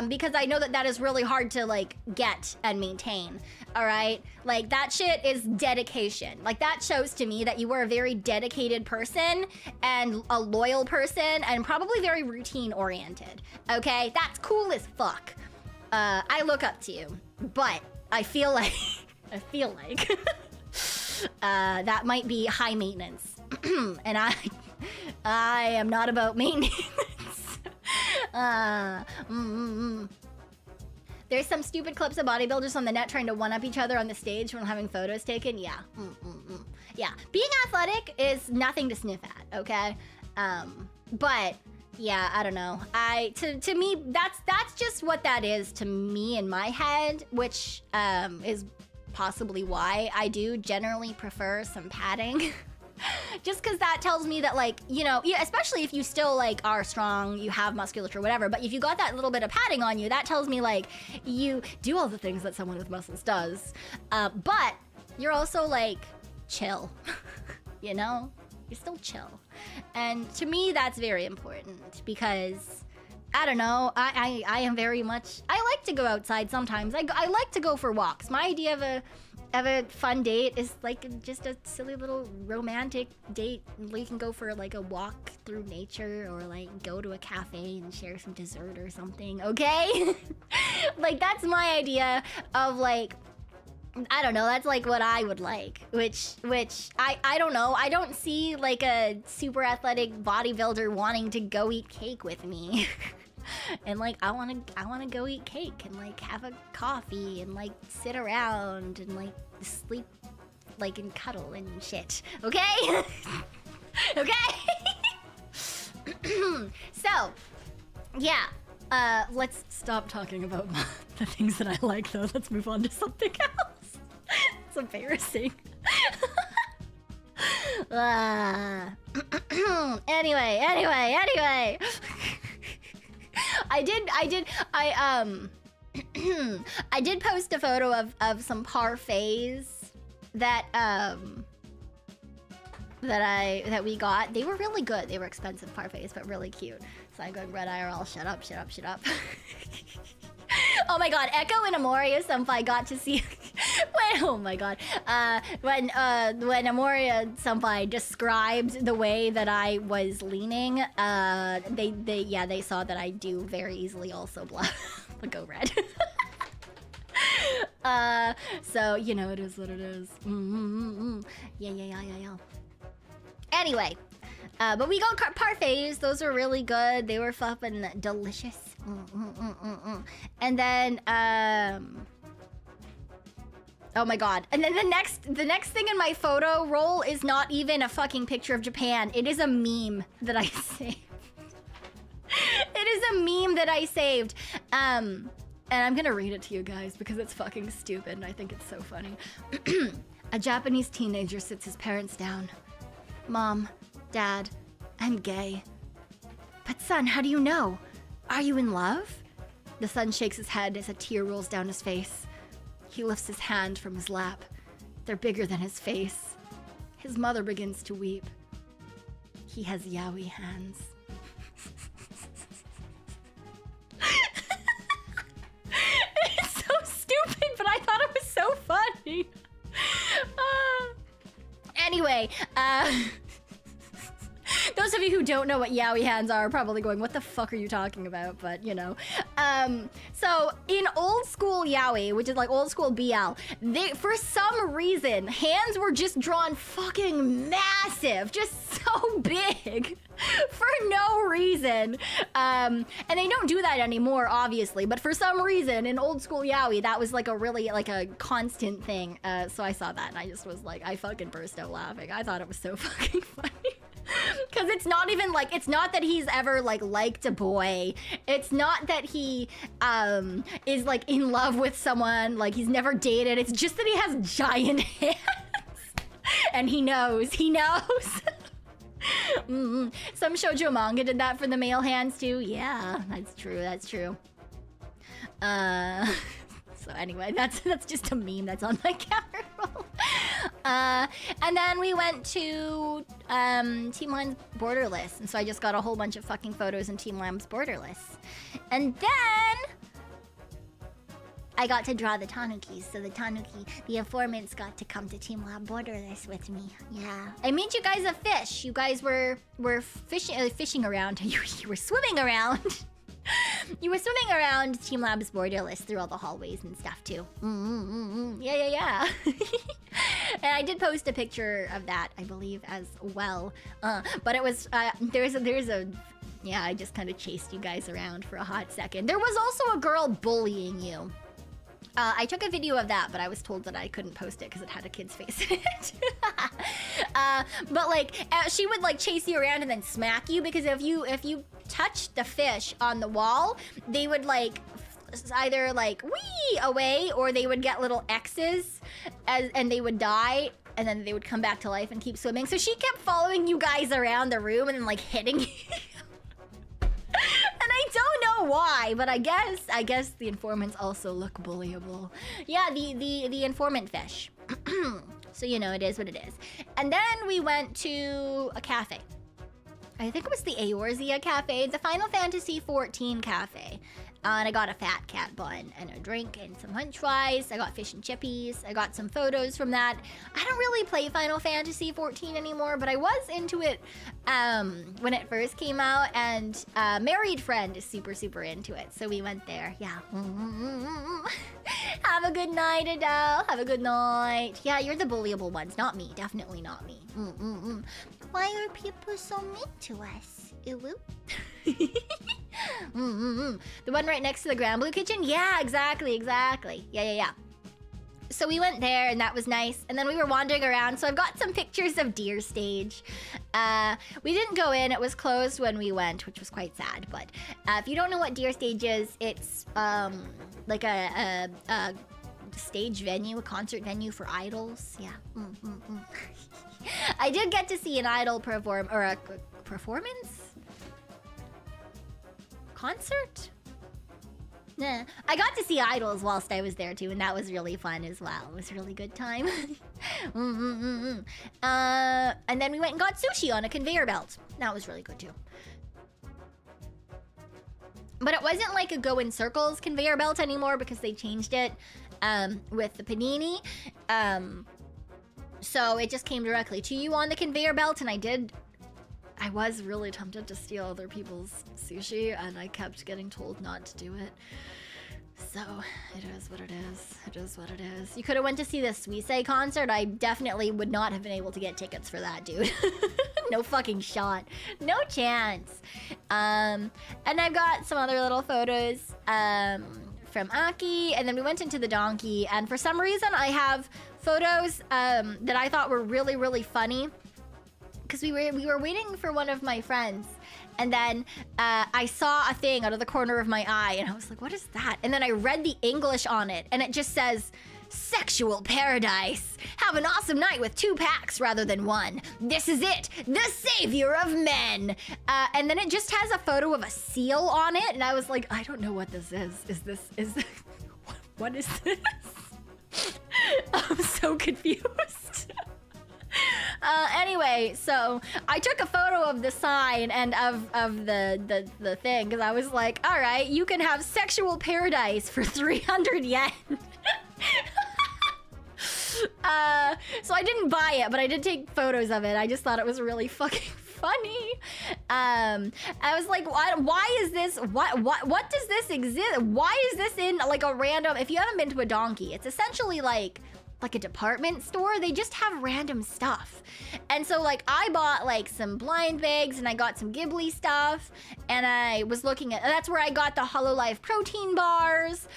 because I know that that is really hard to like get and maintain. All right, like that shit is dedication. Like that shows to me that you are a very dedicated person and a loyal person and probably very routine oriented. Okay, that's cool as fuck. I look up to you, but I feel like that might be high maintenance, and I am not about maintenance. There's some stupid clips of bodybuilders on the net trying to one-up each other on the stage when having photos taken. Yeah, yeah. Being athletic is nothing to sniff at. Okay, but. Yeah, I don't know. To me, that's just what that is to me in my head, which is possibly why I do generally prefer some padding. Just because that tells me that, like, you know, especially if you still like are strong, you have musculature, whatever. But if you got that little bit of padding on you, that tells me like you do all the things that someone with muscles does. But you're also like chill, you know. You're still chill. And to me, that's very important because, I don't know, I am very much, I like to go outside sometimes. I like to go for walks. My idea of a fun date is like just a silly little romantic date where you can go for like a walk through nature or like go to a cafe and share some dessert or something, okay? Like that's my idea of like, I don't know, that's like what I would like, which I don't know, I don't see like a super athletic bodybuilder wanting to go eat cake with me. And like I want to go eat cake and like have a coffee and like sit around and like sleep like and cuddle and shit. Okay? Okay? So, yeah. Let's stop talking about the things that I like though. Let's move on to something else. It's embarrassing. Anyway. I did post a photo of some parfaits that we got. They were really good. They were expensive parfaits, but really cute. So I'm going red IRL. Shut up. Oh my god, Echo and Amoria Senpai got to see oh my god. When Amoria Senpai described the way that I was leaning, they saw that I do very easily also go red. So you know, it is what it is. Yeah. Anyway, but we got parfaits. Those were really good. They were fucking delicious. And then, oh my god. And then the next thing in my photo roll is not even a fucking picture of Japan. It is a meme that I saved. It is a meme that I saved. And I'm gonna read it to you guys because it's fucking stupid and I think it's so funny. A Japanese teenager sits his parents down. Mom, Dad, I'm gay. But son, how do you know? Are you in love? The son shakes his head as a tear rolls down his face. He lifts his hand from his lap. They're bigger than his face. His mother begins to weep. He has yaoi hands. It's so stupid, but I thought it was so funny. Anyway, those of you who don't know what yaoi hands are probably going, what the fuck are you talking about? But, you know. So, in old school yaoi, which is like old school BL, for some reason, hands were just drawn fucking massive. Just so big. For no reason. And they don't do that anymore, obviously. But for some reason, in old school yaoi, that was like a really, like a constant thing. So I saw that and I just was like, I fucking burst out laughing. I thought it was so fucking funny. Because it's not even like, it's not that he's ever like liked a boy. It's not that he is like in love with someone, like he's never dated. It's just that he has giant hands. And he knows. Some shoujo manga did that for the male hands too. Yeah, that's true. So anyway, that's just a meme that's on my camera roll. And then we went to TeamLab's Borderless, and so I just got a whole bunch of fucking photos in TeamLab's Borderless. And then I got to draw the Tanukis, so the informants got to come to TeamLab Borderless with me. Yeah. I made you guys a fish. You guys were fishing around. You were swimming around. You were swimming around TeamLab's Borderless through all the hallways and stuff too. Yeah. And I did post a picture of that, I believe, as well. But it was there's a yeah, I just kind of chased you guys around for a hot second. There was also a girl bullying you. I took a video of that, but I was told that I couldn't post it because it had a kid's face in it. But like, she would like chase you around and then smack you, because if you touched the fish on the wall, they would like either like wee away, or they would get little X's and they would die, and then they would come back to life and keep swimming. So she kept following you guys around the room and then like hitting you. And I don't know why, but I guess the informants also look bullyable. Yeah, the informant fish. So you know, it is what it is. And then we went to a cafe. I think it was the Eorzea cafe, the Final Fantasy XIV cafe. And I got a fat cat bun and a drink and some French fries. I got fish and chippies. I got some photos from that. I don't really play Final Fantasy XIV anymore, but I was into it when it first came out, and married friend is super into it, so we went there. Yeah. Have a good night, Adele. Have a good night. Yeah, you're the bullyable ones, not me. Definitely not me. Why are people so mean to us? Ew. The one right next to the Grand Blue Kitchen? Yeah, exactly. Yeah. So we went there, and that was nice. And then we were wandering around, so I've got some pictures of Deer Stage. We didn't go in. It was closed when we went, which was quite sad. But if you don't know what Deer Stage is, it's like a stage venue, a concert venue for idols. Yeah. I did get to see an idol perform, or a performance? Concert? Nah. I got to see idols whilst I was there too, and that was really fun as well. It was a really good time. And then we went and got sushi on a conveyor belt. That was really good too. But it wasn't like a go in circles conveyor belt anymore, because they changed it with the panini. So it just came directly to you on the conveyor belt, and I was really tempted to steal other people's sushi, and I kept getting told not to do it. So, it is what it is. It is what it is. You could have went to see the Suisei concert. I definitely would not have been able to get tickets for that, dude. No fucking shot. No chance. And I got some other little photos from Aki, and then we went into the donkey, and for some reason I have photos that I thought were really funny, because we were waiting for one of my friends, and then I saw a thing out of the corner of my eye, and I was like, what is that? And then I read the English on it, and it just says, sexual paradise. Have an awesome night with 2 packs rather than 1. This is it, the savior of men. And then it just has a photo of a seal on it, and I was like, I don't know what this is. What is this? I'm so confused. Anyway, so I took a photo of the sign and of the thing because I was like, all right, you can have sexual paradise for 300 yen. So I didn't buy it, but I did take photos of it. I just thought it was really fucking funny. I was like, why is this? What does this exist? Why is this in like a random? If you haven't been to a donkey, it's essentially like a department store. They just have random stuff. And so like I bought like some blind bags and I got some Ghibli stuff and I was looking at, that's where I got the Hololive protein bars.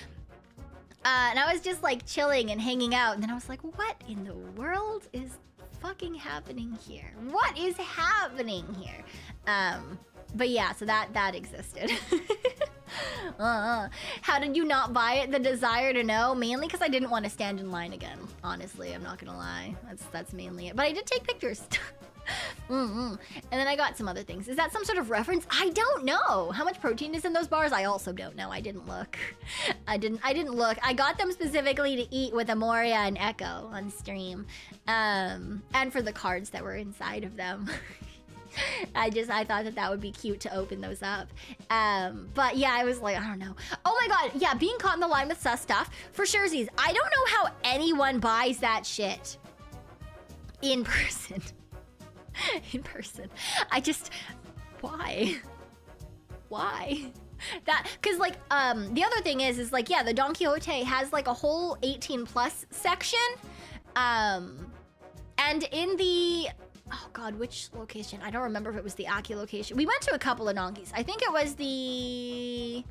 And I was just like chilling and hanging out. And then I was like, what in the world is fucking happening here? What is happening here? But yeah, so that existed. How did you not buy it? The desire to know, mainly because I didn't want to stand in line again. Honestly, I'm not gonna lie. That's mainly it. But I did take pictures. And then I got some other things. Is that some sort of reference? I don't know. How much protein is in those bars? I also don't know. I didn't look. I didn't look. I got them specifically to eat with Amoria and Echo on stream. And for the cards that were inside of them. I thought that would be cute to open those up. But yeah, I was like, I don't know. Oh my god, yeah, being caught in the line with sus stuff. For surezies, I don't know how anyone buys that shit in person. In person. Why? Why? Cause like, the other thing is like, yeah, the Don Quixote has like a whole 18+ section. And in the, oh god, which location? I don't remember if it was the Aki location. We went to a couple of donkeys. I think it was the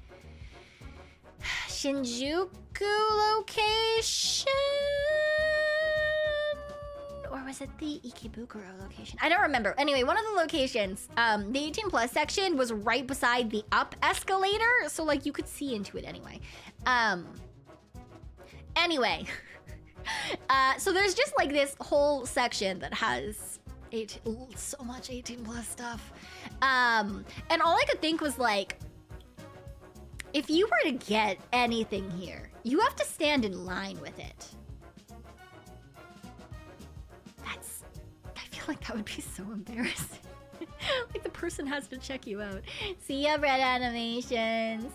Shinjuku location? Or was it the Ikebukuro location? I don't remember. Anyway, one of the locations, the 18+ section was right beside the up escalator. So like you could see into it anyway. Anyway, so there's just like this whole section that has so much 18+ stuff. And all I could think was like, if you were to get anything here, you have to stand in line with it. I feel like that would be so embarrassing. Like the person has to check you out. See ya, Red Animations.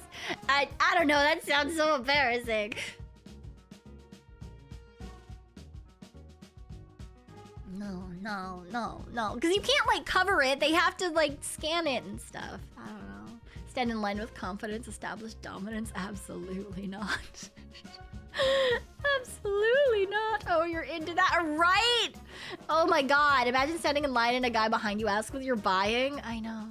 I don't know, that sounds so embarrassing. No. Because you can't like cover it. They have to like scan it and stuff. I don't know. Stand in line with confidence, establish dominance. Absolutely not. Absolutely not. Oh, you're into that, right? Oh my god. Imagine standing in line and a guy behind you asks what you're buying. I know.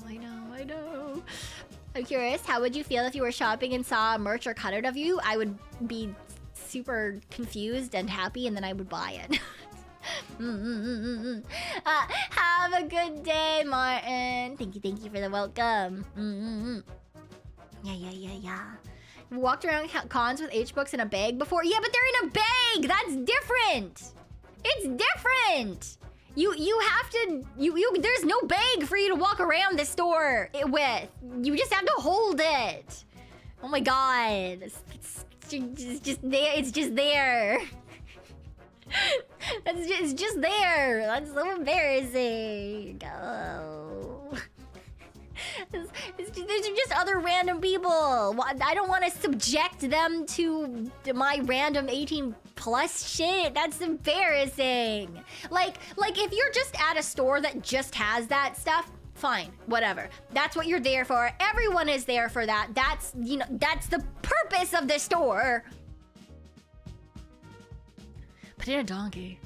I'm curious, how would you feel if you were shopping and saw a merch or cutout of you? I would be super confused and happy, and then I would buy it. Have a good day, Martin. Thank you for the welcome. Yeah. Walked around cons with H-books in a bag before? Yeah, but they're in a bag! That's different! It's different! You have to... There's no bag for you to walk around the store with. You just have to hold it. Oh my god. It's just there. It's just there. It's just there. That's so embarrassing. Oh. These are just other random people. I don't want to subject them to my random 18+ shit. That's embarrassing. Like if you're just at a store that just has that stuff, fine, whatever. That's what you're there for. Everyone is there for that. That's, you know, that's the purpose of the store. But in a donkey,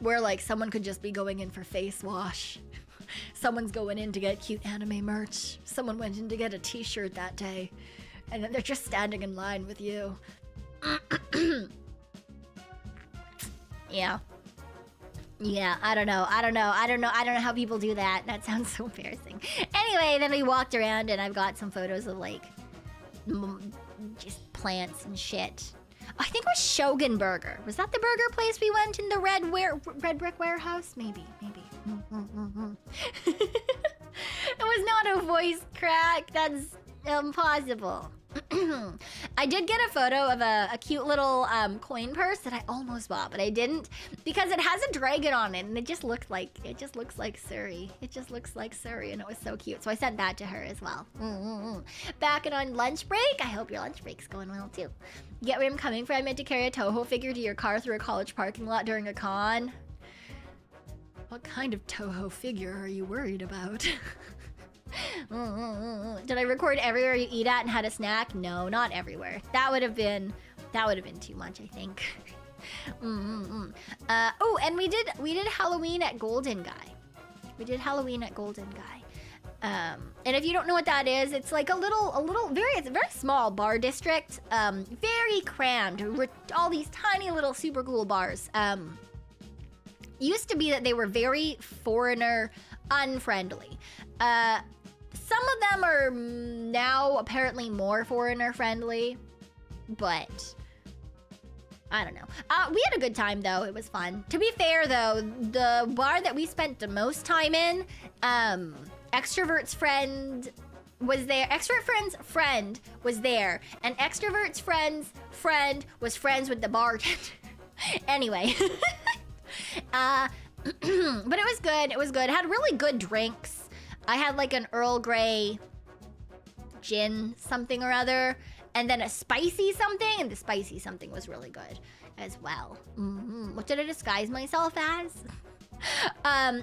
where like someone could just be going in for face wash. Someone's going in to get cute anime merch. Someone went in to get a t-shirt that day. And then they're just standing in line with you. Yeah, I don't know how people do that. That sounds so embarrassing. Anyway, then we walked around and I've got some photos of like just plants and shit. I think it was Shogun Burger. Was that the burger place we went in the red brick warehouse? Maybe. It was not a voice crack. That's impossible. I did get a photo of a cute little coin purse that I almost bought, but I didn't because it has a dragon on it and it just looks like Suri. It just looks like Suri and it was so cute. So I sent that to her as well. Back and on lunch break. I hope your lunch break's going well too. Get where I'm coming from. I meant to carry a Toho figure to your car through a college parking lot during a con. What kind of Toho figure are you worried about? Did I record everywhere you eat at and had a snack? No, not everywhere. That would have been too much, I think. Oh, and we did Halloween at Golden Guy. And if you don't know what that is, it's like it's a very small bar district, very crammed with all these tiny little super cool bars. Used to be that they were very foreigner unfriendly. Some of them are now apparently more foreigner friendly, but I don't know. We had a good time though. It was fun. To be fair though, the bar that we spent the most time in, Extrovert's friend was there. Extrovert friend's friend was there, and Extrovert's friend's friend was friends with the bartender. Anyway, but it was good. It was good. It had really good drinks. I had like an Earl Grey gin something or other, and then a spicy something, and the spicy something was really good as well. What did I disguise myself as?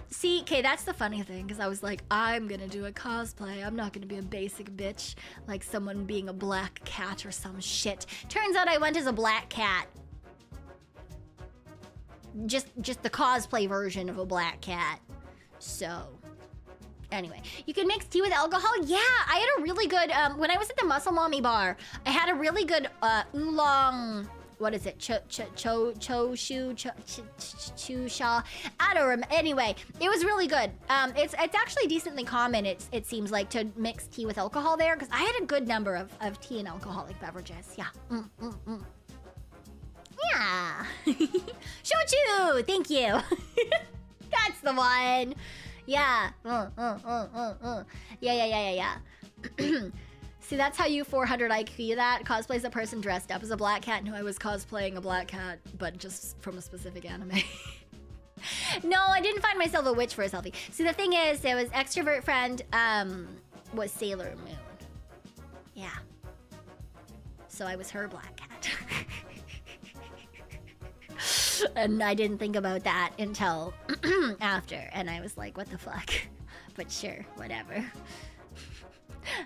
See, okay, that's the funny thing, because I was like, I'm gonna do a cosplay. I'm not gonna be a basic bitch like someone being a black cat or some shit. Turns out I went as a black cat. Just the cosplay version of a black cat. So anyway, you can mix tea with alcohol. Yeah, I had a really good, when I was at the Muscle Mommy bar, I had a really good oolong, what is it? Chusha. I don't remember. Anyway, it was really good. It's actually decently common, it seems like, to mix tea with alcohol there, because I had a good number of tea and alcoholic beverages. Yeah. Yeah. Shochu! Thank you. That's the one. Yeah. Yeah. See, that's how you 400 IQ that. Cosplays a person dressed up as a black cat. No, I was cosplaying a black cat, but just from a specific anime. No, I didn't find myself a witch for a selfie. See, the thing is, it was extrovert friend was Sailor Moon. Yeah. So I was her black cat. And I didn't think about that until after, and I was like, what the fuck? But sure, whatever.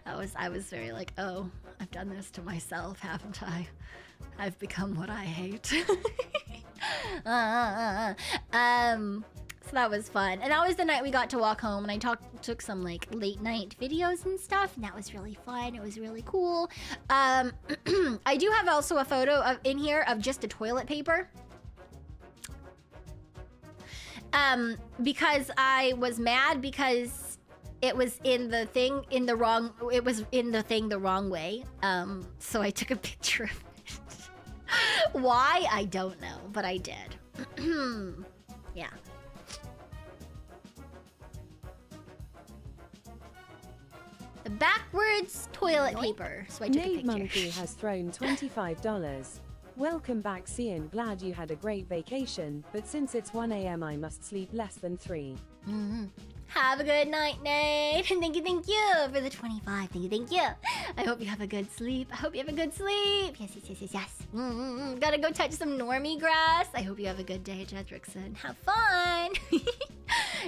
I was very like, oh, I've done this to myself, haven't I? I've become what I hate. So that was fun. And that was the night we got to walk home, and I took some like late night videos and stuff, and that was really fun. It was really cool. I do have also a photo in here of just a toilet paper. Because I was mad because it was in the thing the wrong way. So I took a picture of it. Why? I don't know, but I did. Yeah. The backwards toilet paper. So I took a picture. Monkey has thrown $25. Welcome back, Cyon. Glad you had a great vacation, but since it's 1 AM I must sleep less than 3. Have a good night, Nate. Thank you for the 25. Thank you. I hope you have a good sleep. Yes. Gotta go touch some normie grass. I hope you have a good day, Jedrickson. Have fun.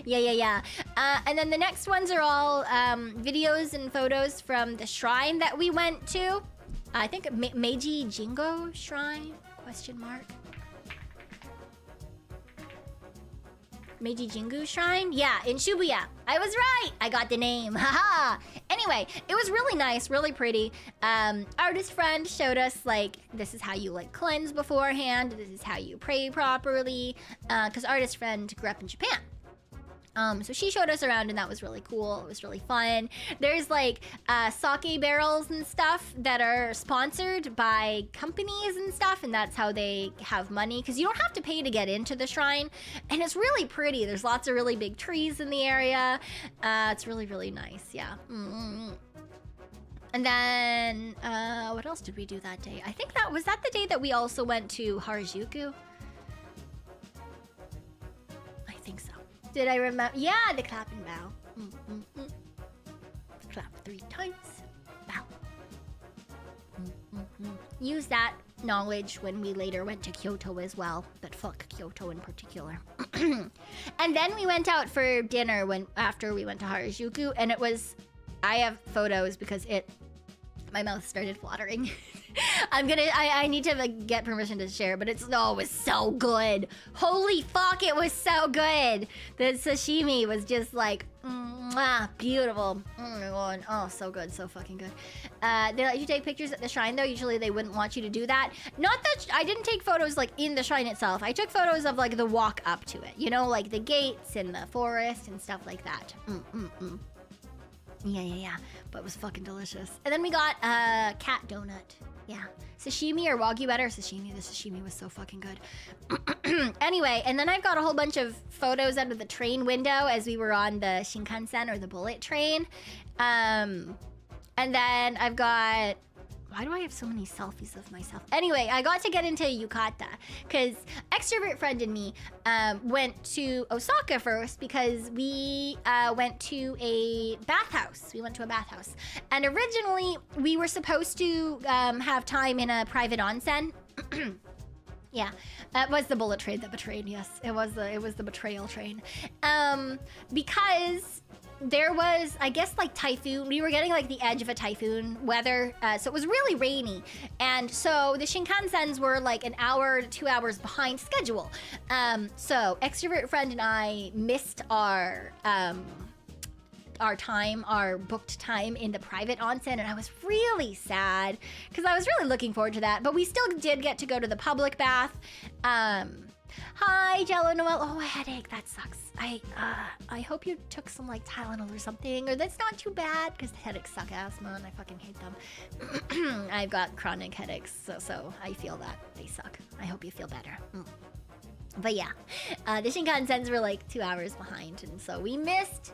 Yeah. And then the next ones are all videos and photos from the shrine that we went to. I think Meiji Jingo Shrine? ? Meiji Jingu Shrine? Yeah, in Shibuya. I was right. I got the name. Haha. Anyway, it was really nice, really pretty. Artist friend showed us like this is how you like cleanse beforehand. This is how you pray properly. Because artist friend grew up in Japan. So she showed us around, and that was really cool. It was really fun. There's like sake barrels and stuff that are sponsored by companies and stuff, and that's how they have money, because you don't have to pay to get into the shrine, and it's really pretty. There's lots of really big trees in the area. It's really, really nice. Yeah. And then, what else did we do that day? I think that was the day that we also went to Harajuku? I think so. Did I remember? Yeah, the clap and bow. Clap 3 times. Bow. Use that knowledge when we later went to Kyoto as well, but fuck Kyoto in particular. And then we went out for dinner after we went to Harajuku, and it was, I have photos because my mouth started watering. I need to like, get permission to share, but it was so good. Holy fuck, it was so good. The sashimi was just like, beautiful. Oh my god, oh, so good, so fucking good. They let you take pictures at the shrine though. Usually they wouldn't want you to do that. Not that I didn't take photos like in the shrine itself. I took photos of like the walk up to it, you know, like the gates and the forest and stuff like that. Yeah. But it was fucking delicious. And then we got a cat donut. Yeah. Sashimi or wagyu better? Sashimi. The sashimi was so fucking good. Anyway, and then I've got a whole bunch of photos out of the train window as we were on the Shinkansen or the bullet train. And then I've got... Why do I have so many selfies of myself? Anyway, I got to get into yukata because extrovert friend and me went to Osaka first because we went to a bathhouse. And originally we were supposed to have time in a private onsen. Yeah, that was the bullet train that betrayed. Yes, it was the betrayal train. Because there was, I guess, like typhoon. We were getting like the edge of a typhoon weather, so it was really rainy, and so the Shinkansens were like an hour to 2 hours behind schedule. So extrovert friend and I missed our booked time in the private onsen, and I was really sad because I was really looking forward to that. But we still did get to go to the public bath. Hi, Jello Noel. Oh, a headache. That sucks. I hope you took some like Tylenol or something, or that's not too bad because headaches suck ass, man. I fucking hate them. I've got chronic headaches, so I feel that they suck. I hope you feel better. But yeah, the Shinkansens were like 2 hours behind, and so we missed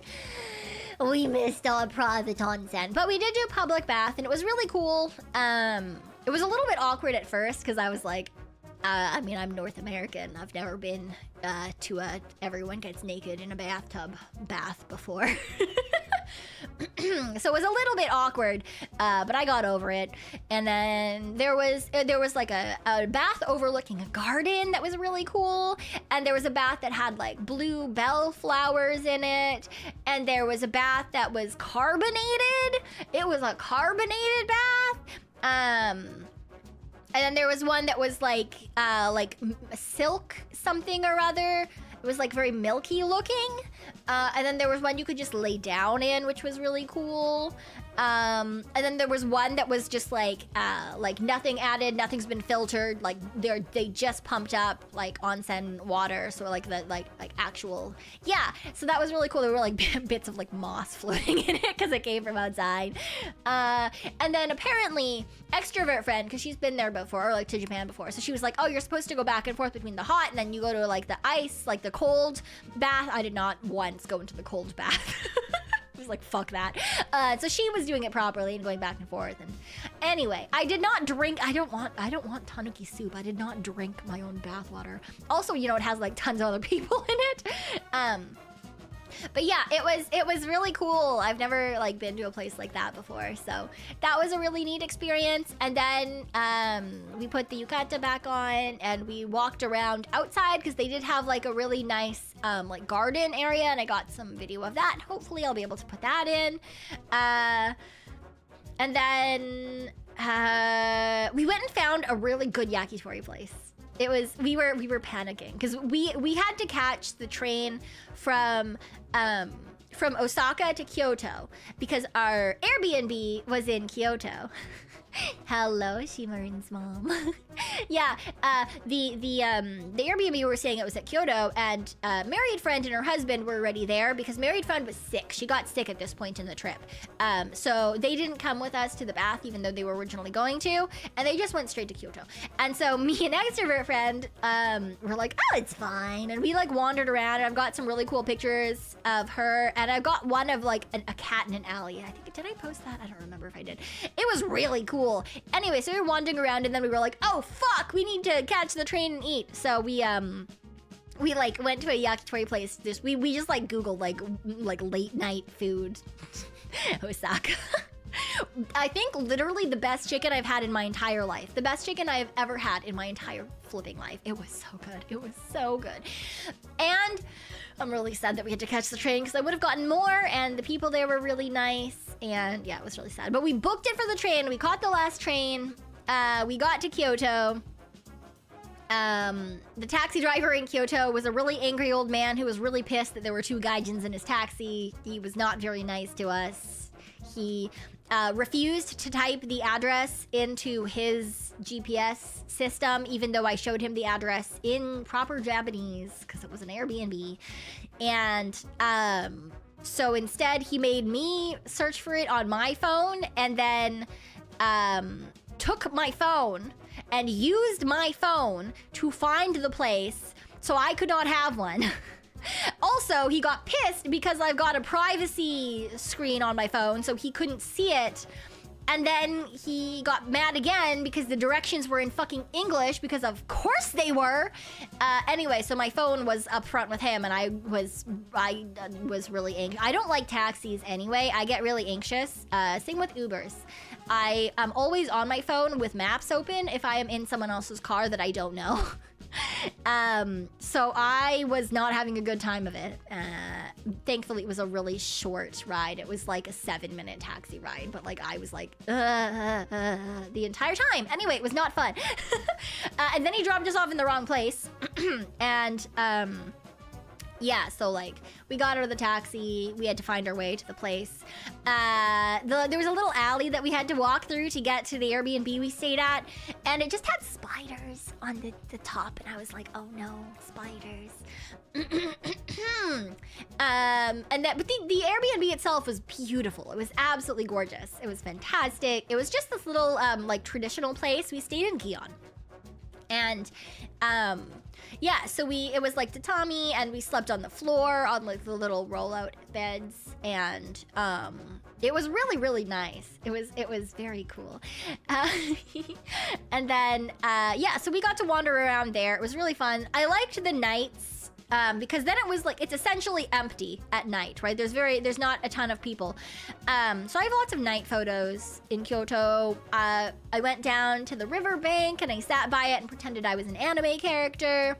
our private onsen. But we did do public bath, and it was really cool. It was a little bit awkward at first because I was like, I mean, I'm North American. I've never been to a everyone gets naked in a bathtub bath before. So it was a little bit awkward, but I got over it. And then there was like a bath overlooking a garden that was really cool. And there was a bath that had like blue bell flowers in it. And there was a bath that was carbonated. It was a carbonated bath. And then there was one that was like silk something or other. It was like very milky looking. And then there was one you could just lay down in, which was really cool. And then there was one that was just like nothing added, nothing's been filtered. Like they just pumped up like onsen water, so like the like actual, yeah. So that was really cool. There were like bits of like moss floating in it because it came from outside. And then apparently extrovert friend, because she's been there before, or like to Japan before, so she was like, oh, you're supposed to go back and forth between the hot and then you go to like the ice, like the cold bath. I did not once go into the cold bath. I was like, fuck that. So she was doing it properly and going back and forth. And anyway, I did not drink. I don't want Tanuki soup. I did not drink my own bath water. Also, you know, it has like tons of other people in it. But yeah, it was really cool. I've never like been to a place like that before, so that was a really neat experience. And then we put the yukata back on and we walked around outside because they did have like a really nice like garden area, and I got some video of that. Hopefully I'll be able to put that in. And then we went and found a really good yakitori place. It was, we were panicking because we had to catch the train from Osaka to Kyoto because our Airbnb was in Kyoto. Hello, Shimarin's mom. Yeah, the Airbnb we were staying at was at Kyoto, and married friend and her husband were already there because married friend was sick. She got sick at this point in the trip. So they didn't come with us to the bath, even though they were originally going to, and they just went straight to Kyoto. And so me and extrovert friend were like, oh, it's fine. And we like wandered around, and I've got some really cool pictures of her, and I've got one of like a cat in an alley. I think, did I post that? I don't remember if I did. It was really cool. Anyway, so we were wandering around, and then we were like, oh fuck, we need to catch the train and eat. So we like went to a yakitori place. We just like Googled like late night food Osaka. I think literally the best chicken I've had in my entire life. The best chicken I've ever had in my entire flipping life. It was so good. It was so good. And I'm really sad that we had to catch the train because I would have gotten more, and the people there were really nice, and yeah, it was really sad. But we booked it for the train. We caught the last train. We got to Kyoto. The taxi driver in Kyoto was a really angry old man who was really pissed that there were 2 gaijins in his taxi. He was not very nice to us. He refused to type the address into his GPS system, even though I showed him the address in proper Japanese because it was an Airbnb. And so instead, he made me search for it on my phone, and then took my phone and used my phone to find the place so I could not have one. Also, he got pissed because I've got a privacy screen on my phone, so he couldn't see it. And then he got mad again because the directions were in fucking English, because of course they were. Anyway, so my phone was up front with him, and I was really anxious. I don't like taxis anyway. I get really anxious. Same with Ubers. I am always on my phone with maps open if I am in someone else's car that I don't know. So I was not having a good time of it. Thankfully, it was a really short ride. It was like a 7-minute taxi ride, but like I was like, the entire time. Anyway, it was not fun. And then he dropped us off in the wrong place. And, yeah, so like we got out of the taxi, we had to find our way to the place. There was a little alley that we had to walk through to get to the Airbnb we stayed at, and it just had spiders on the top, and I was like, oh no, spiders. But the Airbnb itself was beautiful. It was absolutely gorgeous. It was fantastic. It was just this little like traditional place. We stayed in Cyon. And yeah, so it was like tatami, and we slept on the floor on like the little rollout beds, and it was really, really nice. It was very cool. And then yeah, so we got to wander around there. It was really fun. I liked the nights. Because then it was like, it's essentially empty at night, right? There's not a ton of people. So I have lots of night photos in Kyoto. I went down to the riverbank and I sat by it and pretended I was an anime character.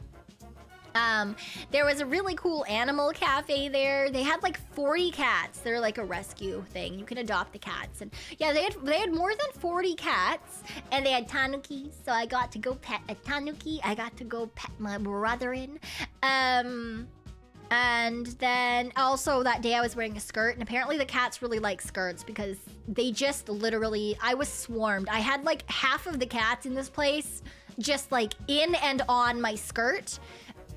There was a really cool animal cafe there. They had like 40 cats. They're like a rescue thing. You can adopt the cats. And yeah, they had more than 40 cats, and they had Tanuki. So I got to go pet a Tanuki. I got to go pet my brother-in. And then also that day I was wearing a skirt, and apparently the cats really like skirts because they just literally, I was swarmed. I had like half of the cats in this place just like in and on my skirt.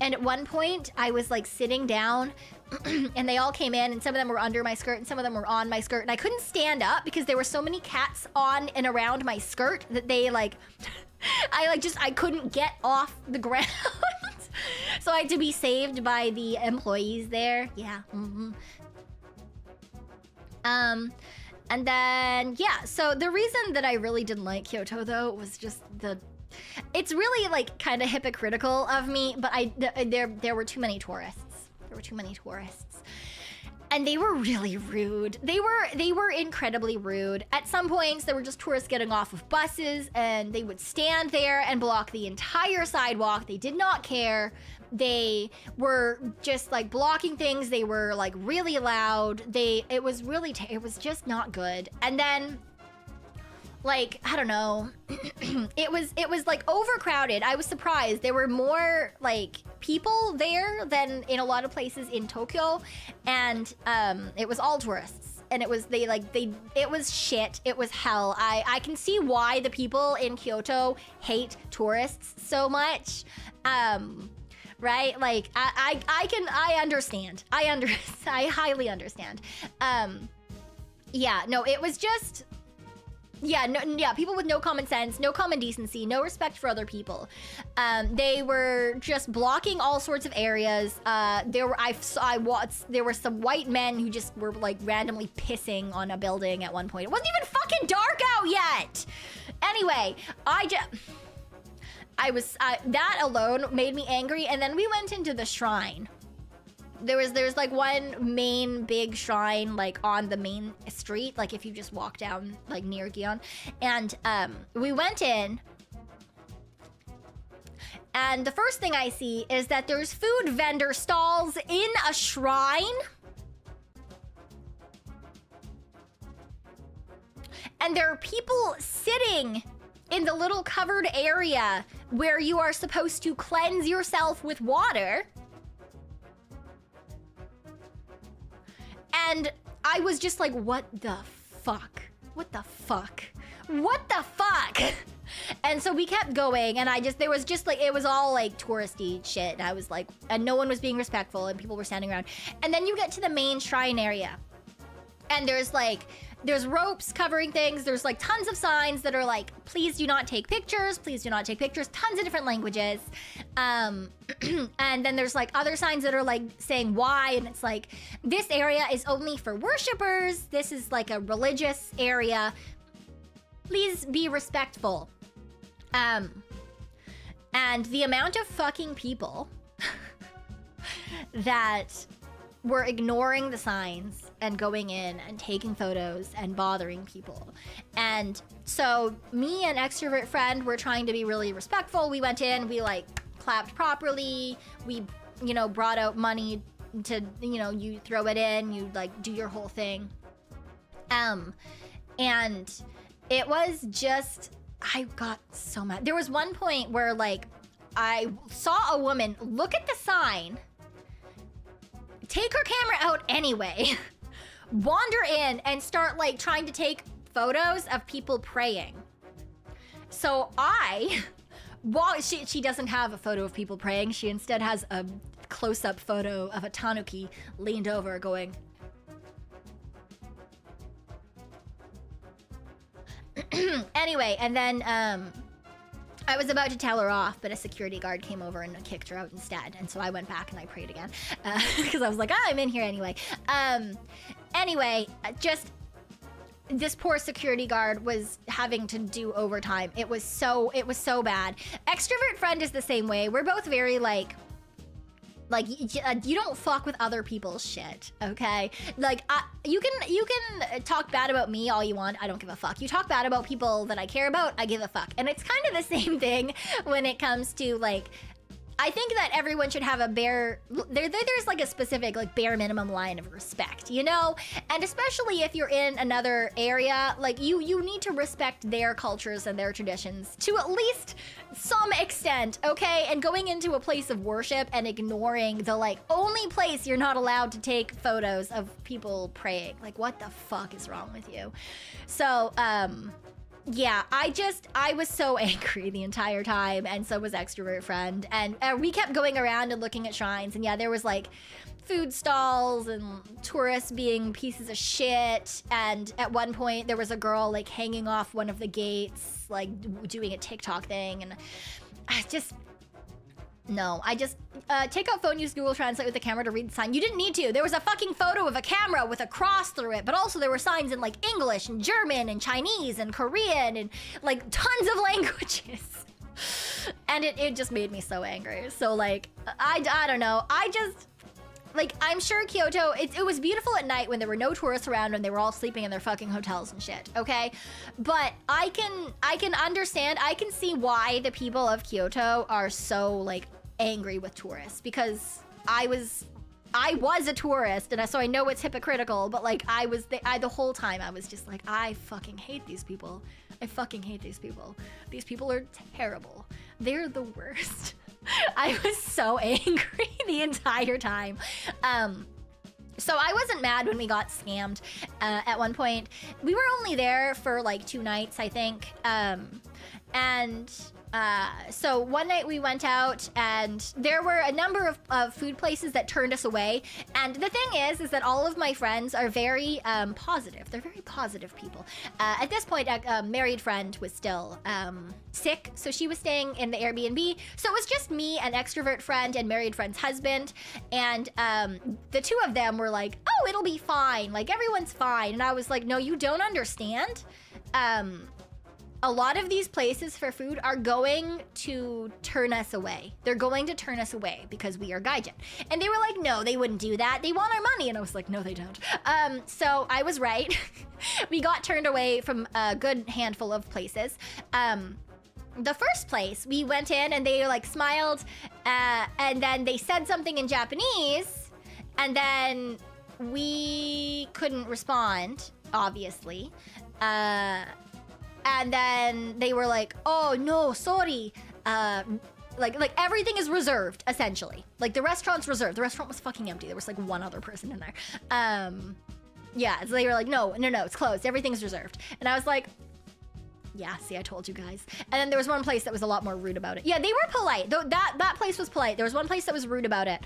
And at one point, I was like sitting down and they all came in, and some of them were under my skirt and some of them were on my skirt. And I couldn't stand up because there were so many cats on and around my skirt that they like, I couldn't get off the ground. So I had to be saved by the employees there. Yeah. Mm-hmm. And then, yeah, so the reason that I really didn't like Kyoto though was just it's really like kind of hypocritical of me, but there were too many tourists. There were too many tourists. And they were really rude. They were incredibly rude. At some points, there were just tourists getting off of buses, and they would stand there and block the entire sidewalk. They did not care. They were just like blocking things. They were like really loud. It was just not good. And then, like, I don't know, it was like overcrowded. I was surprised. There were more like people there than in a lot of places in Tokyo, and it was all tourists. and it was it was shit. It was hell. I can see why the people in Kyoto hate tourists so much. Right? Like I understand. I highly understand. Yeah, no, it was just people with no common sense, no common decency, no respect for other people. They were just blocking all sorts of areas. There were some white men who just were like randomly pissing on a building at one point. It wasn't even fucking dark out yet. Anyway, that alone made me angry. And then we went into the shrine. There's like one main big shrine like on the main street, like if you just walk down like near Cyon, and we went in, and the first thing I see is that there's food vendor stalls in a shrine, and there are people sitting in the little covered area where you are supposed to cleanse yourself with water. And I was just like, what the fuck? What the fuck? What the fuck? And so we kept going, and it was all like touristy shit. And I was like, and no one was being respectful, and people were standing around. And then you get to the main shrine area, and there's ropes covering things. There's like tons of signs that are like, please do not take pictures. Please do not take pictures. Tons of different languages. And then there's like other signs that are like saying why. And it's like, this area is only for worshipers. This is like a religious area. Please be respectful. And the amount of fucking people that were ignoring the signs and going in and taking photos and bothering people. And so me and extrovert friend were trying to be really respectful. We went in, we like clapped properly. We, brought out money to, you throw it in, you like do your whole thing. And it was just, I got so mad. There was one point where like I saw a woman look at the sign, take her camera out anyway, wander in and start like trying to take photos of people praying. So she doesn't have a photo of people praying. She instead has a close-up photo of a Tanuki leaned over going. Anyway, and then I was about to tell her off, but a security guard came over and kicked her out instead. And so I went back and I prayed again because I was like, I'm in here anyway. Anyway, just this poor security guard was having to do overtime. It was so bad. Extrovert friend is the same way. We're both very like you don't fuck with other people's shit, okay? Like you can talk bad about me all you want. I don't give a fuck. You talk bad about people that I care about, I give a fuck. And it's kind of the same thing when it comes to like, I think that everyone should have there's like a specific like bare minimum line of respect, and especially if you're in another area, like you need to respect their cultures and their traditions to at least some extent, okay? And going into a place of worship and ignoring the like only place you're not allowed to take photos of people praying, like what the fuck is wrong with you? So yeah, I was so angry the entire time, and so was extrovert friend, and we kept going around and looking at shrines, and yeah, there was like food stalls and tourists being pieces of shit, and at one point there was a girl like hanging off one of the gates, like doing a TikTok thing, and I just take out phone, use Google Translate with the camera to read the sign. You didn't need to. There was a fucking photo of a camera with a cross through it, but also there were signs in like English and German and Chinese and Korean and like tons of languages. And it just made me so angry. So like, I don't know. Like, I'm sure Kyoto, it was beautiful at night when there were no tourists around and they were all sleeping in their fucking hotels and shit, okay? But I can understand, I can see why the people of Kyoto are so, like, angry with tourists, because I was a tourist, and so I know it's hypocritical, but, like, the whole time I was just like, I fucking hate these people. I fucking hate these people. These people are terrible. They're the worst. I was so angry the entire time. So I wasn't mad when we got scammed at one point. We were only there for like 2 nights, I think. So one night we went out and there were a number of food places that turned us away. And the thing is that all of my friends are very positive. They're very positive people. At this point, a married friend was still sick, so she was staying in the Airbnb. So it was just me, an extrovert friend, and married friend's husband. And the two of them were like, oh, it'll be fine. Like, everyone's fine. And I was like, no, you don't understand. A lot of these places for food are going to turn us away. They're going to turn us away because we are gaijin. And they were like, no, they wouldn't do that. They want our money. And I was like, no, they don't. So I was right. We got turned away from a good handful of places. The first place, we went in and they like smiled and then they said something in Japanese and then we couldn't respond, obviously. And then they were like, oh no, sorry. Like everything is reserved, essentially. Like the restaurant's reserved. The restaurant was fucking empty. There was like one other person in there. Yeah, so they were like, no, it's closed. Everything's reserved. And I was like, yeah, see, I told you guys. And then there was one place that was a lot more rude about it. Yeah, they were polite. That place was polite. There was one place that was rude about it.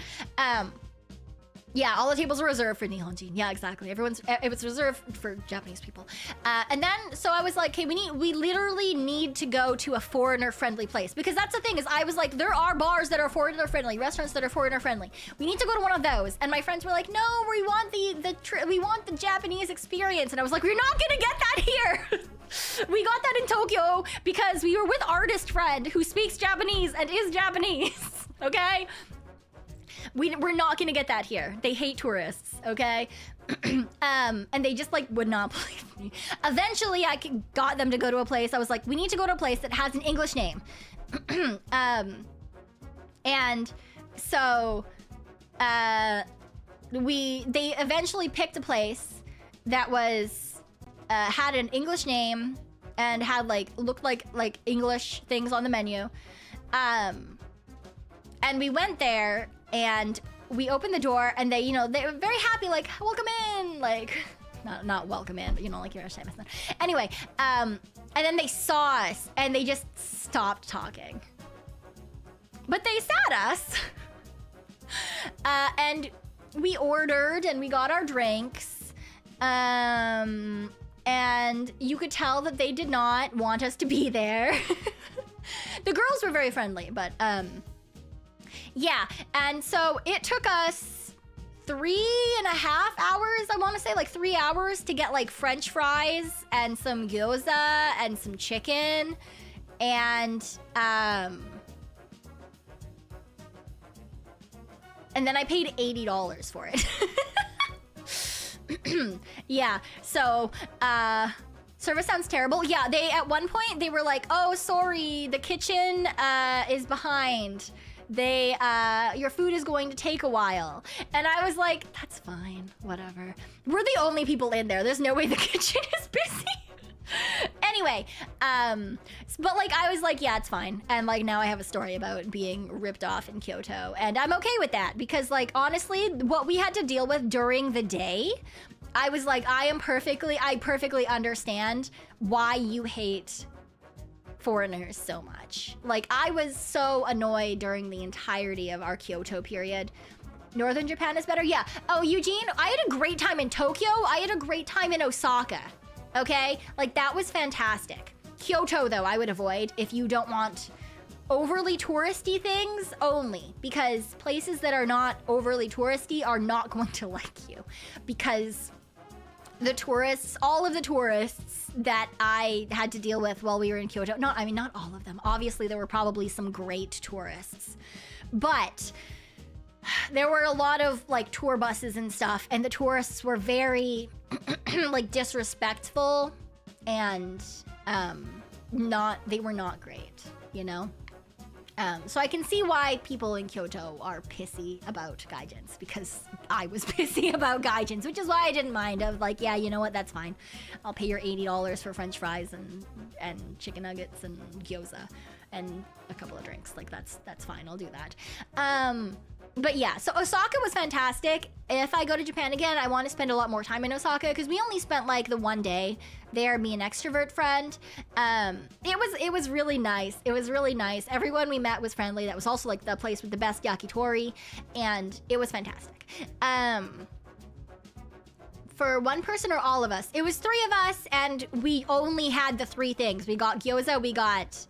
Yeah, all the tables were reserved for Nihonjin. Yeah, exactly. It was reserved for Japanese people. And then, so I was like, okay, we literally need to go to a foreigner-friendly place. Because that's the thing, is I was like, there are bars that are foreigner-friendly, restaurants that are foreigner-friendly. We need to go to one of those. And my friends were like, no, we want we want the Japanese experience. And I was like, we're not gonna get that here. We got that in Tokyo because we were with artist friend who speaks Japanese and is Japanese, okay? We're not gonna get that here. They hate tourists, okay? And they just like would not believe me. Eventually, I got them to go to a place. I was like, we need to go to a place that has an English name. And so they eventually picked a place that was had an English name and had looked like English things on the menu. And we went there and we opened the door and they were very happy, like, welcome in, like, not welcome in, but like you're a shamus. Anyway, and then they saw us and they just stopped talking. But they sat us. And we ordered and we got our drinks. And you could tell that they did not want us to be there. The girls were very friendly, but yeah, and so it took us 3.5 hours, I want to say, like 3 hours to get like French fries and some gyoza and some chicken, and then I paid $80 for it. Yeah, so service sounds terrible. Yeah, they at one point they were like, oh, sorry, the kitchen is behind. Your food is going to take a while. And I was like, that's fine, whatever. We're the only people in there. There's no way the kitchen is busy. Anyway, but like, I was like, yeah, it's fine. And like, now I have a story about being ripped off in Kyoto. And I'm okay with that because like, honestly, what we had to deal with during the day, I was like, I perfectly understand why you hate foreigners so much. Like, I was so annoyed during the entirety of our Kyoto period. Northern Japan is better? Yeah. Oh, Eugene, I had a great time in Tokyo. I had a great time in Osaka. Okay? Like, that was fantastic. Kyoto, though, I would avoid if you don't want overly touristy things only. Because places that are not overly touristy are not going to like you. Because the tourists, all of the tourists that I had to deal with while we were in Kyoto, not all of them. Obviously, there were probably some great tourists. But there were a lot of like tour buses and stuff, and the tourists were very like disrespectful and they were not great, so I can see why people in Kyoto are pissy about gaijins, because I was pissy about gaijins, which is why I didn't mind. I was like, yeah, you know what, that's fine. I'll pay your $80 for French fries and chicken nuggets and gyoza and a couple of drinks. Like, that's fine, I'll do that. But yeah, so Osaka was fantastic. If I go to Japan again, I want to spend a lot more time in Osaka because we only spent like the one day there, me and extrovert friend. It was really nice. It was really nice. Everyone we met was friendly. That was also like the place with the best yakitori, and it was fantastic. For one person or all of us, it was 3 of us, and we only had the 3 things. We got gyoza, we got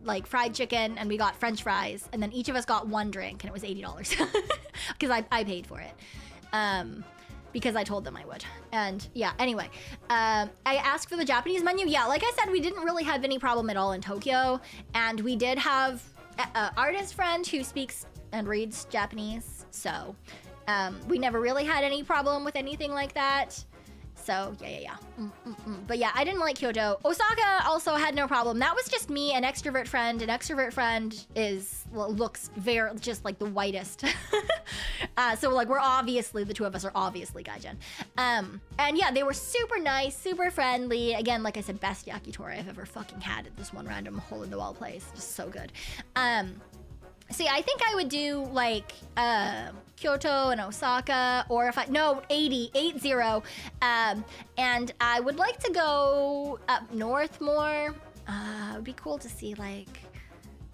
like fried chicken, and we got French fries, and then each of us got 1 drink, and it was $80 because I paid for it. Because I told them I would. And yeah, anyway, I asked for the Japanese menu. Yeah, like I said, we didn't really have any problem at all in Tokyo, and we did have an artist friend who speaks and reads Japanese, so we never really had any problem with anything like that. So yeah. But yeah, I didn't like Kyoto. Osaka also had no problem. That was just me, an extrovert friend. An extrovert friend looks very just like the whitest. So like we're obviously, the 2 of us are obviously gaijin. And yeah, they were super nice, super friendly. Again, like I said, best yakitori I've ever fucking had at this one random hole in the wall place. Just so good. So yeah, I think I would do like Kyoto and Osaka, or if 80. And I would like to go up north more. It would be cool to see like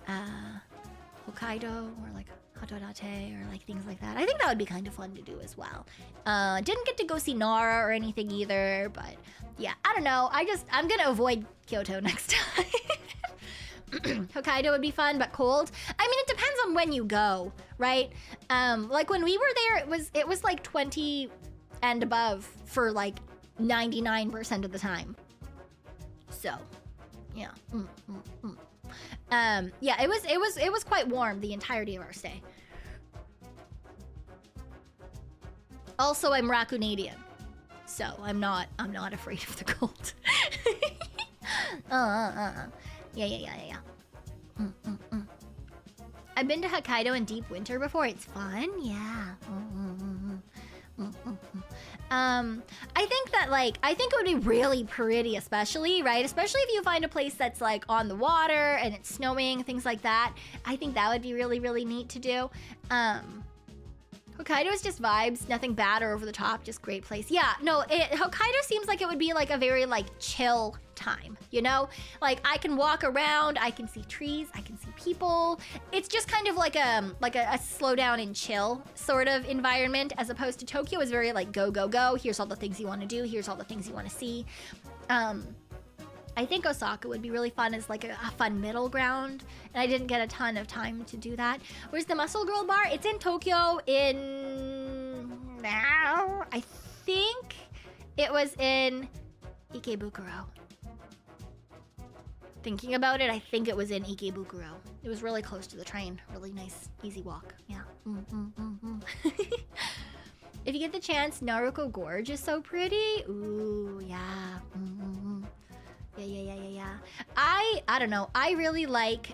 Hokkaido or like Hakodate or like things like that. I think that would be kind of fun to do as well. Didn't get to go see Nara or anything either, but yeah, I don't know. I'm gonna avoid Kyoto next time. Hokkaido would be fun, but cold. I mean, it depends on when you go, right? Like when we were there, it was like 20 and above for like 99% of the time. So, yeah. Yeah, it was quite warm the entirety of our stay. Also, I'm Raccoonadian, so I'm not afraid of the cold. Yeah. I've been to Hokkaido in deep winter before. It's fun. Yeah. I think that I think it would be really pretty, especially, right? Especially if you find a place that's like on the water and it's snowing, things like that. I think that would be really, really neat to do. Hokkaido is just vibes, nothing bad or over the top, just great place. Yeah, no, Hokkaido seems like it would be like a very like chill time, you know? Like I can walk around, I can see trees, I can see people. It's just kind of like a slow down and chill sort of environment, as opposed to Tokyo is very like go. Here's all the things you want to do, here's all the things you want to see. I think Osaka would be really fun as like a fun middle ground, and I didn't get a ton of time to do that. Where's the Muscle Girl bar? It's in Tokyo now. I think it was in Ikebukuro. Thinking about it, I think it was in Ikebukuro. It was really close to the train. Really nice, easy walk. Yeah. If you get the chance, Naruko Gorge is so pretty. Ooh, yeah. Yeah. I don't know. I really like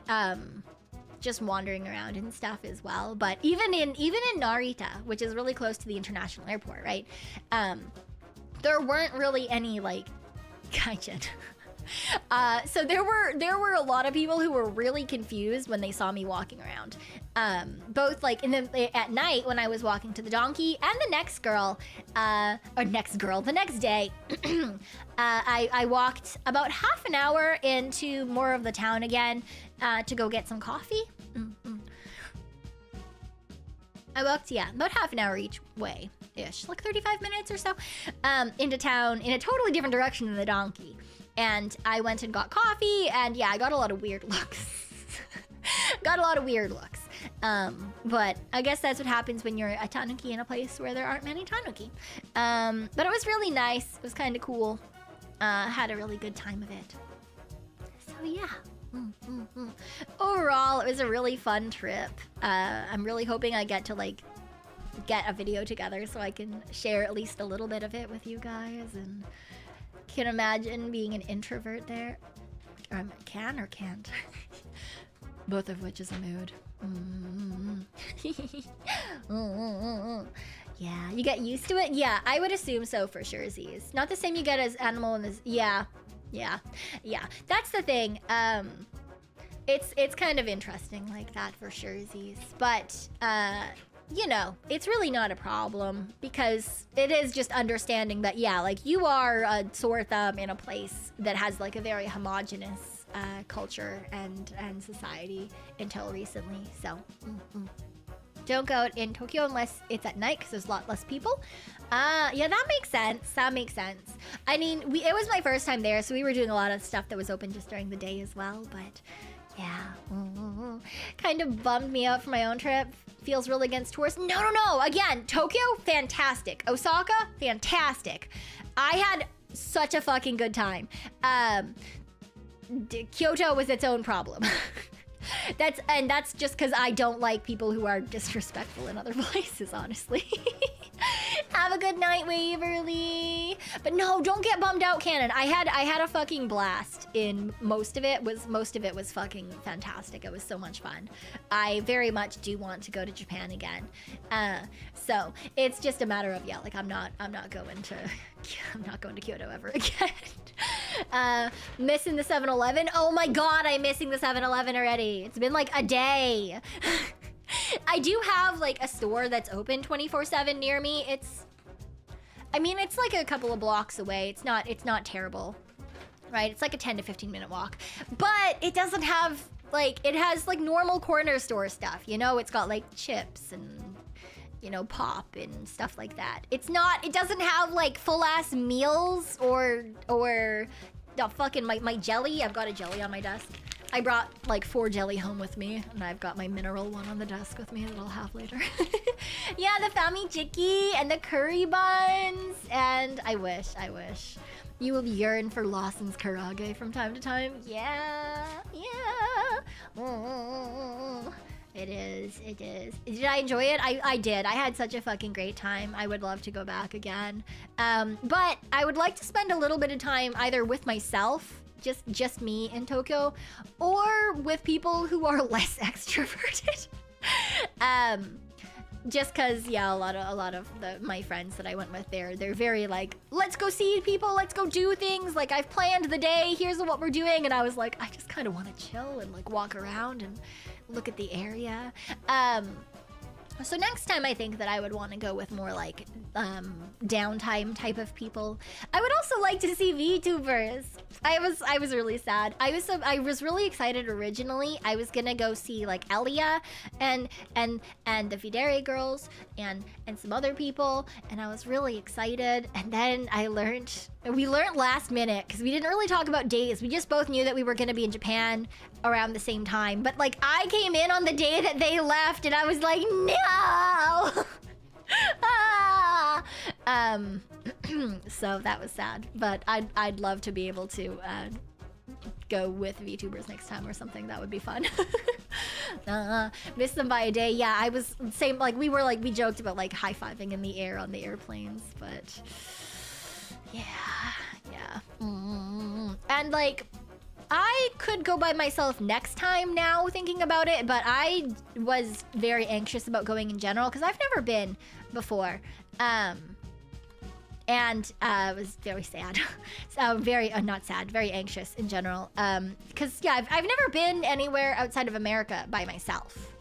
just wandering around and stuff as well. But even in Narita, which is really close to the international airport, right? There weren't really any like gaijin. So there were a lot of people who were really confused when they saw me walking around. Both like at night when I was walking to the donkey, and the next day, I walked about half an hour into more of the town again to go get some coffee. I walked, about half an hour each way-ish, like 35 minutes or so, into town in a totally different direction than the donkey. And I went and got coffee, and yeah, I got a lot of weird looks. But I guess that's what happens when you're a Tanuki in a place where there aren't many Tanuki. But it was really nice. It was kind of cool. Had a really good time of it. So yeah. Overall, it was a really fun trip. I'm really hoping I get to like get a video together so I can share at least a little bit of it with you guys, and can imagine being an introvert there. Can or can't. Both of which is a mood. Yeah, you get used to it? Yeah, I would assume so for sure, Z's. Not the same you get as animal in this. Yeah. That's the thing. it's kind of interesting like that for surezies. But you know, it's really not a problem because it is just understanding that, yeah, like you are a sore thumb in a place that has like a very homogenous culture and society until recently. So don't go out in Tokyo unless it's at night because there's a lot less people. Yeah, that makes sense. That makes sense. I mean, it was my first time there, so we were doing a lot of stuff that was open just during the day as well. But yeah, kind of bummed me out for my own trip. Feels really against tourists. No. Again, Tokyo, fantastic. Osaka, fantastic. I had such a fucking good time. Kyoto was its own problem. That's just because I don't like people who are disrespectful in other places, honestly. Have a good night, Waverly. But no, don't get bummed out, Cannon. I had a fucking blast in most of it was fucking fantastic. It was so much fun. I very much do want to go to Japan again. So it's just a matter of, yeah, like I'm not going to Kyoto ever again. Missing the 7-Eleven. Oh my god, I'm missing the 7-Eleven already. It's been like a day. I do have like a store that's open 24/7 near me. It's like a couple of blocks away. It's not terrible, right? It's like a 10 to 15 minute walk, but it doesn't have like, it has like normal corner store stuff, you know? It's got like chips and, you know, pop and stuff like that. It doesn't have like full ass meals or the fucking my jelly. I've got a jelly on my desk. I brought like 4 jelly home with me, and I've got my mineral one on the desk with me that I'll have later. Yeah, the fami jiki and the curry buns, and I wish you will yearn for Lawson's karage from time to time. Yeah. It is. Did I enjoy it? I did. I had such a fucking great time. I would love to go back again. But I would like to spend a little bit of time either with myself, just me in Tokyo, or with people who are less extroverted. Just cause, yeah, a lot of my friends that I went with they're very like, let's go see people, let's go do things, like I've planned the day, here's what we're doing, and I was like, I just kind of want to chill and like walk around and look at the area. So next time I think that I would want to go with more like downtime type of people. I would also like to see VTubers. I was really sad. I was really excited originally. I was gonna go see like Elia and the Videre girls and some other people, and I was really excited. And then we learned last minute because we didn't really talk about days. We just both knew that we were gonna be in Japan around the same time. But like I came in on the day that they left, and I was like, no. So that was sad, but I'd love to be able to go with VTubers next time or something. That would be fun. Miss them by a day. Yeah, I was same, like we joked about like high-fiving in the air on the airplanes, but yeah. And like I could go by myself next time now thinking about it, but I was very anxious about going in general because I've never been before. And I was very sad. So not sad, very anxious in general. Because yeah, I've never been anywhere outside of America by myself.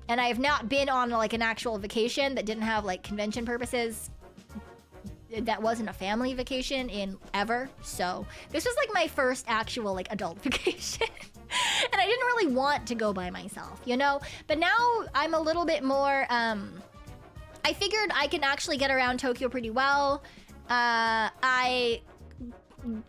And I have not been on like an actual vacation that didn't have like convention purposes. That wasn't a family vacation in ever. So this was like my first actual like adult vacation. And I didn't really want to go by myself, you know? But now I'm a little bit more, I figured I can actually get around Tokyo pretty well. I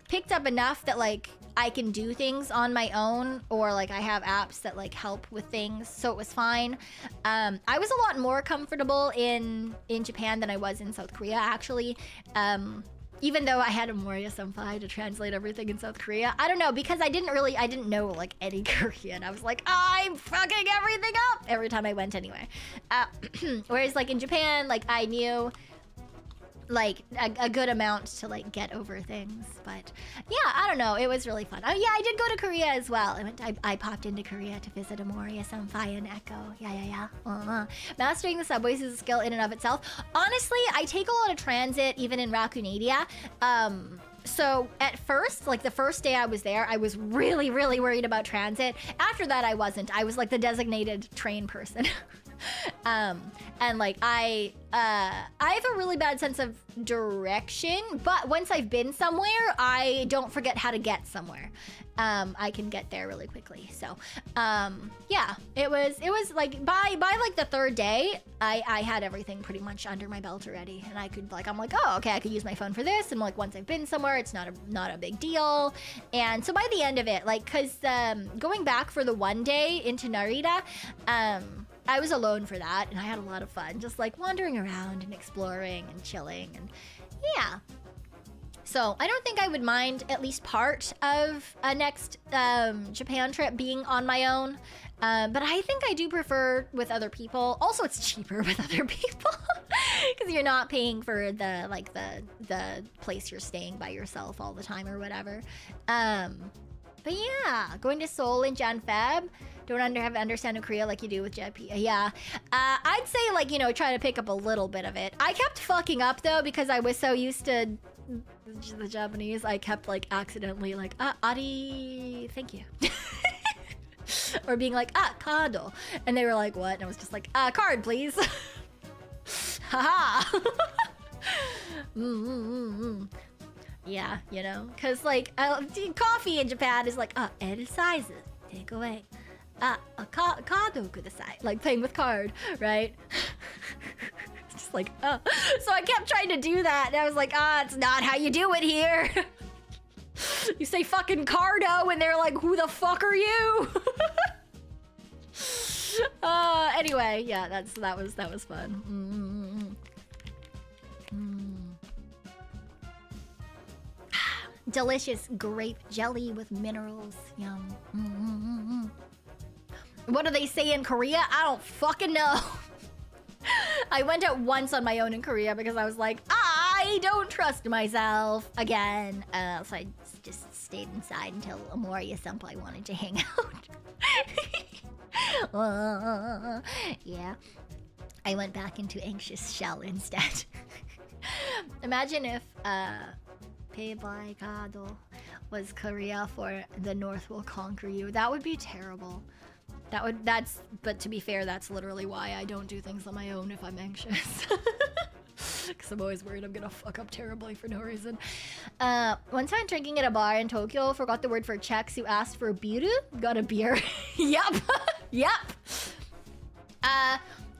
picked up enough that like I can do things on my own, or like I have apps that like help with things, so it was fine. I was a lot more comfortable in Japan than I was in South Korea, actually. Even though I had a Moria Senpai to translate everything in South Korea. I don't know, because I didn't know like any Korean. I was like, I'm fucking everything up every time I went anywhere. Whereas like in Japan, like I knew like a good amount to like get over things. But yeah, I don't know, it was really fun. Oh yeah, I did go to Korea as well. I popped into Korea to visit Amoria Senpai and Echo. Yeah. Mastering the subways is a skill in and of itself. Honestly, I take a lot of transit even in Rakunadia. So at first, like the first day I was there, I was really, really worried about transit. After that, I wasn't. I was like the designated train person. And like I have a really bad sense of direction, but once I've been somewhere, I don't forget how to get somewhere. I can get there really quickly. So, yeah, it was like by like the third day, I had everything pretty much under my belt already, and I could like, I'm like, oh, okay, I could use my phone for this, and like once I've been somewhere, it's not a big deal. And so by the end of it, like, cause going back for the one day into Narita, I was alone for that, and I had a lot of fun, just like wandering around and exploring and chilling, and yeah. So I don't think I would mind at least part of a next Japan trip being on my own, but I think I do prefer with other people. Also, it's cheaper with other people because you're not paying for the place you're staying by yourself all the time or whatever. But yeah, going to Seoul in Jan-Feb. Don't understand in Korea like you do with JP. Yeah. I'd say, like, you know, try to pick up a little bit of it. I kept fucking up, though, because I was so used to the Japanese. I kept, like, accidentally, like, ari, thank you. Or being like, kado. And they were like, what? And I was just like, card, please. Haha. Yeah, you know, because, like, coffee in Japan is like, L size, take away. Card kudasai, like paying with card, right? It's just like, So I kept trying to do that, and I was like, it's not how you do it here. You say fucking cardo, and they're like, who the fuck are you? Anyway, yeah, that was fun. Delicious grape jelly with minerals. Yum. What do they say in Korea? I don't fucking know. I went out once on my own in Korea because I was like, I don't trust myself again. So I just stayed inside until Amoria Senpai wanted to hang out. Yeah. I went back into anxious shell instead. Imagine if Pay by Kado was Korea for the North will conquer you. That would be terrible. But to be fair, that's literally why I don't do things on my own if I'm anxious. Because I'm always worried I'm gonna fuck up terribly for no reason. One time drinking at a bar in Tokyo, forgot the word for Czechs who asked for biru, got a beer. Yep. Yep.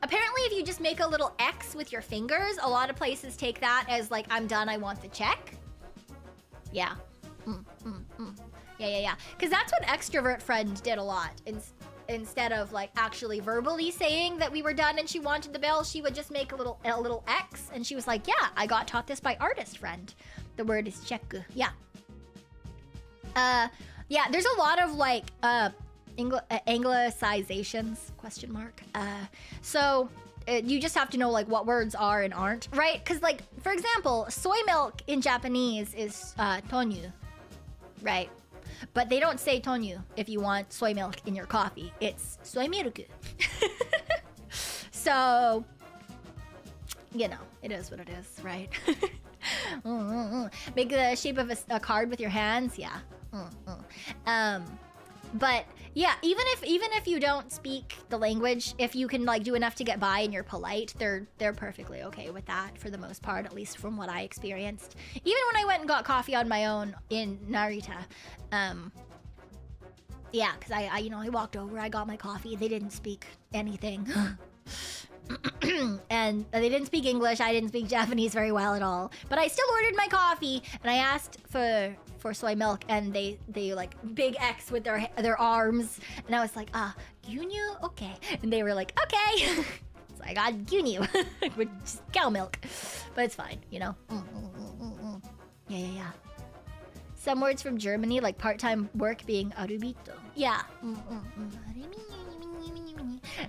Apparently if you just make a little X with your fingers, a lot of places take that as like, I'm done, I want the check. Yeah. Yeah. Because that's what Extrovert Friend did a lot. Instead of like actually verbally saying that we were done and she wanted the bill, she would just make a little X, and she was like, yeah, I got taught this by Artist Friend. The word is cheku. Yeah. Yeah, there's a lot of like Anglicizations, question mark. So you just have to know like what words are and aren't, right? Because like, for example, soy milk in Japanese is tonyu, right? But they don't say tonyu if you want soy milk in your coffee. It's soy milk. So, you know, it is what it is, right? Make the shape of a card with your hands, yeah. But yeah, even if you don't speak the language, if you can like do enough to get by and you're polite, they're perfectly okay with that for the most part, at least from what I experienced. Even when I went and got coffee on my own in Narita, yeah, because I walked over, I got my coffee, they didn't speak anything. And they didn't speak English, I didn't speak Japanese very well at all. But I still ordered my coffee, and I asked for soy milk, and they like big X with their arms, and I was like, gyunyu, okay. And they were like, okay. So I got gyunyu, with just cow milk. But it's fine, you know? Yeah. Some words from Germany, like part-time work being arubito. Yeah.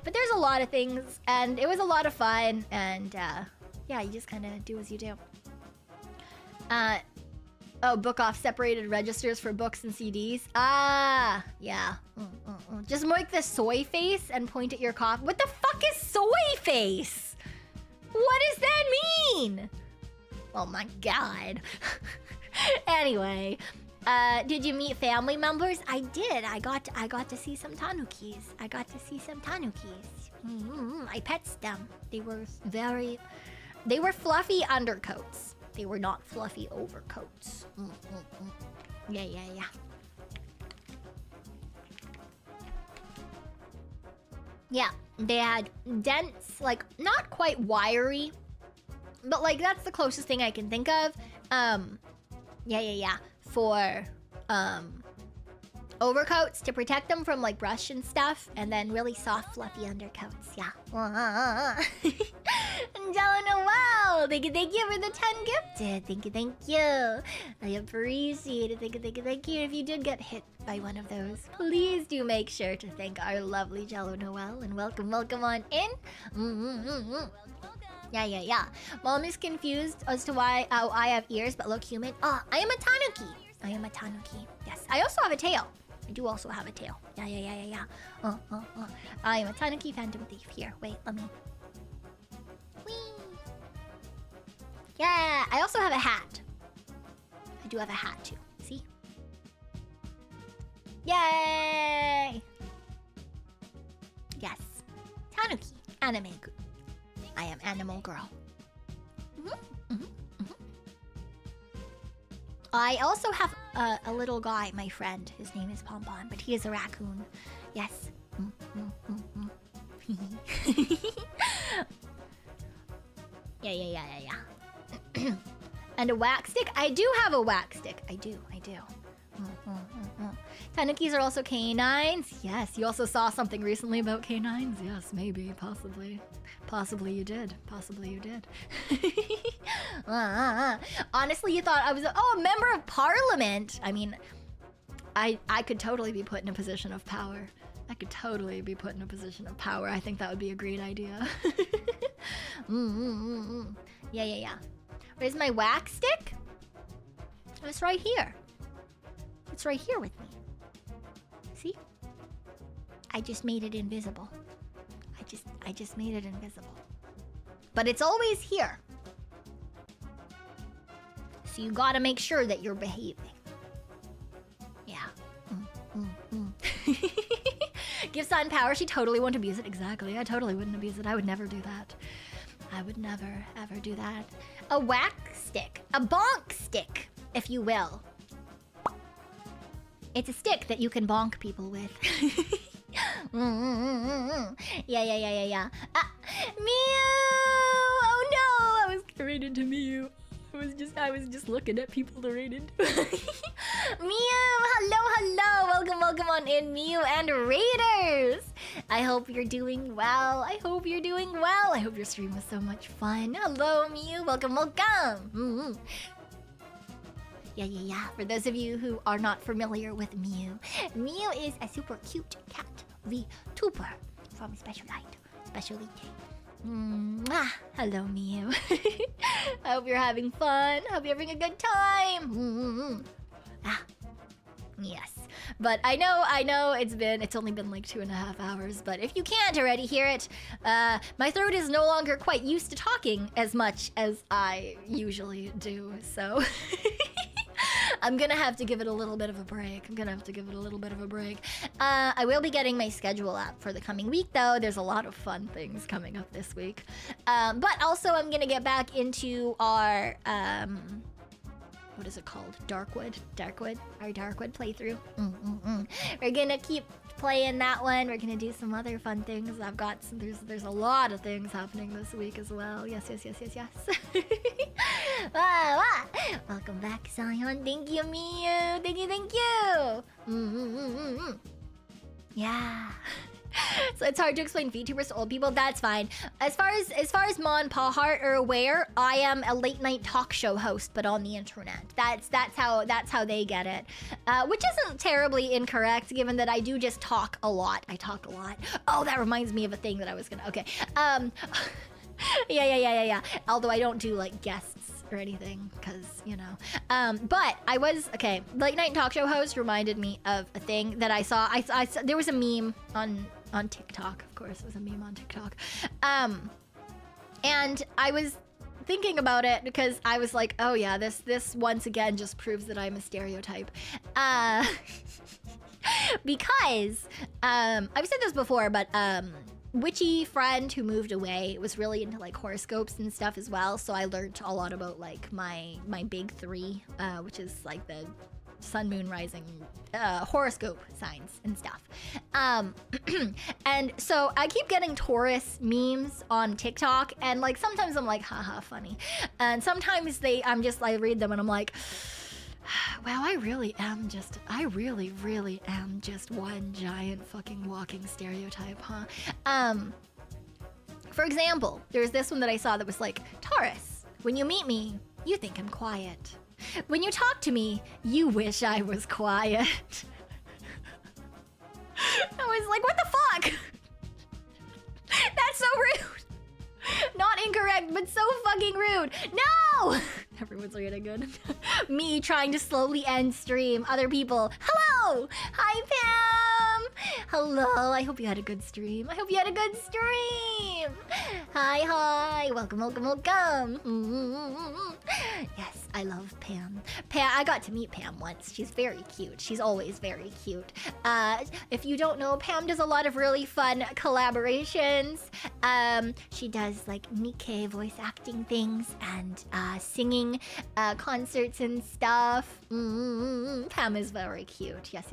But there's a lot of things, and it was a lot of fun, and yeah, you just kind of do as you do. Book off separated registers for books and CDs. Yeah. Just make the soy face and point at your coffee. What the fuck is soy face? What does that mean? Oh my god. Anyway, did you meet family members? I did. I got to see some Tanukis. I pets them. They were fluffy undercoats. They were not fluffy overcoats. Yeah. Yeah, they had dense, like, not quite wiry, but like that's the closest thing I can think of. Yeah. For overcoats to protect them from like brush and stuff, and then really soft, fluffy undercoats. Yeah. Angela Noel, thank you for the 10 gifted. Thank you. I appreciate it. Thank you. If you did get hit by one of those, please do make sure to thank our lovely Jello Noel and welcome on in. Yeah. Mom is confused as to why I have ears but look human. I am a Tanuki. Yes. I also have a tail. I do also have a tail. Yeah. I am a Tanuki phantom thief. Here, wait, let me. Whee! Yeah, I also have a hat. I do have a hat too. See? Yay! Yes. Tanuki. Anime. I am animal girl. I also have a little guy, my friend. His name is Pompon, but he is a raccoon. Yes. Yeah. And a wax stick? I do have a wax stick. I do. Tanukis are also canines. Yes, you also saw something recently about canines. Yes, maybe, possibly. Possibly you did. Honestly, you thought I was a member of parliament. I mean, I could totally be put in a position of power. I think that would be a great idea. Yeah. Where's my wax stick? It's right here. It's right here with me. See? I just made it invisible. I just made it invisible. But it's always here. So you gotta make sure that you're behaving. Yeah. Give Sun power. She totally won't abuse it. Exactly. I totally wouldn't abuse it. I would never do that. I would never, ever do that. A whack stick. A bonk stick, if you will. It's a stick that you can bonk people with. Yeah. Mew! Oh no! I was right into Mew. I was just looking at people to raid into. Mew! Hello! Welcome on in, Mew and Raiders! I hope you're doing well. I hope your stream was so much fun. Hello, Mew. Welcome. Yeah. For those of you who are not familiar with Mew, Mew is a super cute cat VTuber from Specialite. Hello, Mew. I hope you're having fun. Hope you're having a good time. Yes. But I know it's only been like 2.5 hours, but if you can't already hear it, my throat is no longer quite used to talking as much as I usually do, so I'm gonna have to give it a little bit of a break. I will be getting my schedule up for the coming week, though. There's a lot of fun things coming up this week. But also I'm gonna get back into our, what is it called? Darkwood, our Darkwood playthrough. We're gonna keep playing that one. We're gonna do some other fun things. I've got there's a lot of things happening this week as well. Yes. Welcome back, Cyon. Thank you, Miyu. Thank you. Yeah. So it's hard to explain VTubers to old people. That's fine. As far as Ma and Pa Hart are aware, I am a late night talk show host, but on the internet. That's how they get it, which isn't terribly incorrect, given that I do just talk a lot. Oh, that reminds me of a thing that I was gonna. Okay. Yeah. Although I don't do like guests or anything, because but I was okay. Late night talk show host reminded me of a thing that I saw. I saw there was a meme on TikTok. Of course, it was a meme on TikTok. And I was thinking about it because I was like, oh yeah, this once again just proves that I'm a stereotype. Because I've said this before, but witchy friend who moved away was really into like horoscopes and stuff as well. So I learned a lot about like my big three, which is like the sun, moon, rising, horoscope signs and stuff. And so I keep getting Taurus memes on TikTok, and like sometimes I'm like, haha, funny, and sometimes I read them and I'm like, wow, I really am just one giant fucking walking stereotype, huh? For example, there's this one that I saw that was like, Taurus, when you meet me, you think I'm quiet. When you talk to me, you wish I was quiet. I was like, what the fuck? That's so rude. Not incorrect, but so fucking rude. No! Everyone's reading good. Me trying to slowly end stream. Other people, hello! Hi, Pam! Hello, I hope you had a good stream. I hope you had a good stream! Hi. Welcome. Yes, I love Pam. I got to meet Pam once. She's very cute. She's always very cute. If you don't know, Pam does a lot of really fun collaborations. She does like Nikkei voice acting things and singing concerts and stuff. Pam is very cute. Yes.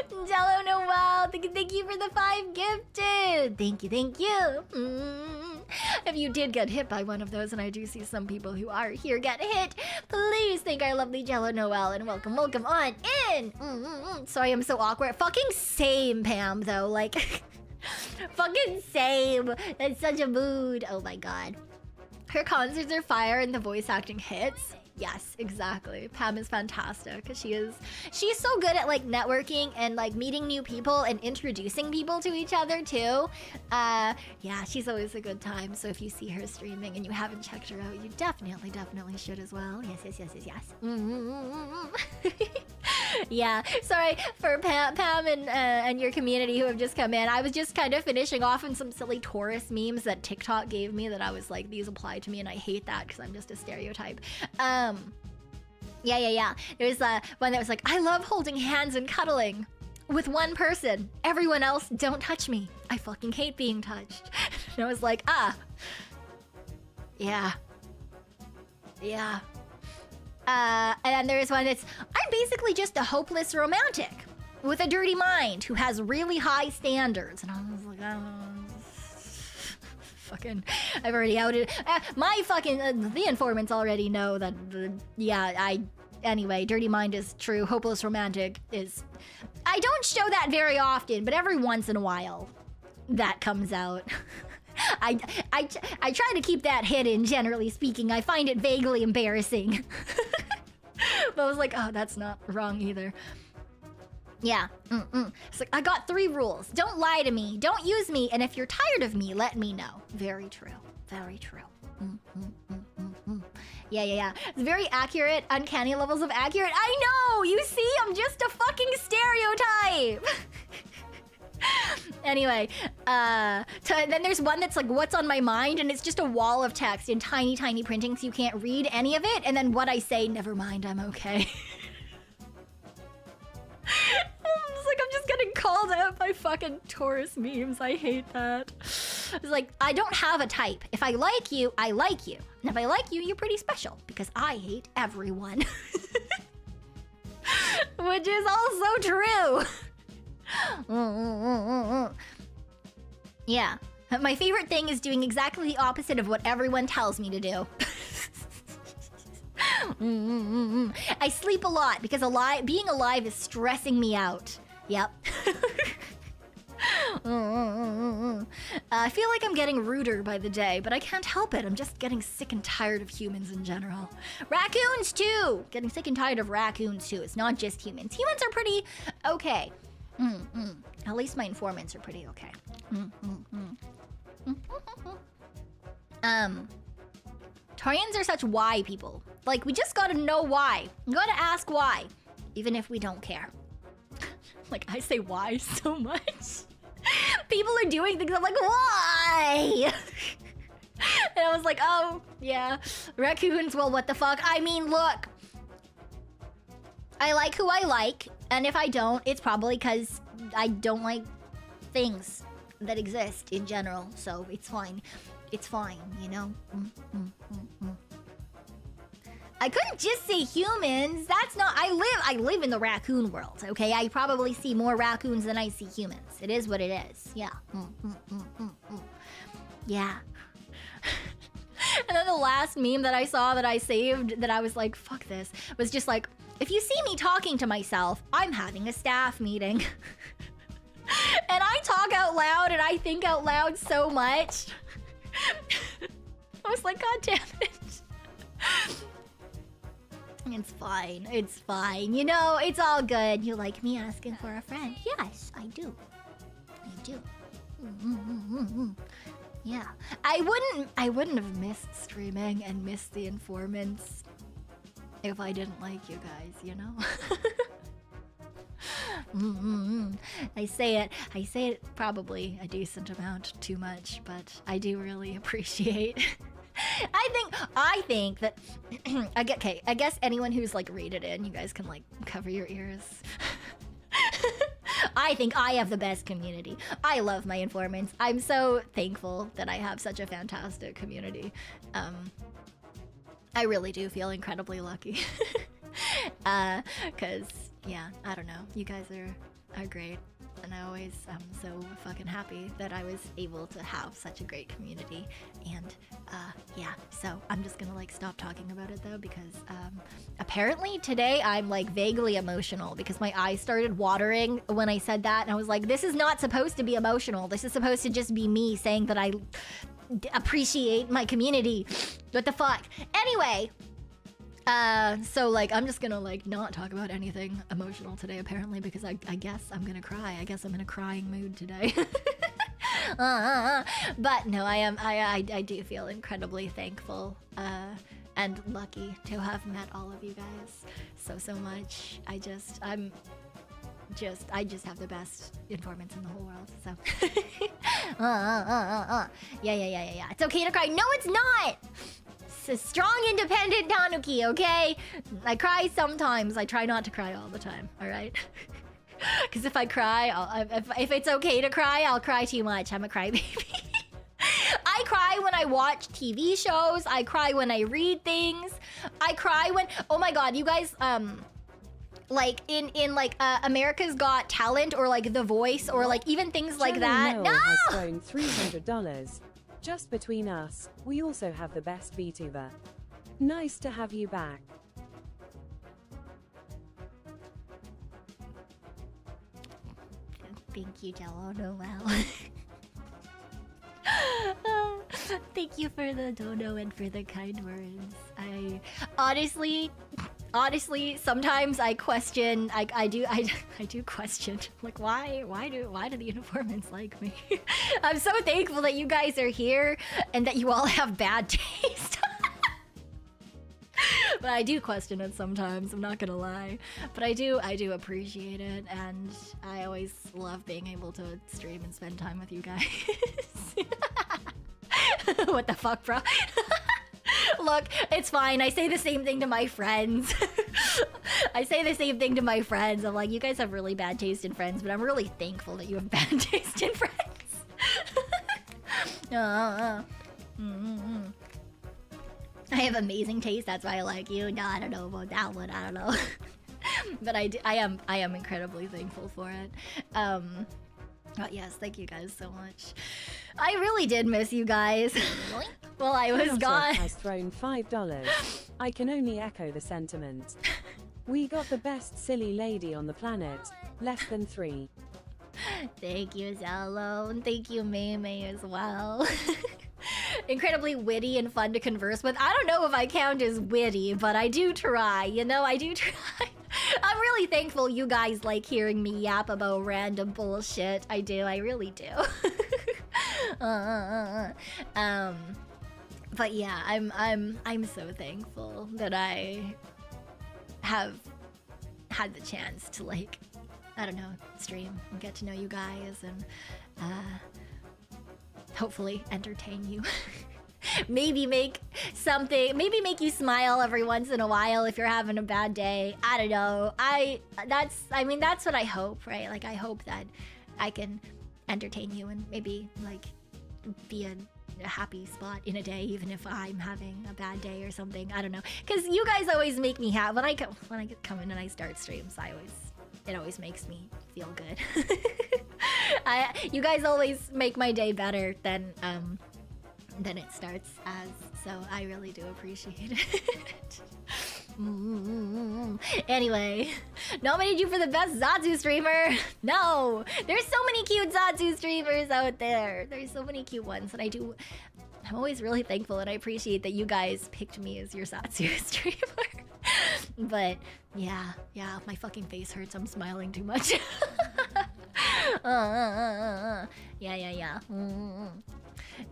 Jello Noel, thank you for the 5 gifted. Thank you. If you did get hit by one of those, and I do see some people who are here get hit, please thank our lovely Jello Noel and welcome on in. Sorry, I'm so awkward. Fucking same, Pam, though. Like, fucking same. That's such a mood. Oh my god. Her concerts are fire and the voice acting hits. Yes, exactly. Pam is fantastic because she's so good at like networking and like meeting new people and introducing people to each other too. Yeah, she's always a good time. So if you see her streaming and you haven't checked her out, you definitely should as well. Yes. Yeah, sorry for Pam and your community who have just come in. I was just kind of finishing off on some silly Taurus memes that TikTok gave me that I was like, these apply to me, and I hate that because I'm just a stereotype. Yeah. There was one that was like, I love holding hands and cuddling with one person. Everyone else, don't touch me. I fucking hate being touched. And I was like, yeah. And then there's one that's, I'm basically just a hopeless romantic with a dirty mind who has really high standards. And I was like, fucking, I've already outed my fucking the informants already know that anyway, dirty mind is true. Hopeless romantic is, I don't show that very often, but every once in a while that comes out. I try to keep that hidden, generally speaking. I find it vaguely embarrassing. But I was like, oh, that's not wrong either. Yeah. It's like, I got 3 rules. Don't lie to me. Don't use me. And if you're tired of me, let me know. Very true. Yeah. It's very accurate. Uncanny levels of accurate. I know! You see? I'm just a fucking stereotype! Anyway, then there's one that's like, what's on my mind? And it's just a wall of text in tiny printing so you can't read any of it. And then what I say, never mind, I'm okay. I'm just getting called out by fucking Taurus memes. I hate that. It's like, I don't have a type. If I like you, I like you. And if I like you, you're pretty special because I hate everyone. Which is also true. Yeah. My favorite thing is doing exactly the opposite of what everyone tells me to do. I sleep a lot because being alive is stressing me out. Yep. I feel like I'm getting ruder by the day, but I can't help it. I'm just getting sick and tired of humans in general. Raccoons too! Getting sick and tired of raccoons too. It's not just humans. Humans are pretty okay. At least my informants are pretty okay. Taurians are such why people. Like, we just gotta know why. We gotta ask why, even if we don't care. Like, I say why so much. People are doing things, I'm like, why? And I'm I was like, oh, yeah. Raccoons, well, what the fuck? I mean, look. I like who I like, and if I don't, it's probably because I don't like things that exist in general, so it's fine. It's fine, you know? I couldn't just say humans. That's not... I live in the raccoon world, okay? I probably see more raccoons than I see humans. It is what it is. Yeah. Yeah. And then the last meme that I saw that I saved that I was like, fuck this, was just like, if you see me talking to myself, I'm having a staff meeting. And I talk out loud and I think out loud so much. I was like, God damn it. It's fine. It's fine. You know, it's all good. You like me asking for a friend? Yes, I do. I do. Yeah. I wouldn't have missed streaming and missed the informants if I didn't like you guys, you know? I say it probably a decent amount too much, but I do really appreciate. I think that I guess anyone who's like rated in, you guys can like cover your ears. I think I have the best community. I love my informants. I'm so thankful that I have such a fantastic community. I really do feel incredibly lucky. Cause yeah, I don't know. You guys are great. And I always am so fucking happy that I was able to have such a great community. And yeah, so I'm just gonna like stop talking about it though, because apparently today I'm like vaguely emotional because my eyes started watering when I said that, and I was like, this is not supposed to be emotional. This is supposed to just be me saying that I appreciate my community. What the fuck? Anyway. So like I'm just gonna like not talk about anything emotional today apparently, because I guess I'm gonna cry. I guess I'm in a crying mood today. But no, I do feel incredibly thankful and lucky to have met all of you guys so much. I just have the best informants in the whole world. So yeah. It's okay to cry. No, it's not. A strong, independent Tanuki, okay? I cry sometimes. I try not to cry all the time, all right? Because if I cry, if it's okay to cry, I'll cry too much. I'm a crybaby. I cry when I watch TV shows. I cry when I read things. I cry when... Oh my god, you guys... like in like America's Got Talent or like The Voice or like even things like that. No! Has thrown $300. Just between us, we also have the best VTuber. Nice to have you back. Thank you, Jello Noel. Thank you for the dono and for the kind words. I honestly, sometimes I question. I do question. Like, why do the informants like me? I'm so thankful that you guys are here and that you all have bad taste. But I do question it sometimes. I'm not gonna lie. But I do appreciate it, and I always love being able to stream and spend time with you guys. What the fuck, bro? Look, it's fine. I say the same thing to my friends. I'm like, you guys have really bad taste in friends, but I'm really thankful that you have bad taste in friends. I have amazing taste. That's why I like you. No, I don't know about that one. I don't know. But I am incredibly thankful for it. But yes, thank you guys so much. I really did miss you guys. Well, I was gone. Has thrown $5. I can only echo the sentiment. We got the best silly lady on the planet. Less than 3. Thank you, Zello, and thank you, May as well. Incredibly witty and fun to converse with. I don't know if I count as witty, but I do try. You know, I do try. I'm really thankful you guys like hearing me yap about random bullshit. I do. I really do. But yeah, I'm so thankful that I have had the chance to, like, I don't know, stream and get to know you guys and hopefully entertain you. maybe make you smile every once in a while if you're having a bad day. I don't know. That's what I hope, right? Like, I hope that I can entertain you and maybe like be a happy spot in a day, even if I'm having a bad day or something. I don't know, because you guys always make me happy when I come in and I start streams. It always makes me feel good. You guys always make my day better than it starts as, so I really do appreciate it. Anyway, nominated you for the best Zatsu streamer. No, there's so many cute Zatsu streamers out there. There's so many cute ones, and I'm always really thankful and I appreciate that you guys picked me as your Zatsu streamer. But yeah, my fucking face hurts. I'm smiling too much. Yeah.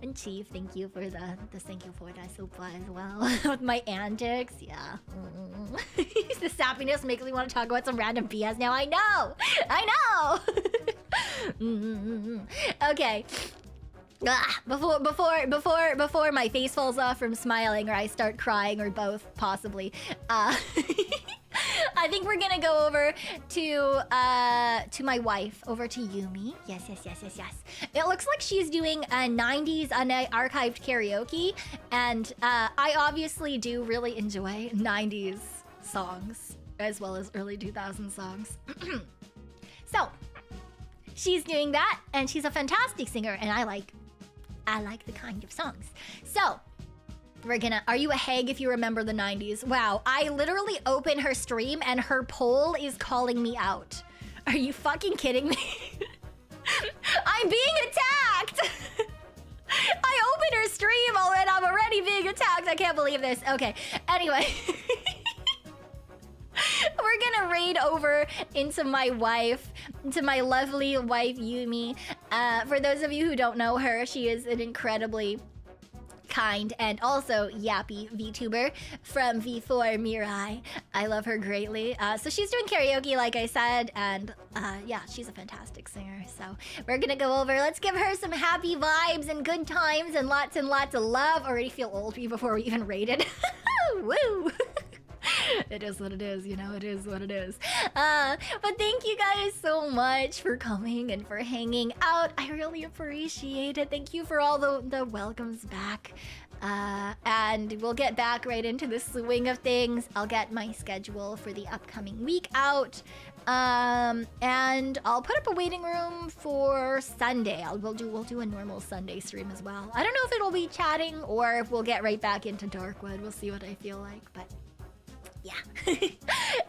And Chief, thank you for the super as well. With my antics, yeah. The sappiness makes me want to talk about some random BS now. I know. Okay. Before my face falls off from smiling or I start crying or both, possibly. I think we're gonna go over to my wife, over to Yumi. Yes. It looks like she's doing a 90s unarchived karaoke, and I obviously do really enjoy 90s songs as well as early 2000s songs. So she's doing that, and she's a fantastic singer, and I like the kind of songs. So are you a hag if you remember the 90s? Wow, I literally open her stream and her poll is calling me out. Are you fucking kidding me? I'm being attacked! I open her stream and I'm already being attacked. I can't believe this. Okay, anyway. We're gonna raid over into my lovely wife, Yumi. For those of you who don't know her, she is an incredibly kind and also yappy VTuber from V4 Mirai. I love her greatly. So she's doing karaoke, like I said, and yeah, she's a fantastic singer. So we're gonna go over. Let's give her some happy vibes and good times and lots of love. Already feel old before we even raided. Woo! It is what it is, you know, it is what it is. But thank you guys so much for coming and for hanging out. I really appreciate it. Thank you for all the welcomes back. And we'll get back right into the swing of things. I'll get my schedule for the upcoming week out. And I'll put up a waiting room for Sunday. We'll do a normal Sunday stream as well. I don't know if it'll be chatting or if we'll get right back into Darkwood. We'll see what I feel like, but yeah.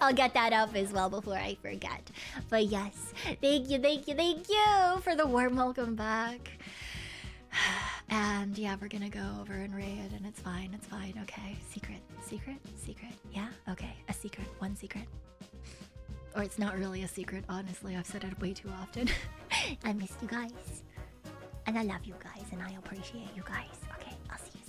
I'll get that up as well before I forget. But yes, thank you for the warm welcome back. And yeah, we're gonna go over and raid, and it's fine, okay. Secret. Yeah, okay, a secret, one secret. Or it's not really a secret, honestly, I've said it way too often. I missed you guys. And I love you guys, and I appreciate you guys. Okay, I'll see you